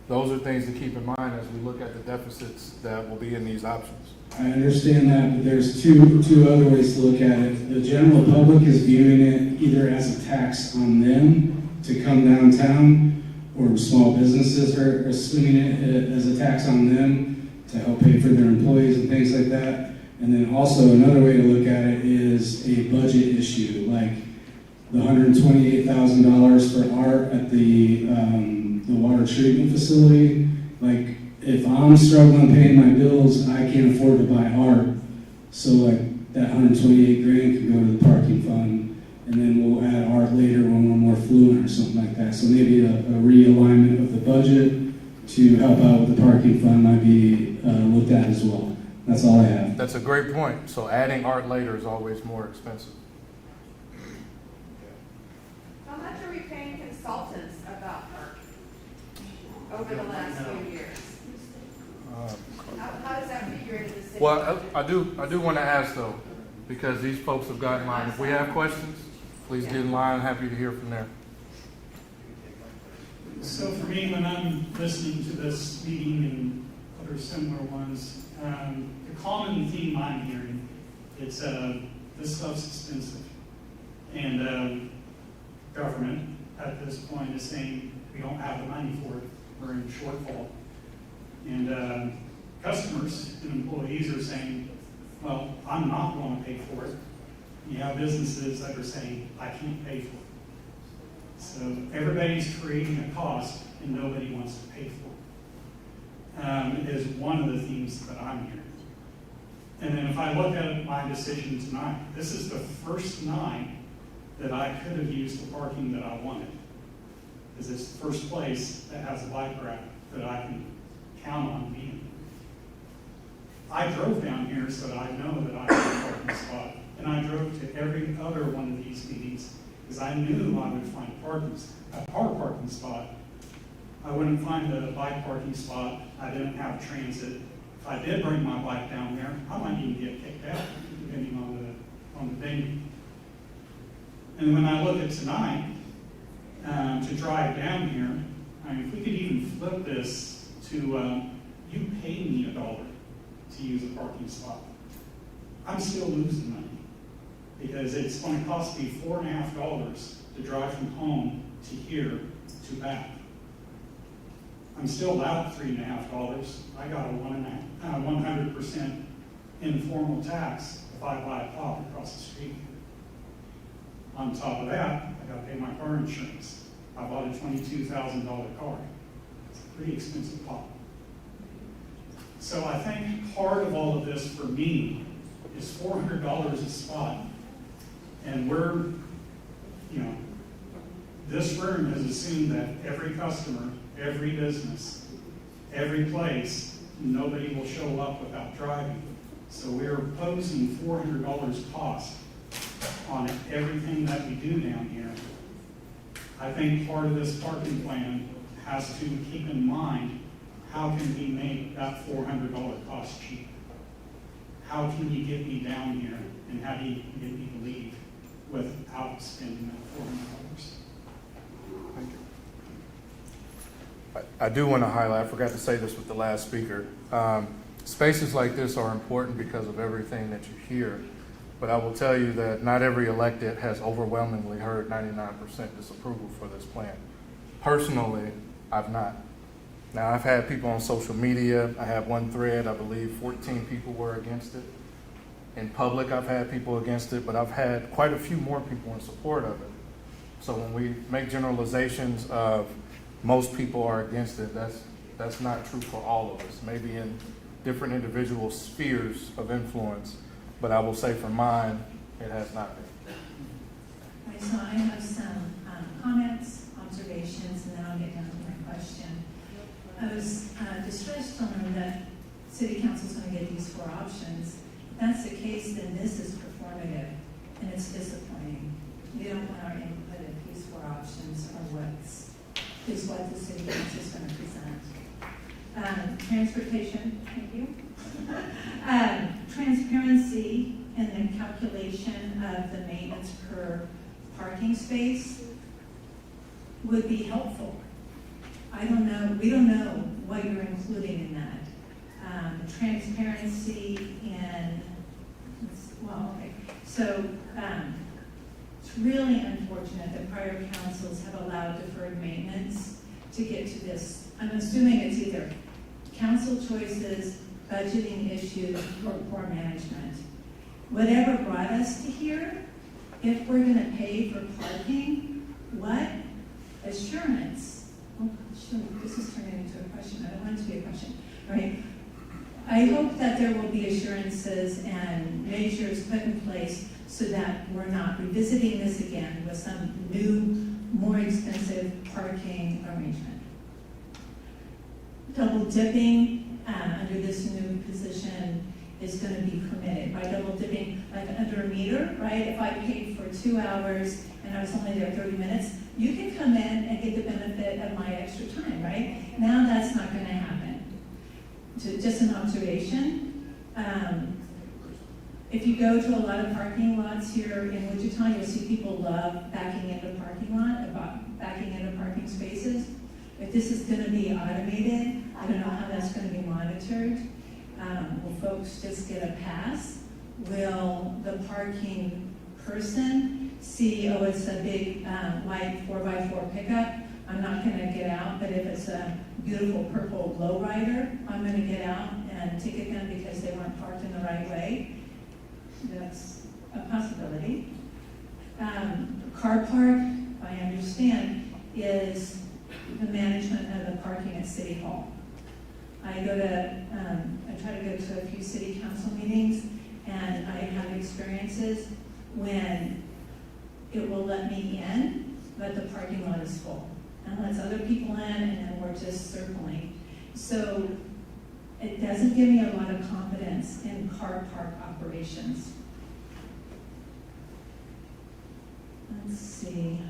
[SPEAKER 1] Those are things to keep in mind as we look at the deficits that will be in these options.
[SPEAKER 12] I understand that, but there's two other ways to look at it. The general public is viewing it either as a tax on them to come downtown, or small businesses are assuming it as a tax on them to help pay for their employees and things like that. And then also another way to look at it is a budget issue, like the $128,000 for art at the water treatment facility. Like, if I'm struggling paying my bills, I can't afford to buy art. So like that 128 grand could go to the parking fund, and then we'll add art later when we're more fluent or something like that. So maybe a realignment of the budget to help out with the parking fund might be looked at as well. That's all I have.
[SPEAKER 1] That's a great point. So adding art later is always more expensive.
[SPEAKER 8] How much are we paying consultants about parking over the last few years? How does that figure into the city?
[SPEAKER 1] Well, I do want to ask though, because these folks have got in line. If we have questions, please get in line. Happy to hear from there.
[SPEAKER 5] So for me, when I'm listening to this meeting and other similar ones, the common theme I'm hearing, it's this stuff's expensive. And government at this point is saying we don't have the money for it, we're in shortfall. And customers and employees are saying, well, I'm not going to pay for it. You have businesses that are saying, I can't pay for it. So everybody's creating a cost and nobody wants to pay for it. Is one of the themes that I'm hearing. And then if I look at my decision tonight, this is the first night that I could have used the parking that I wanted. Because it's the first place that has a bike rack that I can count on being. I drove down here so that I know that I have a parking spot. And I drove to every other one of these meetings because I knew I would find a car parking spot. I wouldn't find a bike parking spot. I didn't have transit. If I did bring my bike down there, I might even get kicked out, depending on the venue. And when I look at tonight, to drive down here, I mean, if we could even flip this to, you pay me $1 to use a parking spot. I'm still losing money because it's going to cost me $4.50 to drive from home to here to back. I'm still out $3.50. I got a 100% informal tax if I buy a pop across the street. On top of that, I got to pay my car insurance. I bought a $22,000 car. It's a pretty expensive pop. So I think part of all of this for me is $400 a spot. And we're, this room has assumed that every customer, every business, every place, nobody will show up without driving. So we're posing $400 cost on everything that we do down here. I think part of this parking plan has to keep in mind how can we make that $400 cost cheap? How can you get me down here and how do you get me to leave without spending that $400?
[SPEAKER 1] Thank you. I do want to highlight, I forgot to say this with the last speaker. Spaces like this are important because of everything that you hear. But I will tell you that not every elected has overwhelmingly heard 99% disapproval for this plan. Personally, I've not. Now, I've had people on social media. I have one thread, I believe 14 people were against it. In public, I've had people against it, but I've had quite a few more people in support of it. So when we make generalizations of most people are against it, that's not true for all of us. Maybe in different individual spheres of influence, but I will say for mine, it has not been.
[SPEAKER 13] Right, so I have some comments, observations, and then I'll get down to my question. I was distressed to learn that City Council's going to get these 4 options. If that's the case, then this is performative, and it's disappointing. We don't want our input if these 4 options are what's is what the city council is going to present. Transportation, thank you. Transparency in the calculation of the maintenance per parking space would be helpful. I don't know, we don't know what you're including in that. Transparency in, well, okay. So, it's really unfortunate that prior councils have allowed deferred maintenance to get to this. I'm assuming it's either council choices, budgeting issues, or poor management. Whatever brought us to here, if we're gonna pay for parking, what assurance? Oh, shoot, this is turning into a question. I don't want it to be a question, right? I hope that there will be assurances and measures put in place so that we're not revisiting this again with some new, more expensive parking arrangement. Double dipping under this new position is going to be permitted. By double dipping, like under a meter, right? If I paid for 2 hours and I was only there 30 minutes, you can come in and get the benefit of my extra time, right? Now that's not going to happen. Just an observation. If you go to a lot of parking lots here in Wichita, you'll see people love backing into backing into parking spaces. If this is going to be automated, I don't know how that's going to be monitored. Will folks just get a pass? Will the parking person see, oh, it's a big white 4x4 pickup, I'm not going to get out, but if it's a beautiful purple lowrider, I'm going to get out and ticket them because they weren't parked in the right way. That's a possibility. Car park, I understand, is the management of the parking at City Hall. I try to go to a few city council meetings, and I have experiences when it will let me in, but the parking lot is full. And lets other people in, and then we're just circling. So it doesn't give me a lot of confidence in car park operations. Let's see.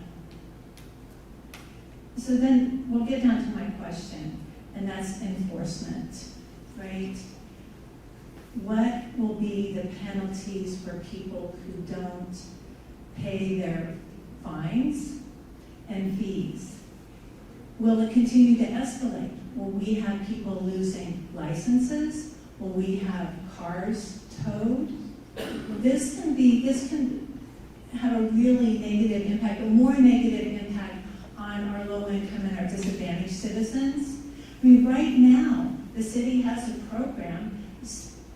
[SPEAKER 13] So then we'll get down to my question, and that's enforcement, right? What will be the penalties for people who don't pay their fines and fees? Will it continue to escalate? Will we have people losing licenses? Will we have cars towed? This can have a really negative impact, a more negative impact on our low-income and our disadvantaged citizens. I mean, right now, the city has a program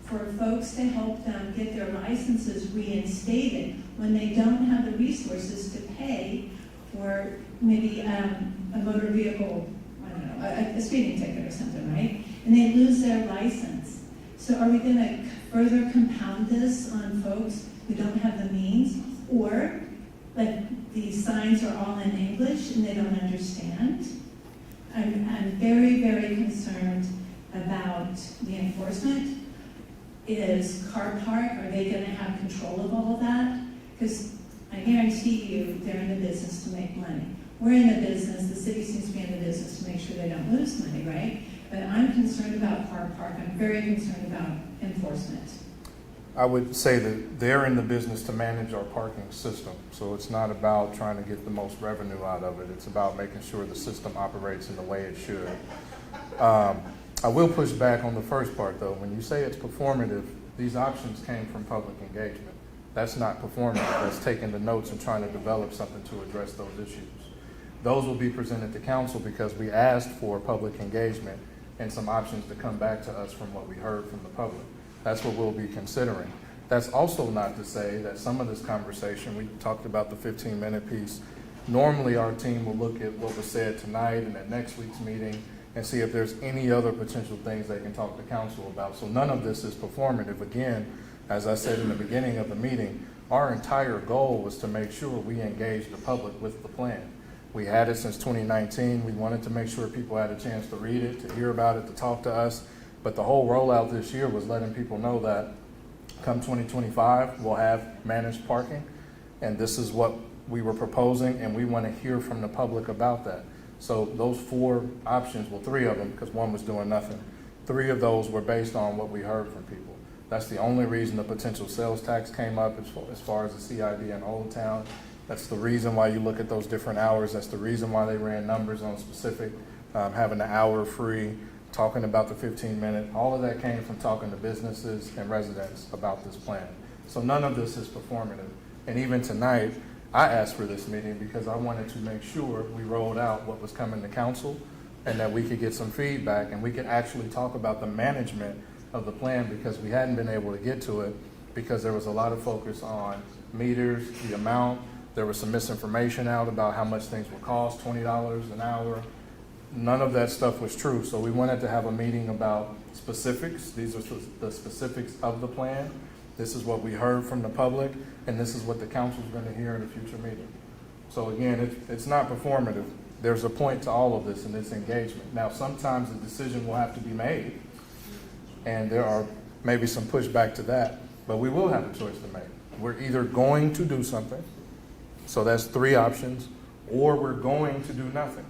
[SPEAKER 13] for folks to help them get their licenses reinstated when they don't have the resources to pay for maybe a motor vehicle, I don't know, a speeding ticket or something, right? And they lose their license. So are we going to further compound this on folks who don't have the means? Or, like, these signs are all in English and they don't understand? I'm very, very concerned about the enforcement. Is car park, are they going to have control of all of that? Because I guarantee you they're in the business to make money. We're in the business, the city seems to be in the business to make sure they don't lose money, right? But I'm concerned about car park. I'm very concerned about enforcement.
[SPEAKER 1] I would say that they're in the business to manage our parking system. So it's not about trying to get the most revenue out of it. It's about making sure the system operates in the way it should. I will push back on the first part, though. When you say it's performative, these options came from public engagement. That's not performative. That's taking the notes and trying to develop something to address those issues. Those will be presented to council because we asked for public engagement and some options to come back to us from what we heard from the public. That's what we'll be considering. That's also not to say that some of this conversation, we talked about the 15-minute piece. Normally, our team will look at what was said tonight and at next week's meeting and see if there's any other potential things they can talk to council about. So none of this is performative. Again, as I said in the beginning of the meeting, our entire goal was to make sure we engage the public with the plan. We had it since 2019. We wanted to make sure people had a chance to read it, to hear about it, to talk to us. But the whole rollout this year was letting people know that come 2025, we'll have managed parking. And this is what we were proposing, and we want to hear from the public about that. So those 4 options, well, 3 of them, because one was doing nothing, 3 of those were based on what we heard from people. That's the only reason the potential sales tax came up as far as the CID in Old Town. That's the reason why you look at those different hours. That's the reason why they ran numbers on specific, having an hour free, talking about the 15-minute. All of that came from talking to businesses and residents about this plan. So none of this is performative. And even tonight, I asked for this meeting because I wanted to make sure we rolled out what was coming to council and that we could get some feedback and we could actually talk about the management of the plan, because we hadn't been able to get to it because there was a lot of focus on meters, the amount. There was some misinformation out about how much things would cost, $20 an hour. None of that stuff was true. So we wanted to have a meeting about specifics. These are the specifics of the plan. This is what we heard from the public, and this is what the council is going to hear in a future meeting. So again, it's not performative. There's a point to all of this, and it's engagement. Now, sometimes a decision will have to be made, and there are maybe some pushback to that, but we will have a choice to make. We're either going to do something, so that's 3 options, or we're going to do nothing.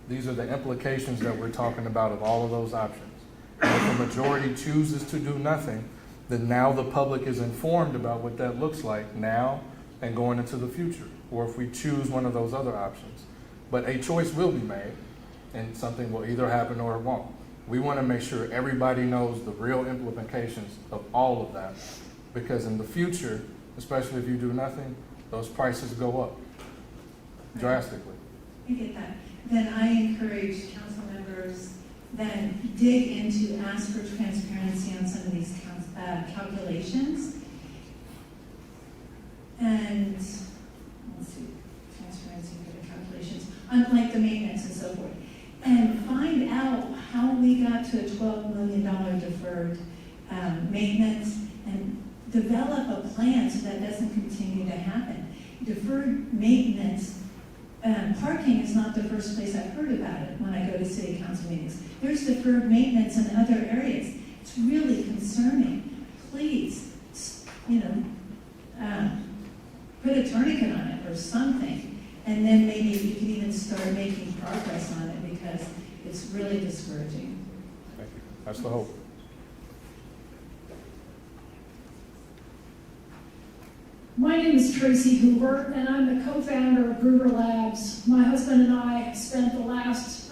[SPEAKER 1] These are the implications that we're talking about of all of those options. And if the majority chooses to do nothing, then now the public is informed about what that looks like now and going into the future, or if we choose one of those other options. But a choice will be made, and something will either happen or it won't. We want to make sure everybody knows the real implications of all of that, because in the future, especially if you do nothing, those prices go up drastically.
[SPEAKER 13] I get that. Then I encourage council members then dig into, ask for transparency on some of these calculations. And let's see, transparency for the calculations, unlike the maintenance and so forth. And find out how we got to a $12 million deferred maintenance, and develop a plan so that doesn't continue to happen. Deferred maintenance, parking is not the first place I've heard about it when I go to city council meetings. There's deferred maintenance in other areas. It's really concerning. Please, put a tourniquet on it or something, and then maybe you can even start making progress on it, because it's really discouraging.
[SPEAKER 1] Thank you. That's the hope.
[SPEAKER 14] My name is Tracy Hoover, and I'm the co-founder of Gruber Labs. My husband and I have spent the last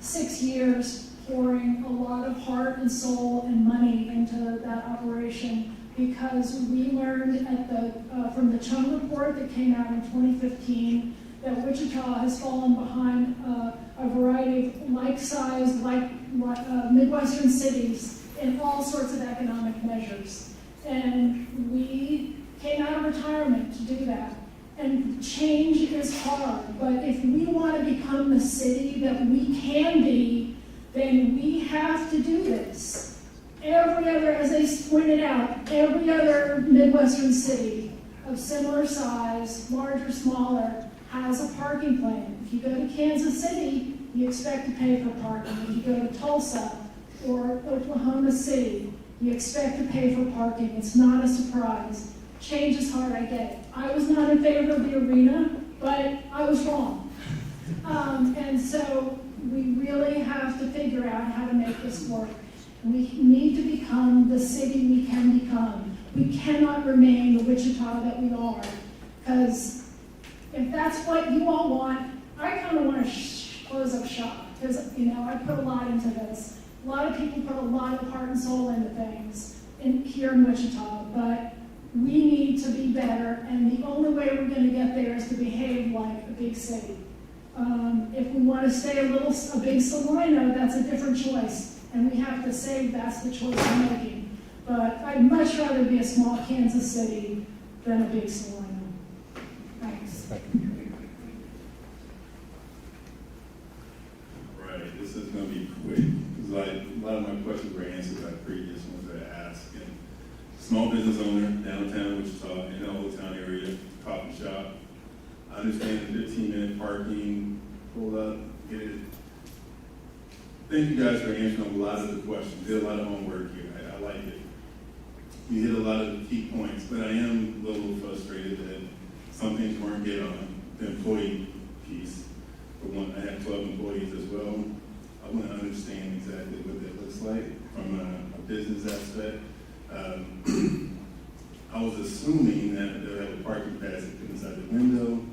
[SPEAKER 14] 6 years pouring a lot of heart and soul and money into that operation, because we learned from the Chum report that came out in 2015 that Wichita has fallen behind a variety of like-sized, Midwestern cities in all sorts of economic measures. And we came out of retirement to do that. And change is hard, but if we want to become the city that we can be, then we have to do this. Every other, as they pointed out, every other Midwestern city of similar size, large or smaller, has a parking plan. If you go to Kansas City, you expect to pay for parking. If you go to Tulsa or Oklahoma City, you expect to pay for parking. It's not a surprise. Change is hard, I get it. I was not in favor of the arena, but I was wrong. And so we really have to figure out how to make this work. We need to become the city we can become. We cannot remain the Wichita that we are, because if that's what you all want, I kind of want to close up shop, because I put a lot into this. A lot of people put a lot of heart and soul into things here in Wichita, but we need to be better, and the only way we're going to get there is to behave like a big city. If we want to stay a big Salina, that's a different choice, and we have to say that's the choice we're making. But I'd much rather be a small Kansas City than a big Salina. Thanks.
[SPEAKER 1] Thank you.
[SPEAKER 15] Right, this is going to be quick, because a lot of my questions were answered by previous ones that I asked. And small business owner, downtown Wichita, in the Old Town area, coffee shop. I understand the 15-minute parking, pull up, get it. Thank you guys for answering a lot of the questions. Did a lot of homework here. I like it. You hit a lot of the key points, but I am a little frustrated that some things weren't get on the employee piece. for one, I have 12 employees as well. I want to understand exactly what that looks like from a business aspect. I was assuming that they'll have a parking pass that comes inside the window.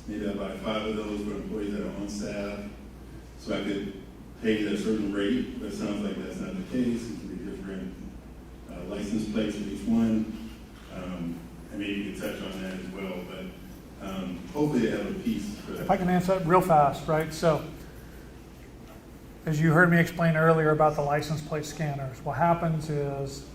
[SPEAKER 15] Maybe I'll buy 5 of those for employees that are on staff, so I could pay at a certain rate, but it sounds like that's not the case. It could be different license plates for each one. And maybe you could touch on that as well, but hopefully they have a piece for that.
[SPEAKER 2] If I can answer that real fast, right? So, as you heard me explain earlier about the license plate scanners, what happens is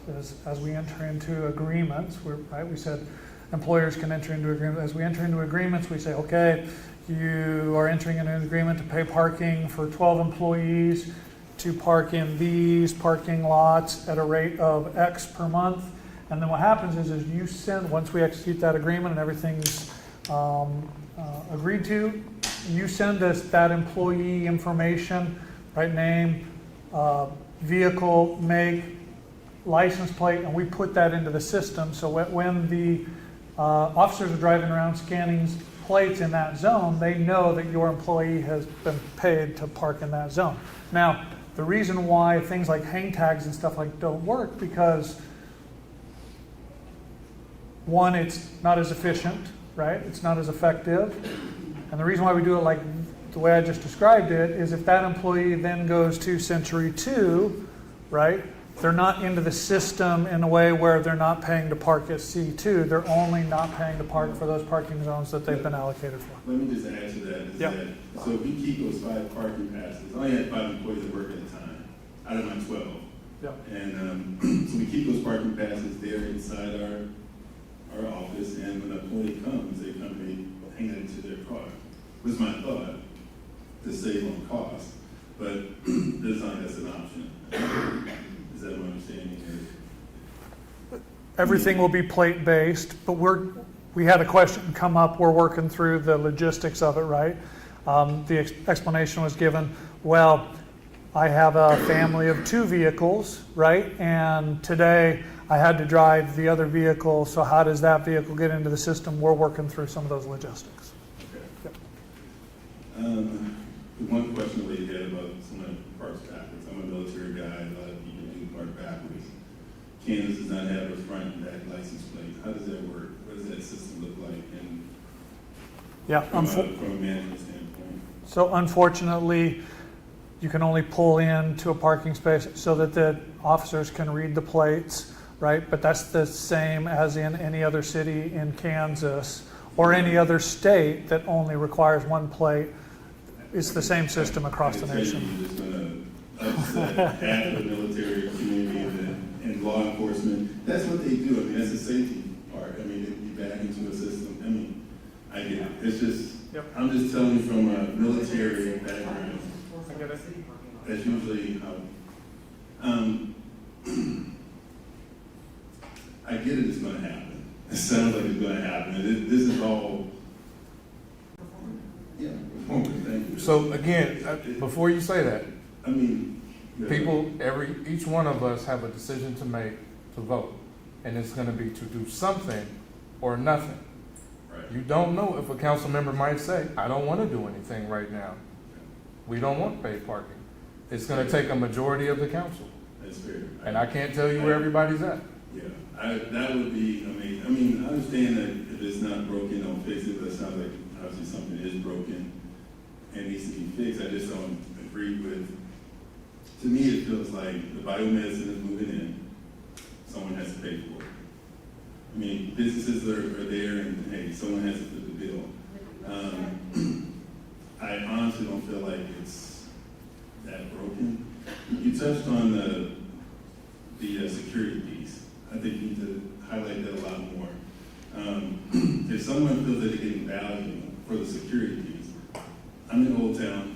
[SPEAKER 2] as we enter into agreements, we said employers can enter into agreements. As we enter into agreements, we say, okay, you are entering into an agreement to pay parking for 12 employees to park in these parking lots at a rate of X per month. And then what happens is you send, once we execute that agreement and everything's agreed to, you send us that employee information, right, name, vehicle, make, license plate, and we put that into the system. So when the officers are driving around scanning plates in that zone, they know that your employee has been paid to park in that zone. Now, the reason why things like hang tags and stuff like don't work, because one, it's not as efficient, right? It's not as effective. And the reason why we do it like the way I just described it is if that employee then goes to Century 2, right? They're not into the system in a way where they're not paying to park at C2. They're only not paying to park for those parking zones that they've been allocated for.
[SPEAKER 15] Let me just add to that. That so if we keep those 5 parking passes, I only had 5 employees that work at a time out of my 12.
[SPEAKER 2] Yep.
[SPEAKER 15] And so we keep those parking passes there inside our office, and when an employee comes, they come and they hang it into their car. Was my thought to save on cost, but this time that's an option. Is that my understanding?
[SPEAKER 2] Everything will be plate-based, but we had a question come up. We're working through the logistics of it, right? The explanation was given, well, I have a family of 2 vehicles, right? And today I had to drive the other vehicle, so how does that vehicle get into the system? We're working through some of those logistics.
[SPEAKER 15] Okay. Yep. One question we had about someone parks backwards. I'm a military guy. A lot of people do park backwards. Kansas does not have a front and back license plate. How does that work? What does that system look like? And from a management standpoint.
[SPEAKER 2] So unfortunately, you can only pull into a parking space so that the officers can read the plates, right? But that's the same as in any other city in Kansas or any other state that only requires 1 plate. It's the same system across the nation.
[SPEAKER 15] You're just going to upset half the military community and law enforcement. That's what they do. I mean, that's the safety part. I mean, you back into a system. I mean, I get it. It's just, I'm just telling you from a military background.
[SPEAKER 2] I get it.
[SPEAKER 15] That's usually how. I get it. It's going to happen. It sounds like it's going to happen. This is all. Yeah. Thank you.
[SPEAKER 1] So again, before you say that,
[SPEAKER 15] I mean,
[SPEAKER 1] people, each one of us have a decision to make to vote, and it's going to be to do something or nothing.
[SPEAKER 15] Right.
[SPEAKER 1] You don't know if a council member might say, "I don't want to do anything right now. We don't want paid parking." It's going to take a majority of the council.
[SPEAKER 15] That's fair.
[SPEAKER 1] And I can't tell you where everybody's at.
[SPEAKER 15] Yeah, that would be amazing. I mean, I understand that if it's not broken, don't fix it, but it sounds like obviously something is broken and needs to be fixed. I just don't agree with, to me, it feels like the biomedicine is moving in. Someone has to pay for it. I mean, businesses are there and, hey, someone has to put the bill. I honestly don't feel like it's that broken. You touched on the security piece. I think you need to highlight that a lot more. If someone feels that they're getting value for the security piece, I'm in Old Town.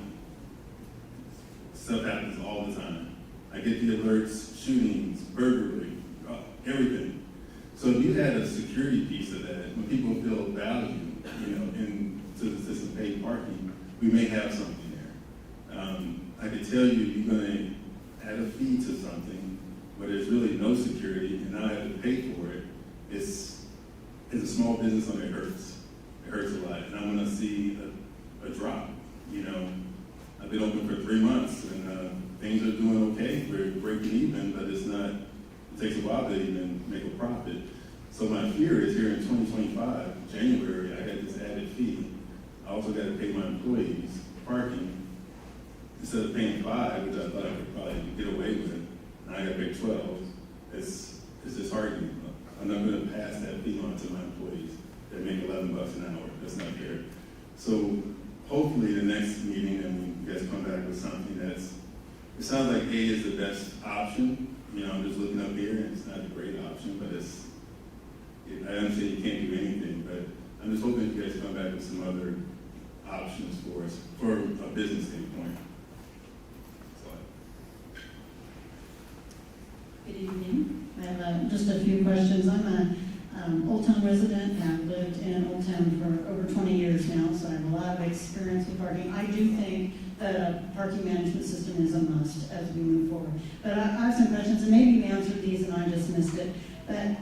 [SPEAKER 15] Stuff happens all the time. I get the alerts, shootings, burglary, everything. So if you had a security piece of that, when people feel value, into the system paid parking, we may have something there. I could tell you're going to add a fee to something where there's really no security, and now I have to pay for it. It's a small business owner, it hurts. It hurts a lot, and I want to see a drop. been open for 3 months, and things are doing okay. We're breaking even, but it's not, it takes a while to even make a profit. So my fear is here in 2025, January, I got this added fee. I also got to pay my employees parking. Instead of paying 5, which I thought I could probably get away with, and I got to pay 12, it's disheartening. I'm not going to pass that fee on to my employees that make $11 an hour. That's not fair. So hopefully the next meeting, and you guys come back with something that's, it sounds like A is the best option. You know, I'm just looking up here, and it's not a great option, but I understand you can't do anything, but I'm just hoping you guys come back with some other options for us, for a business standpoint.
[SPEAKER 16] Good evening. I have just a few questions. I'm an Old Town resident and I've lived in Old Town for over 20 years now, so I have a lot of experience with parking. I do think that a parking management system is a must as we move forward. But I have some questions, and maybe you answered these and I just missed it. But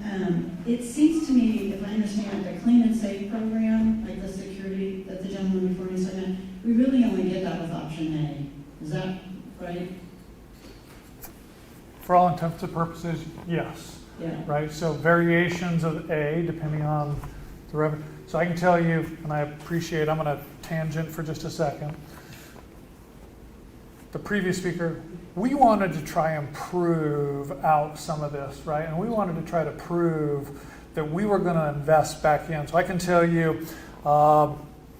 [SPEAKER 16] it seems to me, if I understand the Clean and Safe program, like the security that the gentleman before me said, we really only get that with option A. Is that right?
[SPEAKER 2] For all intents and purposes, yes.
[SPEAKER 16] Yeah.
[SPEAKER 2] Right, so variations of A, depending on the revenue. So I can tell you, and I appreciate, I'm going to tangent for just a second. The previous speaker, we wanted to try and prove out some of this, right? And we wanted to try to prove that we were going to invest back in. So I can tell you, a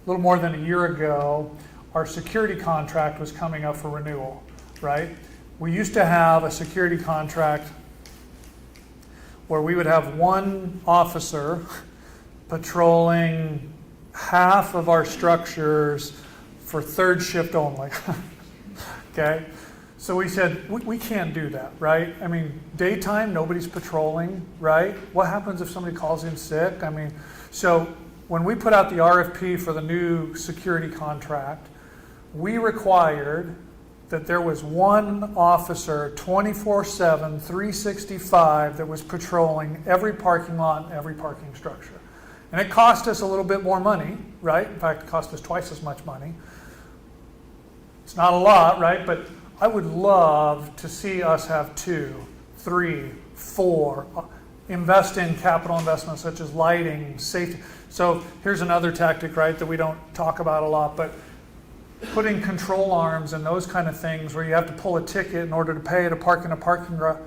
[SPEAKER 2] little more than a year ago, our security contract was coming up for renewal, right? We used to have a security contract where we would have one officer patrolling half of our structures for third shift only. Okay? So we said, we can't do that, right? I mean, daytime, nobody's patrolling, right? What happens if somebody calls in sick? I mean, so when we put out the RFP for the new security contract, we required that there was one officer 24/7, 365 that was patrolling every parking lot and every parking structure. And it cost us a little bit more money, right? In fact, it cost us twice as much money. It's not a lot, right? But I would love to see us have 2, 3, 4, invest in capital investments such as lighting, safety. So here's another tactic, right, that we don't talk about a lot, but putting control arms and those kind of things where you have to pull a ticket in order to pay to park in a parking garage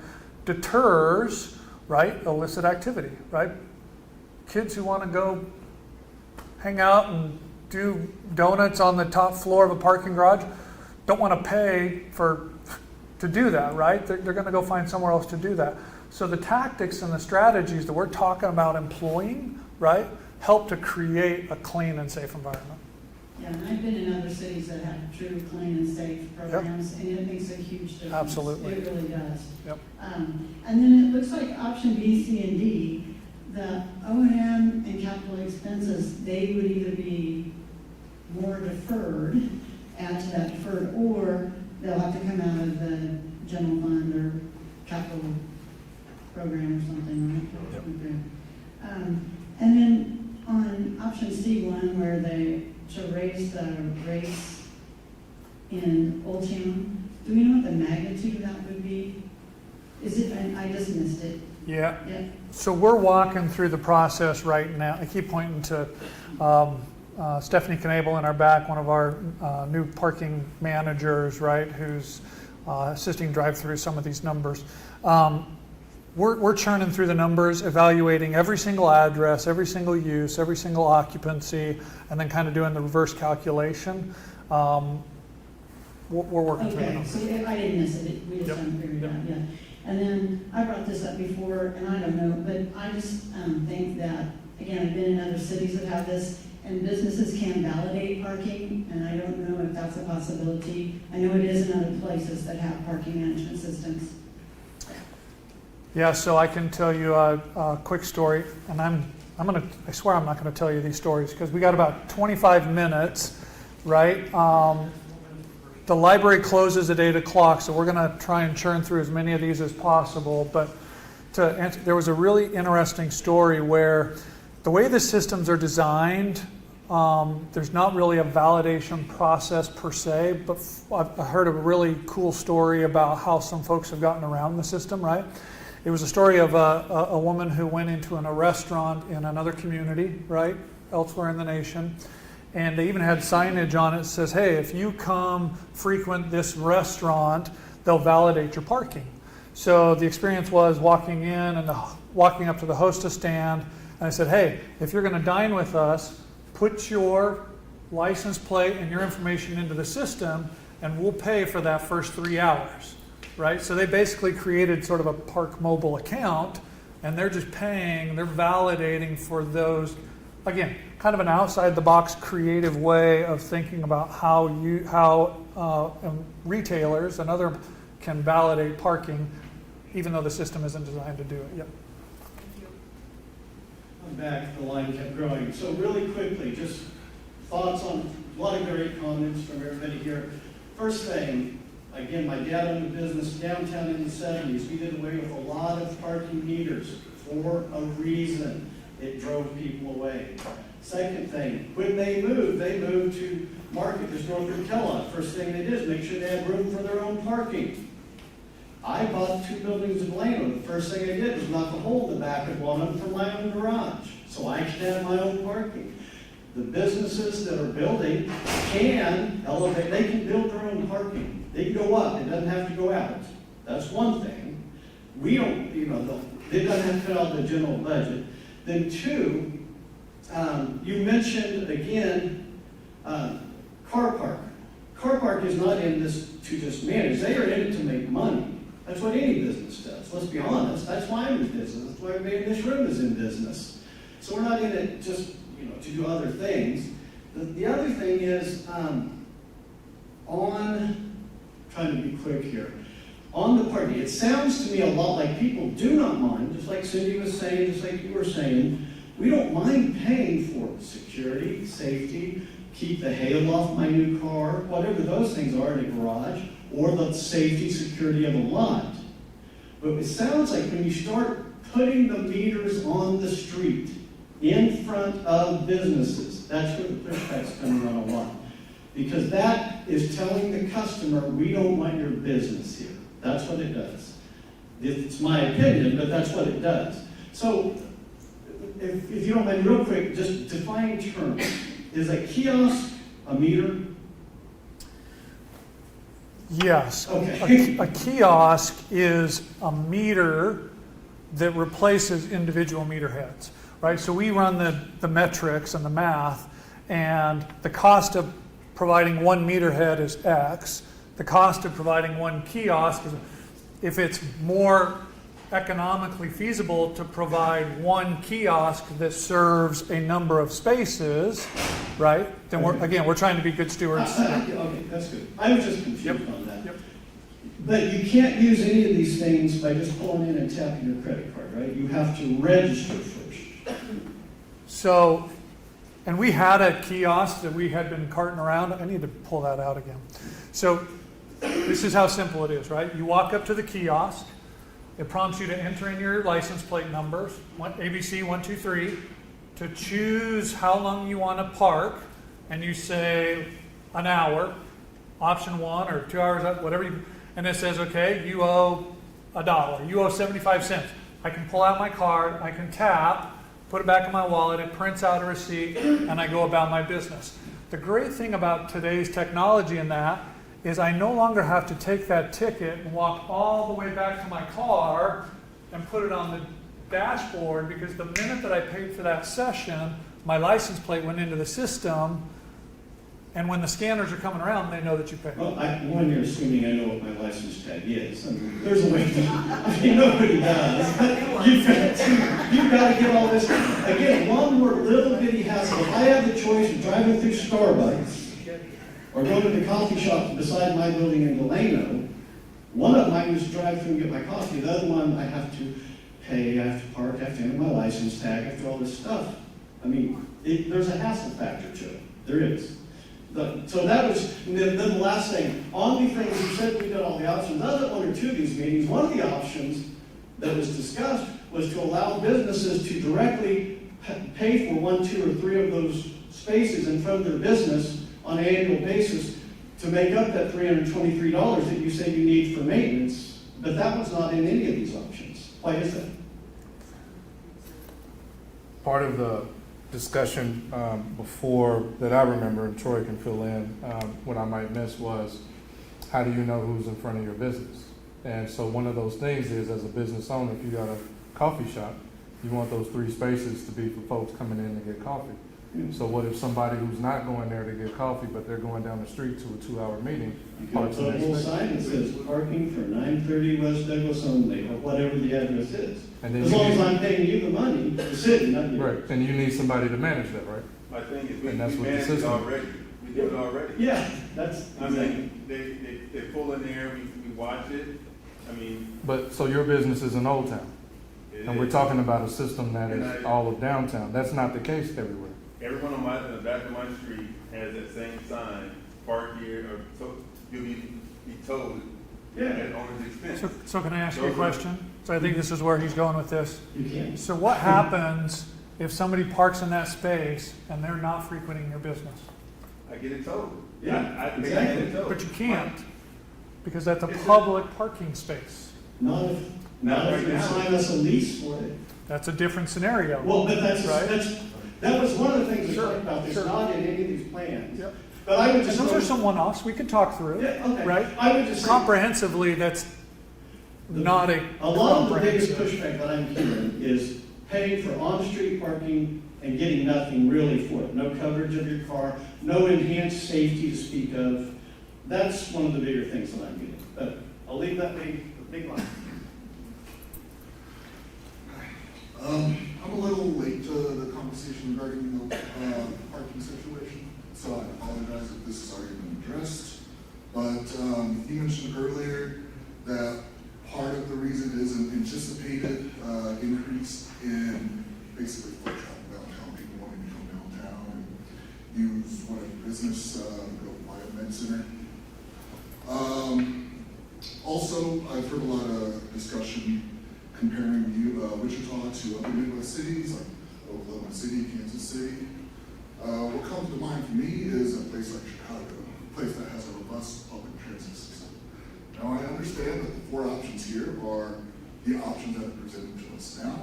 [SPEAKER 2] deters, right, illicit activity, right? Kids who want to go hang out and do donuts on the top floor of a parking garage don't want to pay to do that, right? They're going to go find somewhere else to do that. So the tactics and the strategies that we're talking about employing, right, help to create a clean and safe environment.
[SPEAKER 16] Yeah, and I've been in other cities that have true clean and safe programs, and it makes a huge difference.
[SPEAKER 2] Absolutely.
[SPEAKER 16] It really does.
[SPEAKER 2] Yep.
[SPEAKER 16] And then it looks like option B, C, and D, the O&M and capital expenses, they would either be more deferred, add to that deferred, or they'll have to come out of the general fund or capital program or something, right?
[SPEAKER 2] Yep.
[SPEAKER 16] Okay. And then on option C1, where they to raise the rates in Old Town, do we know what the magnitude of that would be? Is it, I just missed it.
[SPEAKER 2] Yeah.
[SPEAKER 16] Yeah.
[SPEAKER 2] So we're walking through the process right now. I keep pointing to Stephanie Knable in our back, one of our new parking managers, right, who's assisting drive through some of these numbers. We're churning through the numbers, evaluating every single address, every single use, every single occupancy, and then kind of doing the reverse calculation. We're working through the
[SPEAKER 16] Okay,
[SPEAKER 2] numbers.
[SPEAKER 16] so I didn't miss it. We just haven't figured it out yet. And then I brought this up before, and I don't know, but I just think that, again, I've been in other cities that have this, and businesses can validate parking, and I don't know if that's a possibility. I know it is in other places that have parking management systems.
[SPEAKER 2] Yeah, so I can tell you a quick story, and I swear I'm not gonna tell you these stories because we got about 25 minutes, right? The library closes at 8 o'clock, so we're gonna try and churn through as many of these as possible. But to answer, there was a really interesting story where the way the systems are designed, There's not really a validation process per se, but I heard a really cool story about how some folks have gotten around the system, right? It was a story of a woman who went into a restaurant in another community, right, elsewhere in the nation, and they even had signage on it that says, hey, if you come frequent this restaurant, they'll validate your parking. So the experience was walking in and walking up to the hostess stand, and I said, hey, if you're going to dine with us, put your license plate and your information into the system, and we'll pay for that first 3 hours, right? So they basically created sort of a Park Mobile account, and they're just paying, they're validating for those, again, kind of an outside-the-box creative way of thinking about how retailers and other can validate parking, even though the system isn't designed to do it. Yep.
[SPEAKER 4] I'm back, the line kept growing. So really quickly, just thoughts on a lot of great comments from everybody here. First thing, again, my dad owned a business downtown in the 70s. We did away with a lot of parking meters for a reason. It drove people away. Second thing, when they moved to Market, just north of Kellogg. First thing they did is make sure they had room for their own parking. I bought 2 buildings in Delano. The first thing I did was knock a hole in the back of one of them for my own garage, so I could have my own parking. The businesses that are building can elevate, they can build their own parking. They can go up, it doesn't have to go out. That's one thing. We don't, it doesn't have to fit out the general budget. Then 2, you mentioned again, car park. Car park is not in this to just manage, they are in it to make money. That's what any business does. Let's be honest. That's why I'm in business. That's why everybody in this room is in business. So we're not in it just, to do other things. The other thing is, trying to be quick here, on the parking, it sounds to me a lot like people do not mind, just like Cindy was saying, just like you were saying, we don't mind paying for security, safety, keep the hail off my new car, whatever those things are in a garage, or the safety, security of a lot. But it sounds like when you start putting the meters on the street in front of businesses, that's where the pushback's coming on a lot. Because that is telling the customer, we don't want your business here. That's what it does. It's my opinion, but that's what it does. So, if you don't mind, real quick, just define terms. Is a kiosk a meter?
[SPEAKER 2] Yes.
[SPEAKER 4] Okay.
[SPEAKER 2] A kiosk is a meter that replaces individual meter heads, right? So we run the metrics and the math, and the cost of providing 1 meter head is X. The cost of providing 1 kiosk is, if it's more economically feasible to provide 1 kiosk that serves a number of spaces, right? Then we're trying to be good stewards.
[SPEAKER 4] Okay, that's good. I was just confused on that. Yep. But you can't use any of these things by just pulling in and tapping your credit card, right? You have to register first.
[SPEAKER 2] So, and we had a kiosk that we had been carting around. I need to pull that out again. So this is how simple it is, right? You walk up to the kiosk. It prompts you to enter in your license plate numbers, ABC 123, to choose how long you want to park, and you say an hour, option 1, or 2 hours, whatever and it says, okay, you owe $1, you owe 75 cents. I can pull out my card, I can tap, put it back in my wallet, it prints out a receipt, and I go about my business. The great thing about today's technology in that is I no longer have to take that ticket and walk all the way back to my car and put it on the dashboard, because the minute that I paid for that session, my license plate went into the system, and when the scanners are coming around, they know that you paid.
[SPEAKER 4] Well, when you're assuming I know what my license tag is, there's a way to, nobody does. But you've got to get all this. Again, one more little bitty hassle. If I have the choice of driving through Starbucks, or go to the coffee shop beside my building in Delano, one of them I can just drive through and get my coffee. The other one I have to pay, I have to park, I have to enter my license tag, I have to do all this stuff. I mean, there's a hassle factor to it. There is. So that was, then the last thing. On the things, you said we did all the options. I was at 1 or 2 of these meetings. One of the options that was discussed was to allow businesses to directly pay for 1, 2, or 3 of those spaces in front of their business on an annual basis to make up that $323 that you say you need for maintenance, but that was not in any of these options. Why is that?
[SPEAKER 1] Part of the discussion before that I remember, and Troy can fill in what I might miss, was how do you know who's in front of your business? And so one of those things is, as a business owner, if you got a coffee shop, you want those 3 spaces to be for folks coming in to get coffee. So what if somebody who's not going there to get coffee, but they're going down the street to a 2-hour meeting?
[SPEAKER 4] You can put a little sign that says parking for 930 West Douglas only, or whatever the address is.
[SPEAKER 1] And then
[SPEAKER 4] As long as I'm paying you the money, the city, not you.
[SPEAKER 1] Right, and you need somebody to manage that, right?
[SPEAKER 15] My thing is, we
[SPEAKER 1] And that's what the
[SPEAKER 15] manage it
[SPEAKER 1] system-
[SPEAKER 15] already. We do it already.
[SPEAKER 4] Yeah, that's.
[SPEAKER 15] I mean, they pull in there, we watch it. I mean,
[SPEAKER 1] But, so your business is in Old Town,
[SPEAKER 15] it
[SPEAKER 1] and we're
[SPEAKER 15] is.
[SPEAKER 1] talking about a system that
[SPEAKER 15] And
[SPEAKER 1] is
[SPEAKER 15] I-
[SPEAKER 1] all of downtown. That's not the case everywhere.
[SPEAKER 15] Everyone on the back of my street has that same sign, park here, or so, you'll be told at owner's expense.
[SPEAKER 2] So can I ask you a question? So I think this is where he's going with this.
[SPEAKER 4] You can.
[SPEAKER 2] So what happens if somebody parks in that space and they're not frequenting your business?
[SPEAKER 15] I get it told.
[SPEAKER 4] Yeah,
[SPEAKER 15] I get
[SPEAKER 4] exactly.
[SPEAKER 15] it told.
[SPEAKER 2] But you can't, because that's a public parking space.
[SPEAKER 4] Not if you
[SPEAKER 15] now.
[SPEAKER 4] sign us a lease for it.
[SPEAKER 2] That's a different scenario.
[SPEAKER 4] Well, but
[SPEAKER 2] Right.
[SPEAKER 4] that was one of the things we
[SPEAKER 2] Sure,
[SPEAKER 4] talked about, it's
[SPEAKER 2] sure.
[SPEAKER 4] not in any of these plans.
[SPEAKER 2] Yep.
[SPEAKER 4] But I would
[SPEAKER 2] And
[SPEAKER 4] just.
[SPEAKER 2] those are some one-offs, we could talk through,
[SPEAKER 4] Yeah, okay.
[SPEAKER 2] right?
[SPEAKER 4] I would just say.
[SPEAKER 2] Comprehensively, that's not a
[SPEAKER 4] A lot of the biggest
[SPEAKER 2] comprehensive.
[SPEAKER 4] pushback that I'm hearing is paying for on-street parking and getting nothing really for it. No coverage of your car, no enhanced safety to speak of. That's one of the bigger things that I'm getting. But I'll leave that big line.
[SPEAKER 17] I'm a little late to the conversation regarding the parking situation, so I apologize if this has already been addressed. But you mentioned earlier that part of the reason is an anticipated increase in basically foot traffic downtown, people wanting to come downtown and use whatever business, go Biomed Center. Also, I've heard a lot of discussion comparing Wichita to other Midwest cities like Oklahoma City, Kansas City. What comes to mind for me is a place like Chicago, a place that has a robust public transit system. Now, I understand that the 4 options here are the options that are presented to us now.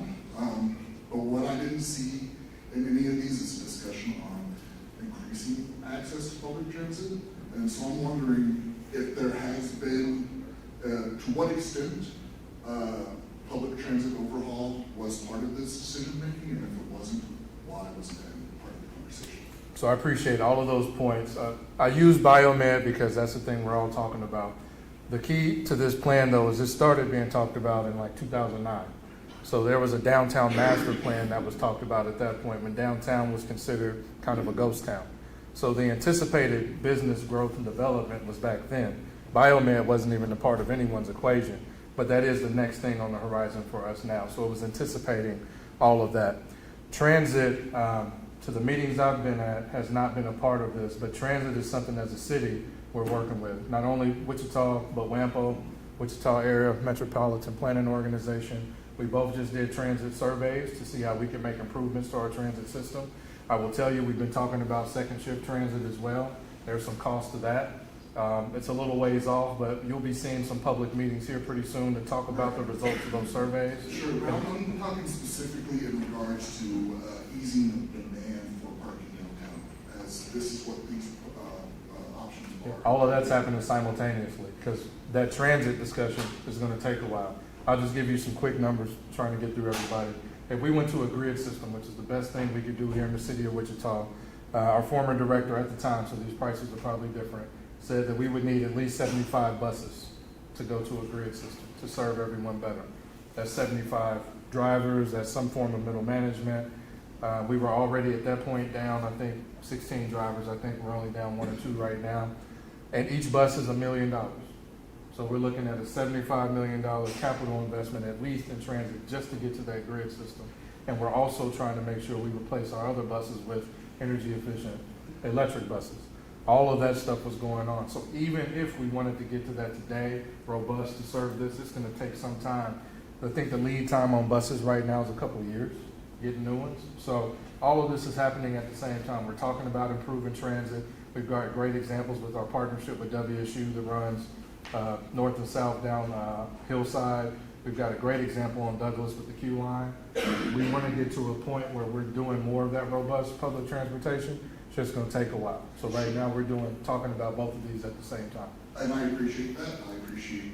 [SPEAKER 17] But what I didn't see in any of these is a discussion on increasing access to public transit. And so I'm wondering if there has been, to what extent, public transit overhaul was part of this decision making, and if it wasn't, why wasn't it part of the conversation?
[SPEAKER 1] So I appreciate all of those points. I use Biomed because that's the thing we're all talking about. The key to this plan, though, is it started being talked about in like 2009. So there was a downtown master plan that was talked about at that point when downtown was considered kind of a ghost town. So the anticipated business growth and development was back then. Biomed wasn't even a part of anyone's equation, but that is the next thing on the horizon for us now. So it was anticipating all of that. Transit, to the meetings I've been at, has not been a part of this, but transit is something as a city we're working with. Not only Wichita, but WAMPO, Wichita Area Metropolitan Planning Organization. We both just did transit surveys to see how we can make improvements to our transit system. I will tell you, we've been talking about second shift transit as well. There's some cost to that. It's a little ways off, but you'll be seeing some public meetings here pretty soon to talk about the results of those surveys.
[SPEAKER 17] Sure, but I'm talking specifically in regards to easing the demand for parking downtown, as this is what these options are.
[SPEAKER 1] All of that's happening simultaneously because that transit discussion is going to take a while. I'll just give you some quick numbers trying to get through everybody. If we went to a grid system, which is the best thing we could do here in the city of Wichita, our former director at the time, so these prices are probably different, said that we would need at least 75 buses to go to a grid system to serve everyone better. That's 75 drivers, that's some form of middle management. We were already at that point down, I think, 16 drivers. I think we're only down 1 or 2 right now. And each bus is $1 million. So we're looking at a $75 million capital investment at least in transit just to get to that grid system. And we're also trying to make sure we replace our other buses with energy efficient electric buses. All of that stuff was going on. So even if we wanted to get to that today, robust to serve this, it's going to take some time. I think the lead time on buses right now is a couple of years. getting new ones. So all of this is happening at the same time. We're talking about improving transit. We've got great examples with our partnership with WSU that runs north and south down Hillside. We've got a great example on Douglas with the Q line. We want to get to a point where we're doing more of that robust public transportation. It's just going to take a while. So right now we're talking about both of these at the same time.
[SPEAKER 17] And I appreciate that. I appreciate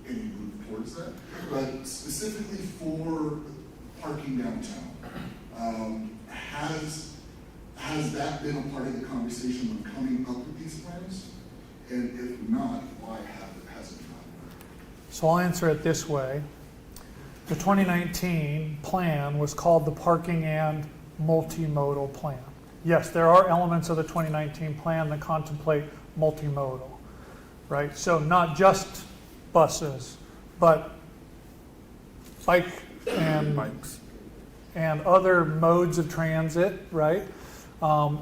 [SPEAKER 17] any move towards that. But specifically for parking downtown, has that been a part of the conversation when coming up with these plans? And if not, why hasn't it not?
[SPEAKER 2] So I'll answer it this way. The 2019 plan was called the Parking and Multimodal Plan. Yes, there are elements of the 2019 plan that contemplate multimodal, right? So not just buses, but bikes and other modes of transit, right?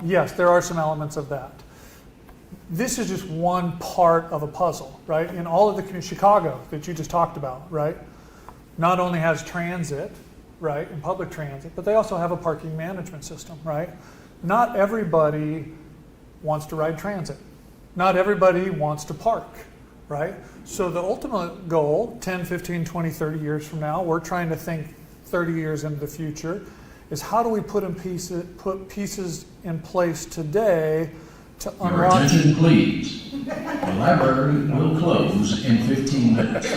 [SPEAKER 2] Yes, there are some elements of that. This is just one part of a puzzle, right? In all of the Chicago that you just talked about, right? Not only has transit, right, and public transit, but they also have a parking management system, right? Not everybody wants to ride transit. Not everybody wants to park, right? So the ultimate goal, 10, 15, 20, 30 years from now, we're trying to think 30 years into the future, is how do we put pieces in place today to unlock...
[SPEAKER 18] Your attention, please. The library will close in 15 minutes.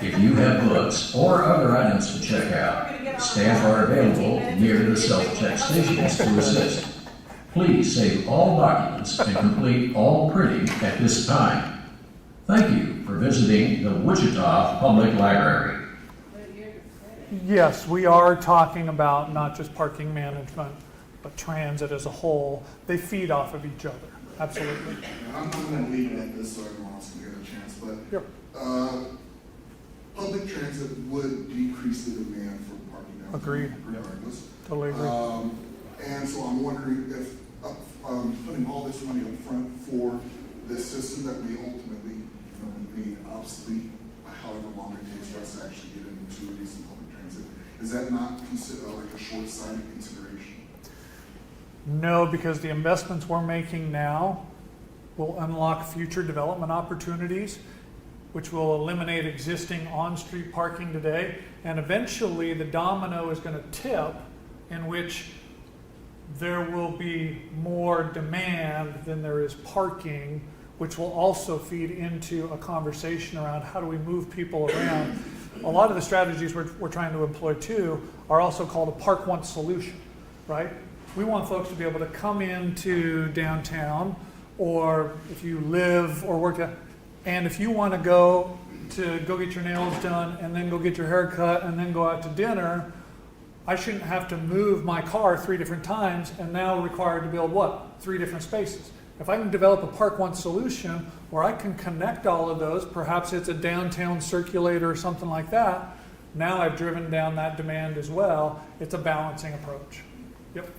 [SPEAKER 18] If you have books or other items to check out, staff are available near the self-check stations to assist. Please save all documents and complete all printing at this time. Thank you for visiting the Wichita Public Library.
[SPEAKER 2] Yes, we are talking about not just parking management, but transit as a whole. They feed off of each other, absolutely.
[SPEAKER 17] I'm going to leave it at this so everyone else can get a chance, but
[SPEAKER 2] yep.
[SPEAKER 17] Public transit would decrease the demand for parking downtown.
[SPEAKER 2] Agreed.
[SPEAKER 17] Regardless.
[SPEAKER 2] Totally agree.
[SPEAKER 17] And so I'm wondering if putting all this money up front for this system that we ultimately be obsolete, however long it takes for us to actually get into decent public transit, is that not considered like a short-sighted consideration?
[SPEAKER 2] No, because the investments we're making now will unlock future development opportunities, which will eliminate existing on-street parking today, and eventually the domino is going to tip in which there will be more demand than there is parking, which will also feed into a conversation around how do we move people around. A lot of the strategies we're trying to employ too are also called a park once solution, right? We want folks to be able to come into downtown, or if you live or work at, and if you want to go get your nails done and then go get your hair cut and then go out to dinner, I shouldn't have to move my car 3 different times and now required to build what? 3 different spaces. If I can develop a park once solution where I can connect all of those, perhaps it's a downtown circulator or something like that, now I've driven down that demand as well. It's a balancing approach. Yep.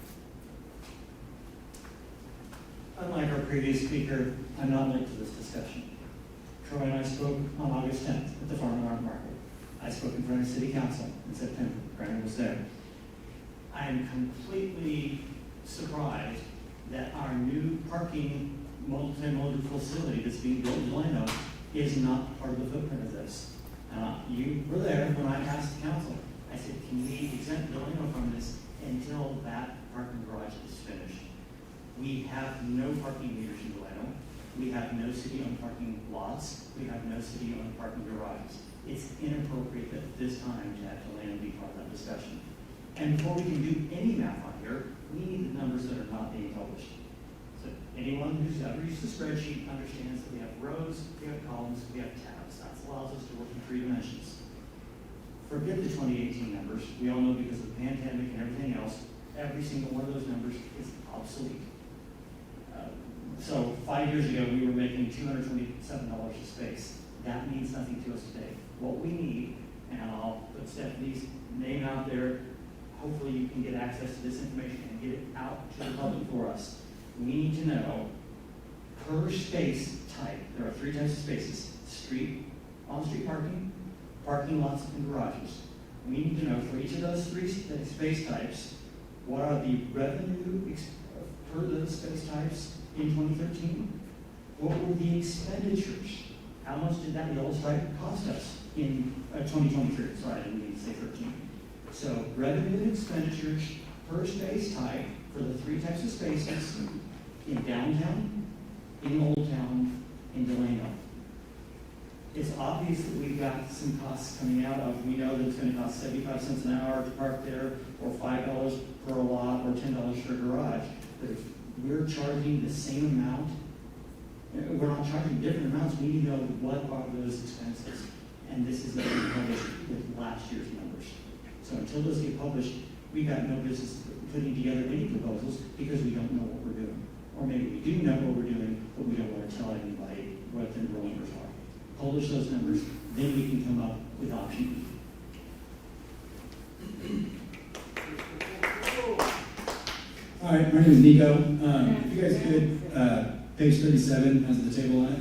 [SPEAKER 4] Unlike our previous speaker, I'm not late to this discussion. Troy and I spoke on August 10th at the Farm and Art Market. I spoke in front of City Council in September. Brandon was there. I am completely surprised that our new parking multimodal facility that's being built in Delano is not part of the footprint of this. You were there when I asked the council. I said, can we exempt Delano from this until that parking garage is finished? We have no parking meters in Delano. We have no city-owned parking lots. We have no city-owned parking garages. It's inappropriate at this time to have Delano be part of that discussion. And before we can do any math on here, we need the numbers that are not being published. So anyone who's ever used a spreadsheet understands that we have rows, we have columns, we have tabs. That allows us to work in 3 dimensions. Forget the 2018 numbers. We all know because of the pandemic and everything else, every single one of those numbers is obsolete. So 5 years ago, we were making $227 a space. That means nothing to us today. What we need, and I'll put Stephanie's name out there, hopefully you can get access to this information and get it out to the public for us. We need to know per space type. There are 3 types of spaces: street, on-street parking, parking lots, and garages. we need to know for each of those three space types, what are the revenue for those space types in 2013? What were the expenditures? How much did that yellow stripe cost us in 2023? Sorry, I didn't mean to say 13. So revenue and expenditures per space type for the three types of spaces in downtown, in Old Town, in Delano. It's obvious that we've got some costs coming out of, we know that it's going to cost 75 cents an hour to park there, or $5 per lot, or $10 for a garage. But if we're charging the same amount, we're not charging different amounts, we need to know what are those expenses. And this is going to be published with last year's numbers. So until those get published, we've got no business putting together any proposals because we don't know what we're doing. Or maybe we do know what we're doing, but we don't want to tell anybody what the real numbers are. Publish those numbers, then we can come up with option E.
[SPEAKER 12] All right, my name is Nico. If you guys could, page 37 has the table on it.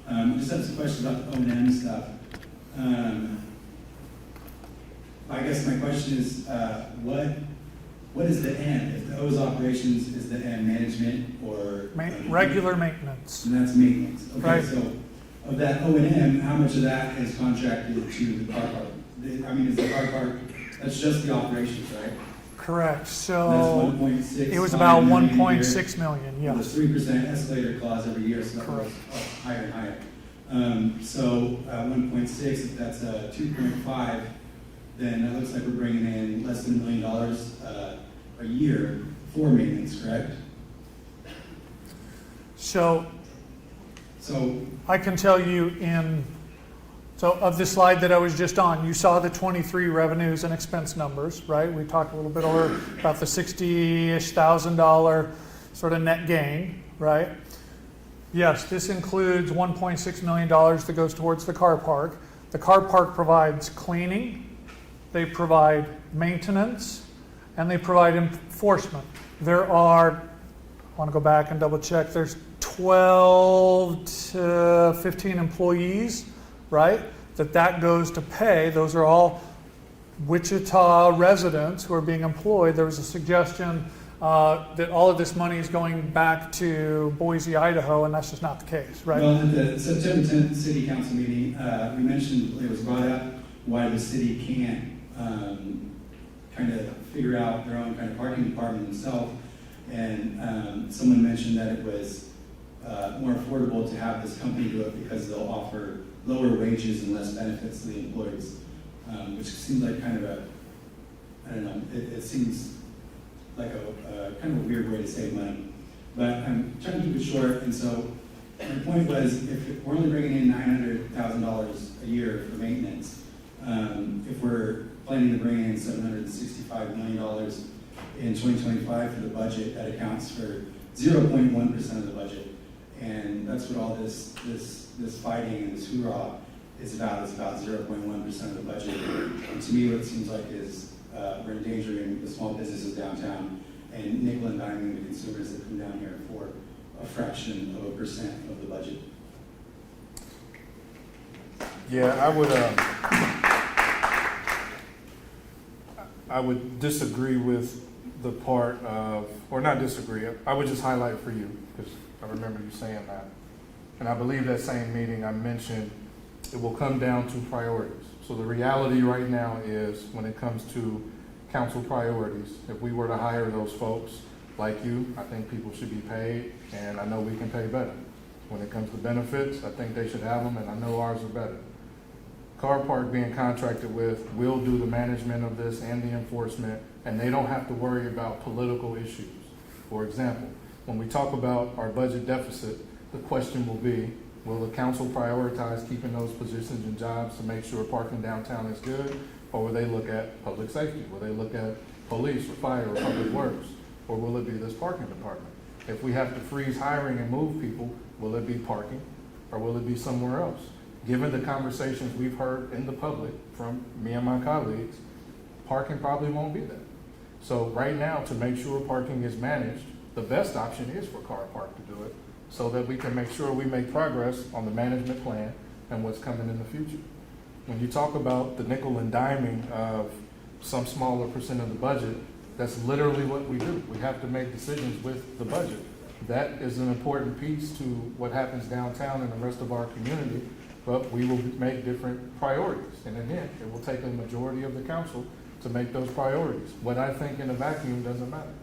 [SPEAKER 12] I just have some questions about the O&M stuff. I guess my question is, what is the M? If the O's operations is the M management or
[SPEAKER 2] Regular maintenance.
[SPEAKER 12] and that's maintenance. Okay,
[SPEAKER 2] Right.
[SPEAKER 12] so of that O&M, how much of that is contracted to the car park? Is the car park, that's just the operations, right?
[SPEAKER 2] Correct.
[SPEAKER 12] That's
[SPEAKER 2] So
[SPEAKER 12] 1.6.
[SPEAKER 2] it was about
[SPEAKER 12] million a year.
[SPEAKER 2] 1.6 million, yes.
[SPEAKER 12] There's 3% escalator clause every year, so that goes
[SPEAKER 2] Correct.
[SPEAKER 12] up higher and higher. So 1.6, if that's 2.5, then it looks like we're bringing in less than $1 million a year for maintenance, correct?
[SPEAKER 2] So
[SPEAKER 12] So
[SPEAKER 2] I can tell you so of the slide that I was just on, you saw the 23 revenues and expense numbers, right? We talked a little bit earlier about the $60,000-ish sort of net gain, right? Yes, this includes $1.6 million that goes towards the car park. The car park provides cleaning, they provide maintenance, and they provide enforcement. There are, I want to go back and double check, there's 12 to 15 employees, right? That goes to pay. Those are all Wichita residents who are being employed. There was a suggestion that all of this money is going back to Boise, Idaho, and that's just not the case, right?
[SPEAKER 12] Well, at the September 10th City Council meeting, we mentioned, it was brought up why the city can't kind of figure out their own kind of parking department themselves. And someone mentioned that it was more affordable to have this company do it because they'll offer lower wages and less benefits to the employees, which seems like kind of I don't know, it seems like a kind of a weird way to save money. But I'm trying to keep it short, and so my point was, if we're only bringing in $900,000 a year for maintenance, if we're planning to bring in $765 million in 2025 for the budget, that accounts for 0.1% of the budget. And that's what all this fighting and this hoorah is about 0.1% of the budget. And to me, what it seems like is we're endangering the small businesses downtown and nickel and diming the consumers that come down here for a fraction of a percent of the budget.
[SPEAKER 1] Yeah, I would disagree with the part of, or not disagree, I would just highlight for you, because I remember you saying that. And I believe that same meeting I mentioned, it will come down to priorities. So the reality right now is when it comes to council priorities, if we were to hire those folks like you, I think people should be paid, and I know we can pay better. When it comes to benefits, I think they should have them, and I know ours are better. Car Park being contracted with will do the management of this and the enforcement, and they don't have to worry about political issues. For example, when we talk about our budget deficit, the question will be, will the council prioritize keeping those positions and jobs to make sure parking downtown is good? Or will they look at public safety? Will they look at police or fire or public works? Or will it be this parking department? If we have to freeze hiring and move people, will it be parking or will it be somewhere else? Given the conversations we've heard in the public from me and my colleagues, parking probably won't be there. So right now, to make sure parking is managed, the best option is for Car Park to do it so that we can make sure we make progress on the management plan and what's coming in the future. when you talk about the nickel and diming of some smaller percent of the budget, that's literally what we do. We have to make decisions with the budget. That is an important piece to what happens downtown and the rest of our community, but we will make different priorities. And again, it will take a majority of the council to make those priorities. What I think in a vacuum doesn't matter.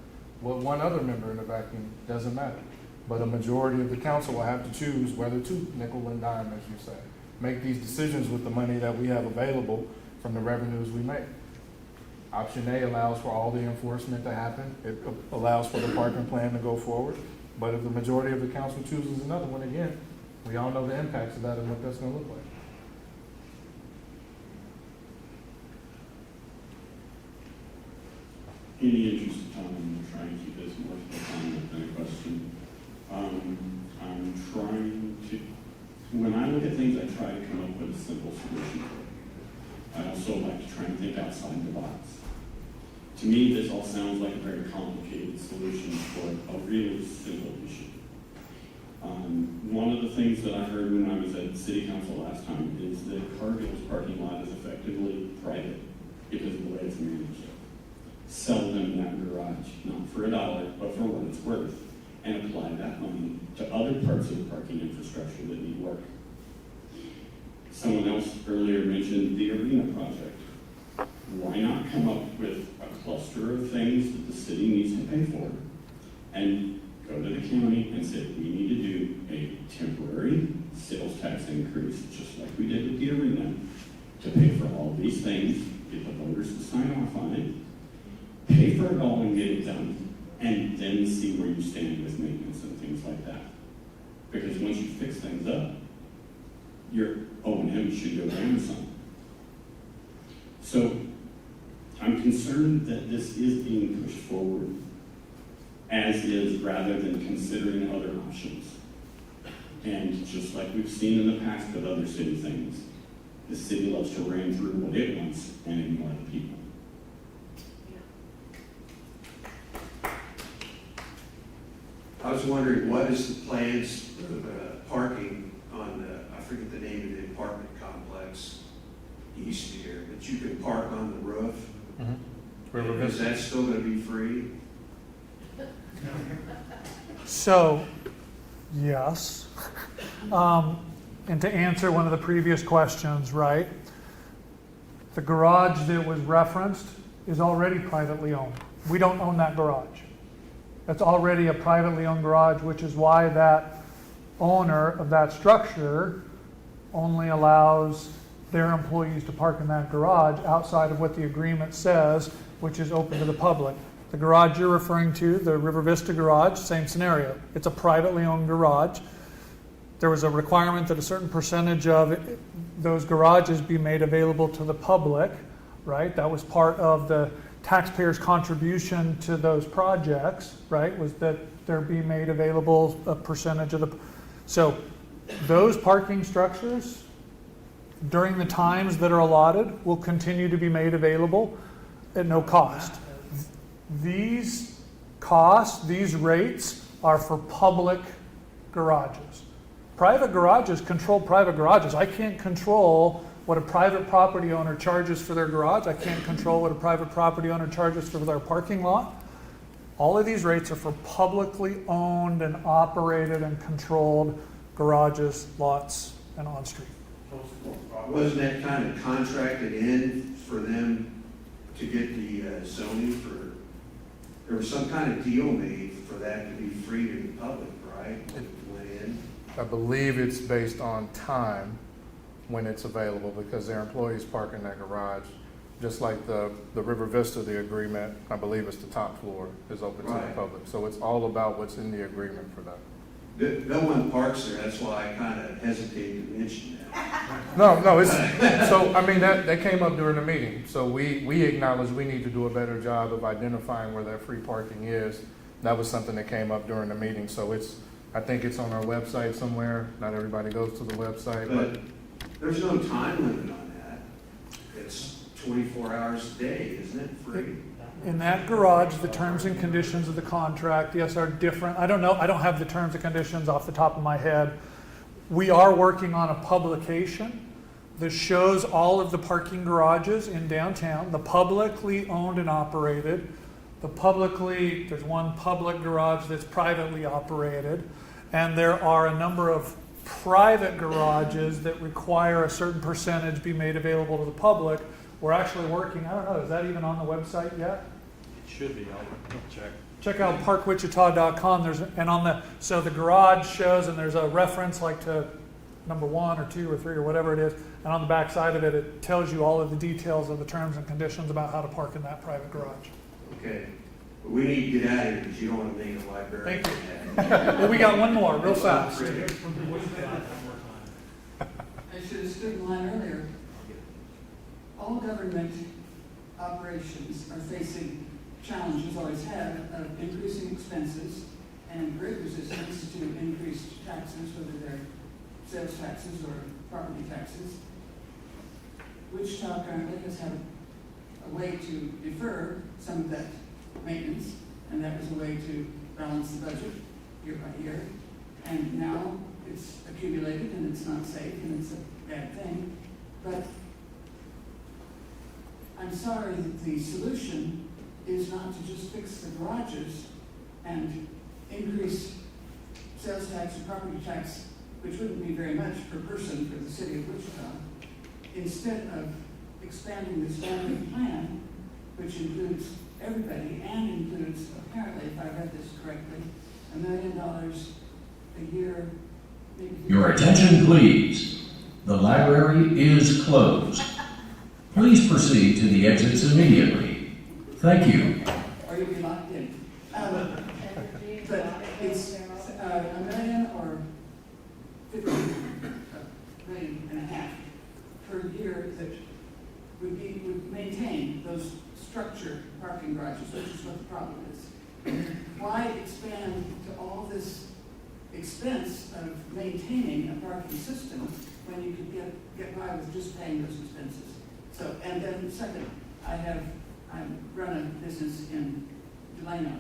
[SPEAKER 1] What one other member in a vacuum doesn't matter. But a majority of the council will have to choose whether to nickel and dime, as you say. Make these decisions with the money that we have available from the revenues we make. Option A allows for all the enforcement to happen. It allows for the parking plan to go forward. But if the majority of the council chooses another one, again, we all know the impacts of that and what that's going to look like.
[SPEAKER 19] In the interest of time, I'm trying to keep this more time than a question. I'm trying to, when I look at things, I try to come up with a simple solution. I also like to try and think outside the box. To me, this all sounds like a very complicated solution for a really simple issue. One of the things that I heard when I was at City Council last time is that Cargill's parking lot is effectively private because of the way it's managed. Sell them that garage, not for $1, but for what it's worth, and apply that money to other parts of the parking infrastructure that need work. Someone else earlier mentioned the arena project. Why not come up with a cluster of things that the city needs to pay for and go to the county and say, we need to do a temporary sales tax increase, just like we did with the arena, to pay for all these things, get the voters to sign off on it, pay for it all and get it done, and then see where you stand with maintenance and things like that. Because once you fix things up, your O&M should go down some. So I'm concerned that this is being pushed forward as is, rather than considering other options. And just like we've seen in the past with other city things, the city loves to ram through what it wants and ignore the people.
[SPEAKER 3] I was wondering, what is the plans for the parking on the, I forget the name of the apartment complex east here, that you can park on the roof?
[SPEAKER 1] Mm-hmm.
[SPEAKER 3] Is that still going to be free?
[SPEAKER 2] So, yes. And to answer one of the previous questions, right? The garage that was referenced is already privately owned. We don't own that garage. That's already a privately owned garage, which is why that owner of that structure only allows their employees to park in that garage outside of what the agreement says, which is open to the public. The garage you're referring to, the River Vista garage, same scenario. It's a privately owned garage. There was a requirement that a certain percentage of those garages be made available to the public, right? That was part of the taxpayers' contribution to those projects, right? Was that there be made available a percentage of the... So those parking structures, during the times that are allotted, will continue to be made available at no cost. These costs, these rates, are for public garages. Private garages control private garages. I can't control what a private property owner charges for their garage. I can't control what a private property owner charges for their parking lot. All of these rates are for publicly owned and operated and controlled garages, lots, and on-street.
[SPEAKER 3] Wasn't that kind of contracted in for them to get the zoning for, there was some kind of deal made for that to be free to the public, right? When it went in?
[SPEAKER 1] I believe it's based on time when it's available, because their employees park in that garage. Just like the River Vista, the agreement, I believe it's the top floor, is open to the public. So it's all about what's in the agreement for that.
[SPEAKER 3] No one parks there, that's why I kind of hesitated to mention that.
[SPEAKER 1] No, it's, so, I mean, that came up during the meeting. So we acknowledge we need to do a better job of identifying where that free parking is. That was something that came up during the meeting. So I think it's on our website somewhere. Not everybody goes to the website.
[SPEAKER 3] But there's no time limit on that. It's 24 hours a day, isn't it, free?
[SPEAKER 2] In that garage, the terms and conditions of the contract, yes, are different. I don't know, I don't have the terms and conditions off the top of my head. We are working on a publication that shows all of the parking garages in downtown, the publicly owned and operated, there's one public garage that's privately operated, and there are a number of private garages that require a certain percentage be made available to the public. We're actually working, I don't know, is that even on the website yet?
[SPEAKER 6] It should be, I'll check.
[SPEAKER 2] Check out parkwichita.com. So the garage shows, and there's a reference like to number 1 or 2 or 3 or whatever it is, and on the back side of it, it tells you all of the details of the terms and conditions about how to park in that private garage.
[SPEAKER 3] Okay, but we need to get out of here because you don't want to make a library.
[SPEAKER 2] Thank you. Well, we got one more, real fast.
[SPEAKER 20] I should have stood in line earlier. All government operations are facing challenges, always have, of increasing expenses and great resistance to increased taxes, whether they're sales taxes or property taxes. Wichita currently has had a way to defer some of that maintenance, and that was a way to balance the budget year by year. And now it's accumulated and it's not safe and it's a bad thing. But I'm sorry that the solution is not to just fix the garages and increase sales tax and property tax, which wouldn't be very much per person for the city of Wichita, instead of expanding this family plan, which includes everybody and includes, apparently, if I read this correctly, $1 million a year.
[SPEAKER 18] Your attention, please. The library is closed. Please proceed to the exits immediately. Thank you.
[SPEAKER 20] Or you'll be locked in. But it's $1 million or $50 million and a half per year that would maintain those structured parking garages, which is what the problem is. Why expand to all this expense of maintaining a parking system when you could get by with just paying those expenses? So, and then second, I run a business in Delano,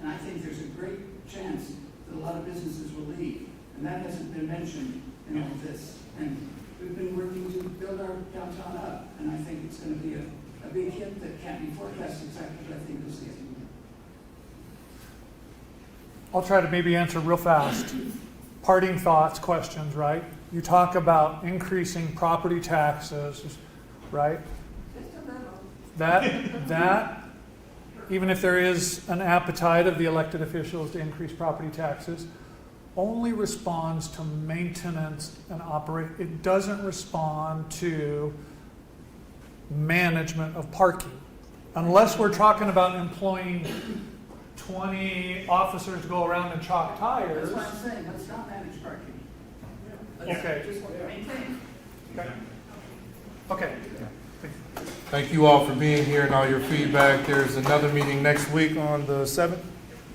[SPEAKER 20] and I think there's a great chance that a lot of businesses will leave, and that hasn't been mentioned in all of this. And we've been working to build our downtown up, and I think it's going to be a big hit that can't be forecast exactly, but I think we'll see it.
[SPEAKER 2] I'll try to maybe answer real fast. Parting thoughts, questions, right? You talk about increasing property taxes, right? That, even if there is an appetite of the elected officials to increase property taxes, only responds to maintenance and operate. It doesn't respond to management of parking. Unless we're talking about employing 20 officers to go around and chalk tires.
[SPEAKER 20] That's what I'm saying. Let's not manage parking.
[SPEAKER 2] Okay.
[SPEAKER 20] Just maintain.
[SPEAKER 2] Okay.
[SPEAKER 1] Thank you all for being here and all your feedback. There's another meeting next week on the 7th,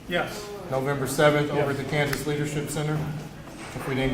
[SPEAKER 2] Yes.
[SPEAKER 1] November 7th, over at the Kansas Leadership Center. If we didn't